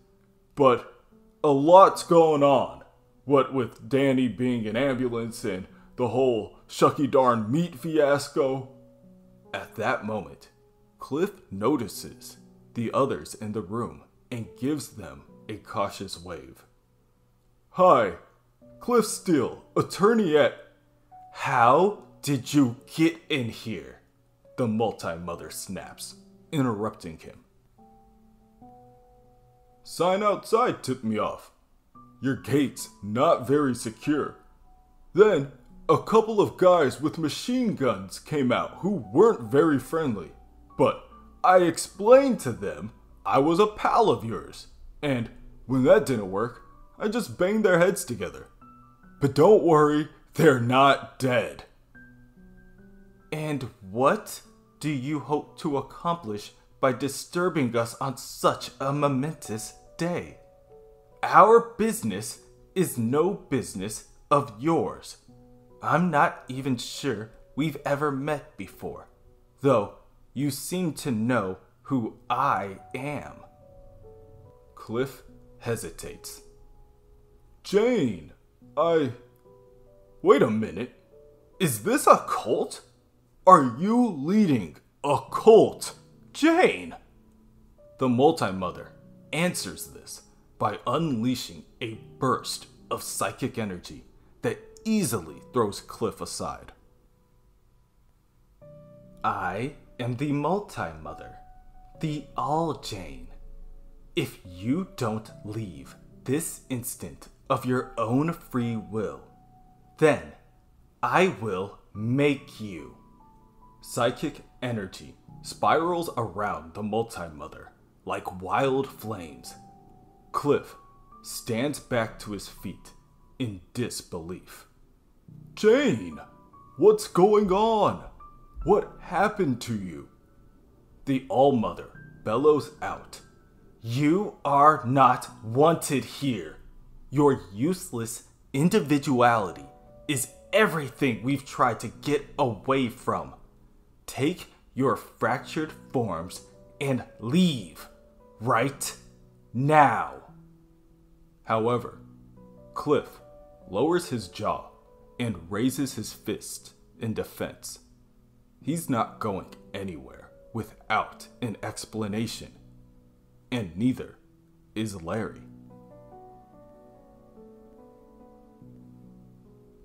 but a lot's going on. What with Danny being an ambulance and the whole shucky darn meat fiasco." At that moment, Cliff notices the others in the room and gives them a cautious wave. "Hi, Cliff Steele, attorney at..." "How did you get in here?" the Multi-Mother snaps, interrupting him. "Sign outside tipped me off. Your gate's not very secure. Then, a couple of guys with machine guns came out who weren't very friendly. But I explained to them I was a pal of yours. And when that didn't work, I just banged their heads together. But don't worry, they're not dead." "And what do you hope to accomplish by disturbing us on such a momentous day? Our business is no business of yours. I'm not even sure we've ever met before, though you seem to know who I am. Cliff hesitates. Jane, Wait a minute. Is this a cult? Are you leading a cult, Jane? The Multi-Mother answers this by unleashing a burst of psychic energy that easily throws Cliff aside. I am the Multi-Mother, the All-Jane. If you don't leave this instant of your own free will, then I will make you. Psychic energy spirals around the Multi-Mother like wild flames. Cliff stands back to his feet in disbelief. Jane, what's going on? What happened to you? The All-Mother bellows out. You are not wanted here. Your useless individuality is everything we've tried to get away from. Take your fractured forms and leave right now. However, Cliff lowers his jaw and raises his fist in defense. He's not going anywhere without an explanation, and neither is Larry.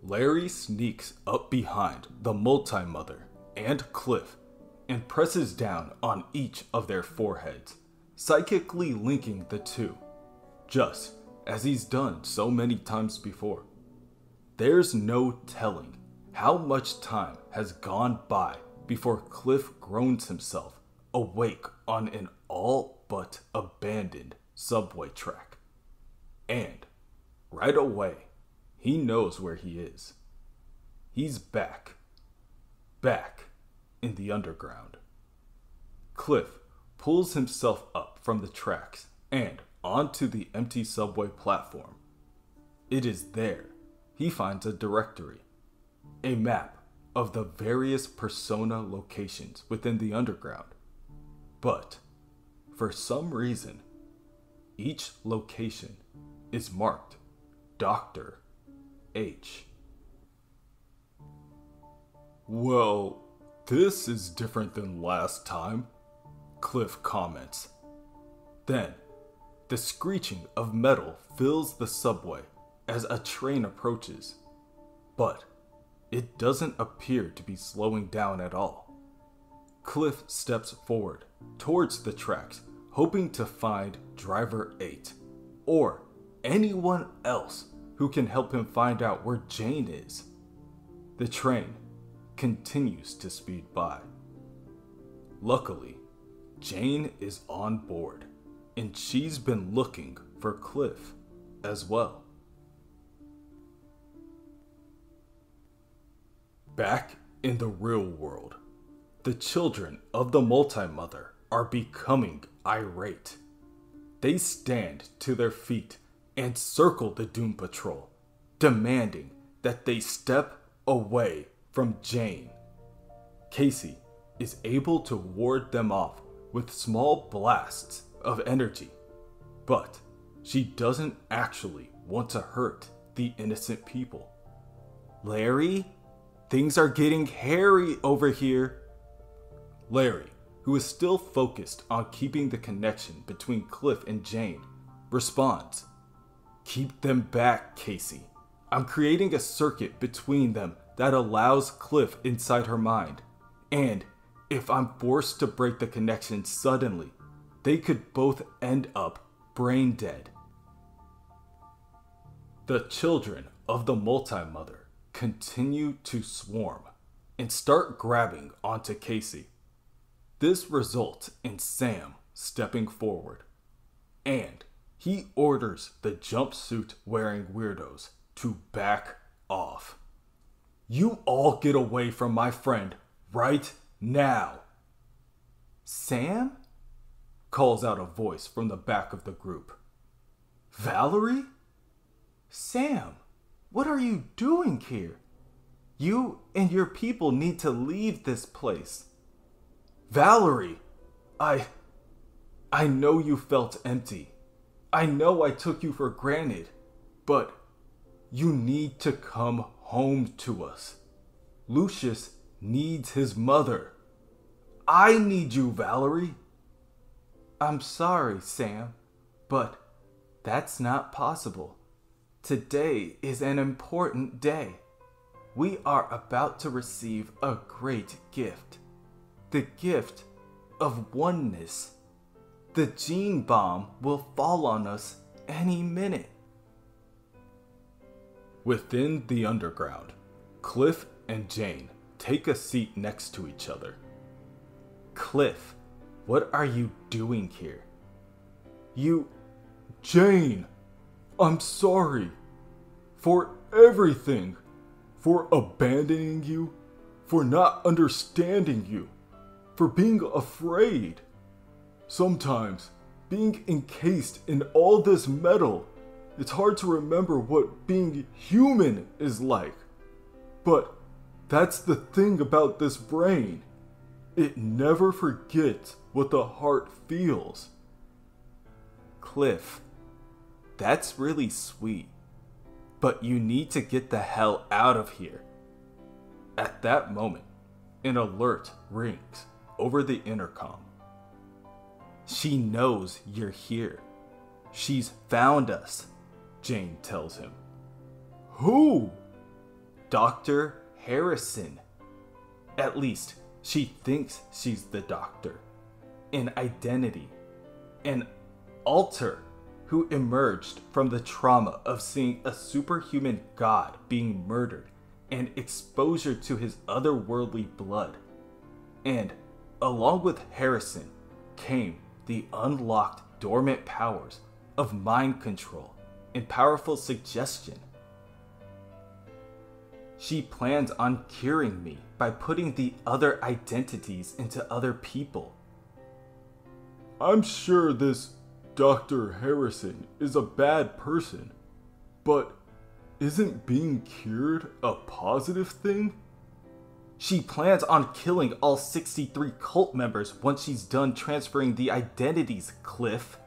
Larry sneaks up behind the Multi-Mother and Cliff and presses down on each of their foreheads, psychically linking the two, just as he's done so many times before. There's no telling how much time has gone by before Cliff groans himself awake on an all but abandoned subway track. And right away, he knows where he is. He's back in the underground. Cliff pulls himself up from the tracks and onto the empty subway platform. It is there he finds a directory, a map of the various persona locations within the underground. But for some reason, each location is marked Dr. H. Well, this is different than last time, Cliff comments. Then, the screeching of metal fills the subway as a train approaches, but it doesn't appear to be slowing down at all. Cliff steps forward towards the tracks, hoping to find Driver 8 or anyone else who can help him find out where Jane is. The train continues to speed by. Luckily, Jane is on board, and she's been looking for Cliff as well. Back in the real world, the children of the Multi-Mother are becoming irate. They stand to their feet and circle the Doom Patrol, demanding that they step away from Jane. Casey is able to ward them off with small blasts of energy, but she doesn't actually want to hurt the innocent people. Larry, things are getting hairy over here. Larry, who is still focused on keeping the connection between Cliff and Jane, responds, "Keep them back, Casey. I'm creating a circuit between them that allows Cliff inside her mind. And if I'm forced to break the connection suddenly, they could both end up brain dead." The children of the Multi-Mother continue to swarm and start grabbing onto Casey. This results in Sam stepping forward, and he orders the jumpsuit-wearing weirdos to back off. "You all get away from my friend right now." "Sam?" calls out a voice from the back of the group. "Valerie? Sam, what are you doing here?" You and your people need to leave this place. Valerie, I know you felt empty. I know I took you for granted, but you need to come home to us. Lucius needs his mother. I need you, Valerie. I'm sorry, Sam, but that's not possible. Today is an important day. We are about to receive a great gift. The gift of oneness. The gene bomb will fall on us any minute. Within the underground, Cliff and Jane take a seat next to each other. Cliff, what are you doing here? Jane, I'm sorry. For everything. For abandoning you. For not understanding you. For being afraid. Sometimes, being encased in all this metal, it's hard to remember what being human is like. But that's the thing about this brain. It never forgets what the heart feels. Cliff, that's really sweet, but you need to get the hell out of here. At that moment, an alert rings over the intercom. She knows you're here. She's found us, Jane tells him. Who? Dr. Harrison. At least, she thinks she's the doctor. An identity. An alter who emerged from the trauma of seeing a superhuman god being murdered and exposure to his otherworldly blood. And, along with Harrison, came the unlocked dormant powers of mind control and powerful suggestion. She plans on curing me by putting the other identities into other people. I'm sure this Dr. Harrison is a bad person, but isn't being cured a positive thing? She plans on killing all 63 cult members once she's done transferring the identities, Cliff.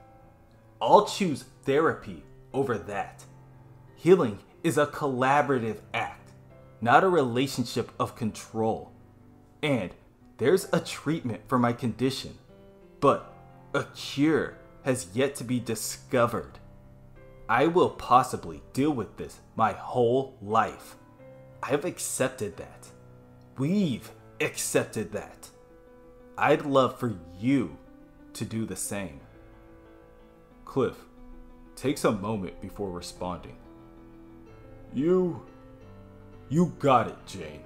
I'll choose therapy over that. Healing is a collaborative act, not a relationship of control. And there's a treatment for my condition, but a cure has yet to be discovered. I will possibly deal with this my whole life. I've accepted that. We've accepted that. I'd love for you to do the same. Cliff takes a moment before responding. You got it, Jane.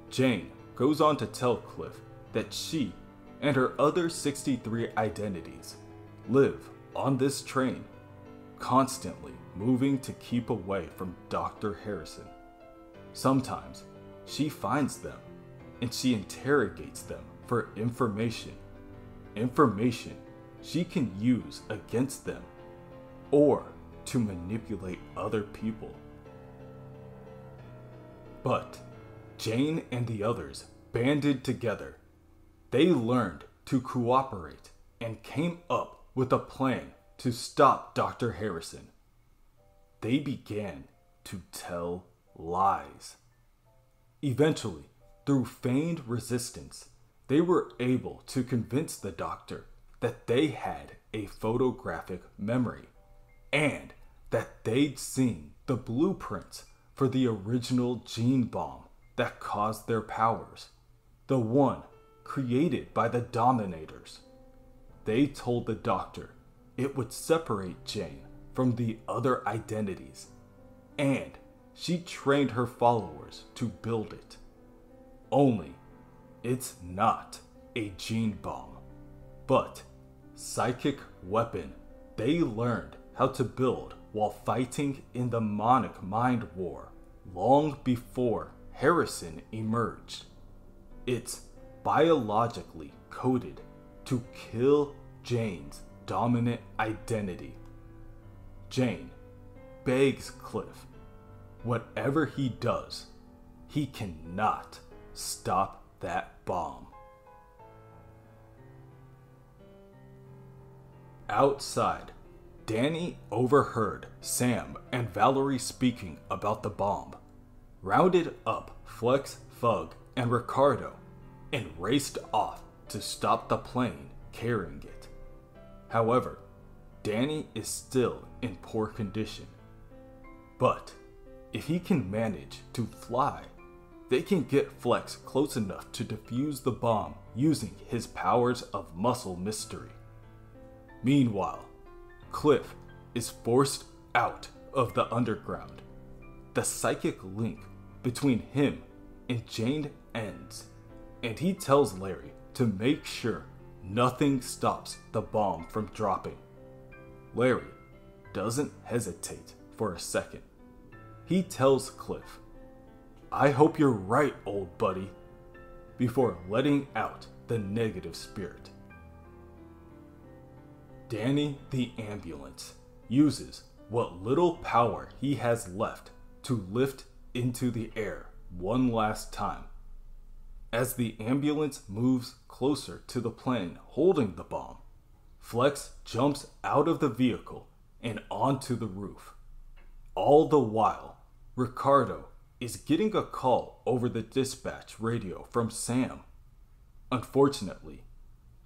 Jane goes on to tell Cliff that she and her other 63 identities live on this train, constantly moving to keep away from Dr. Harrison. Sometimes she finds them and she interrogates them for information she can use against them or to manipulate other people. But Jane and the others banded together. They learned to cooperate and came up with a plan to stop Dr. Harrison. They began to tell lies. Eventually, through feigned resistance, they were able to convince the doctor that they had a photographic memory and that they'd seen the blueprints for the original gene bomb that caused their powers, the one created by the Dominators. They told the doctor it would separate Jane from the other identities, and she trained her followers to build it. Only, it's not a gene bomb, but psychic weapon they learned how to build while fighting in the Monic Mind War long before Harrison emerged. It's biologically coded to kill Jane's dominant identity. Jane begs Cliff, whatever he does, he cannot stop that bomb. Outside, Danny overheard Sam and Valerie speaking about the bomb, rounded up Flex, Fug, and Ricardo, and raced off to stop the plane carrying it. However, Danny is still in poor condition. But if he can manage to fly, they can get Flex close enough to defuse the bomb using his powers of muscle mystery. Meanwhile, Cliff is forced out of the underground. The psychic link between him and Jane ends, and he tells Larry to make sure nothing stops the bomb from dropping. Larry doesn't hesitate for a second. He tells Cliff, "I hope you're right, old buddy," before letting out the negative spirit. Danny the ambulance uses what little power he has left to lift into the air one last time. As the ambulance moves closer to the plane holding the bomb, Flex jumps out of the vehicle and onto the roof. All the while, Ricardo is getting a call over the dispatch radio from Sam. Unfortunately,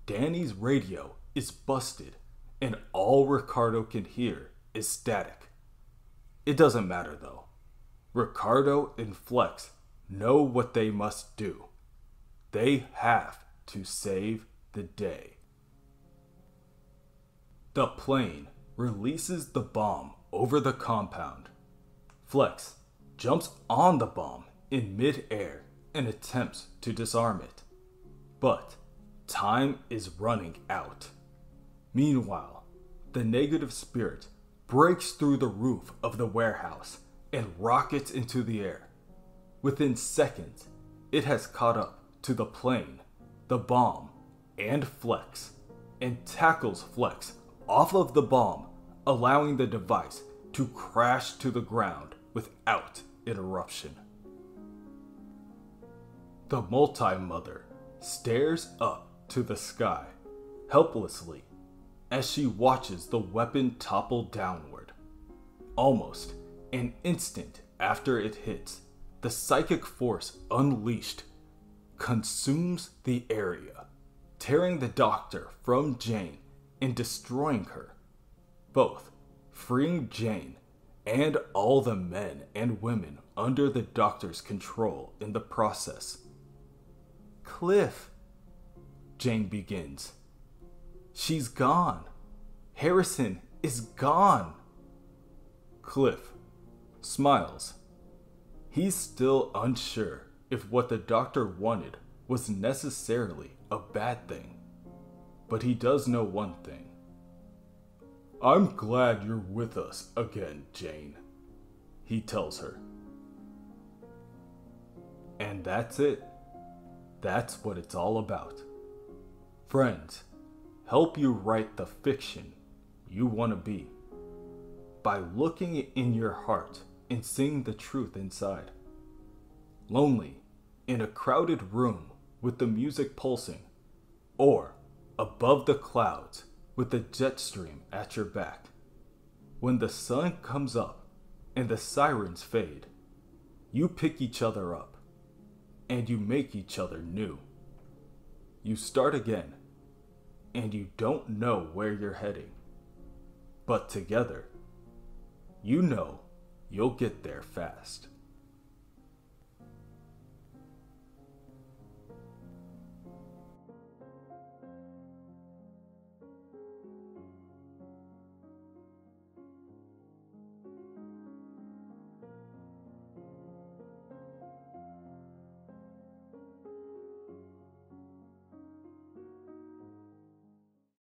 Danny's radio is busted and all Ricardo can hear is static. It doesn't matter though. Ricardo and Flex know what they must do. They have to save the day. The plane releases the bomb over the compound. Flex jumps on the bomb in mid-air and attempts to disarm it. But time is running out. Meanwhile, the negative spirit breaks through the roof of the warehouse and rockets into the air. Within seconds, it has caught up to the plane, the bomb, and Flex, and tackles Flex off of the bomb, allowing the device to crash to the ground without interruption. The multi-mother stares up to the sky, helplessly, as she watches the weapon topple downward. Almost an instant after it hits, the psychic force unleashed consumes the area, tearing the doctor from Jane and destroying her, both freeing Jane and all the men and women under the doctor's control in the process. "Cliff," Jane begins. "She's gone. Harrison is gone." Cliff smiles. He's still unsure if what the doctor wanted was necessarily a bad thing. But he does know one thing. "I'm glad you're with us again, Jane," he tells her. And that's it. That's what it's all about. Friends help you write the fiction you want to be by looking in your heart and seeing the truth inside. Lonely in a crowded room with the music pulsing, or above the clouds with the jet stream at your back. When the sun comes up and the sirens fade, you pick each other up and you make each other new. You start again and you don't know where you're heading, but together, you know you'll get there fast.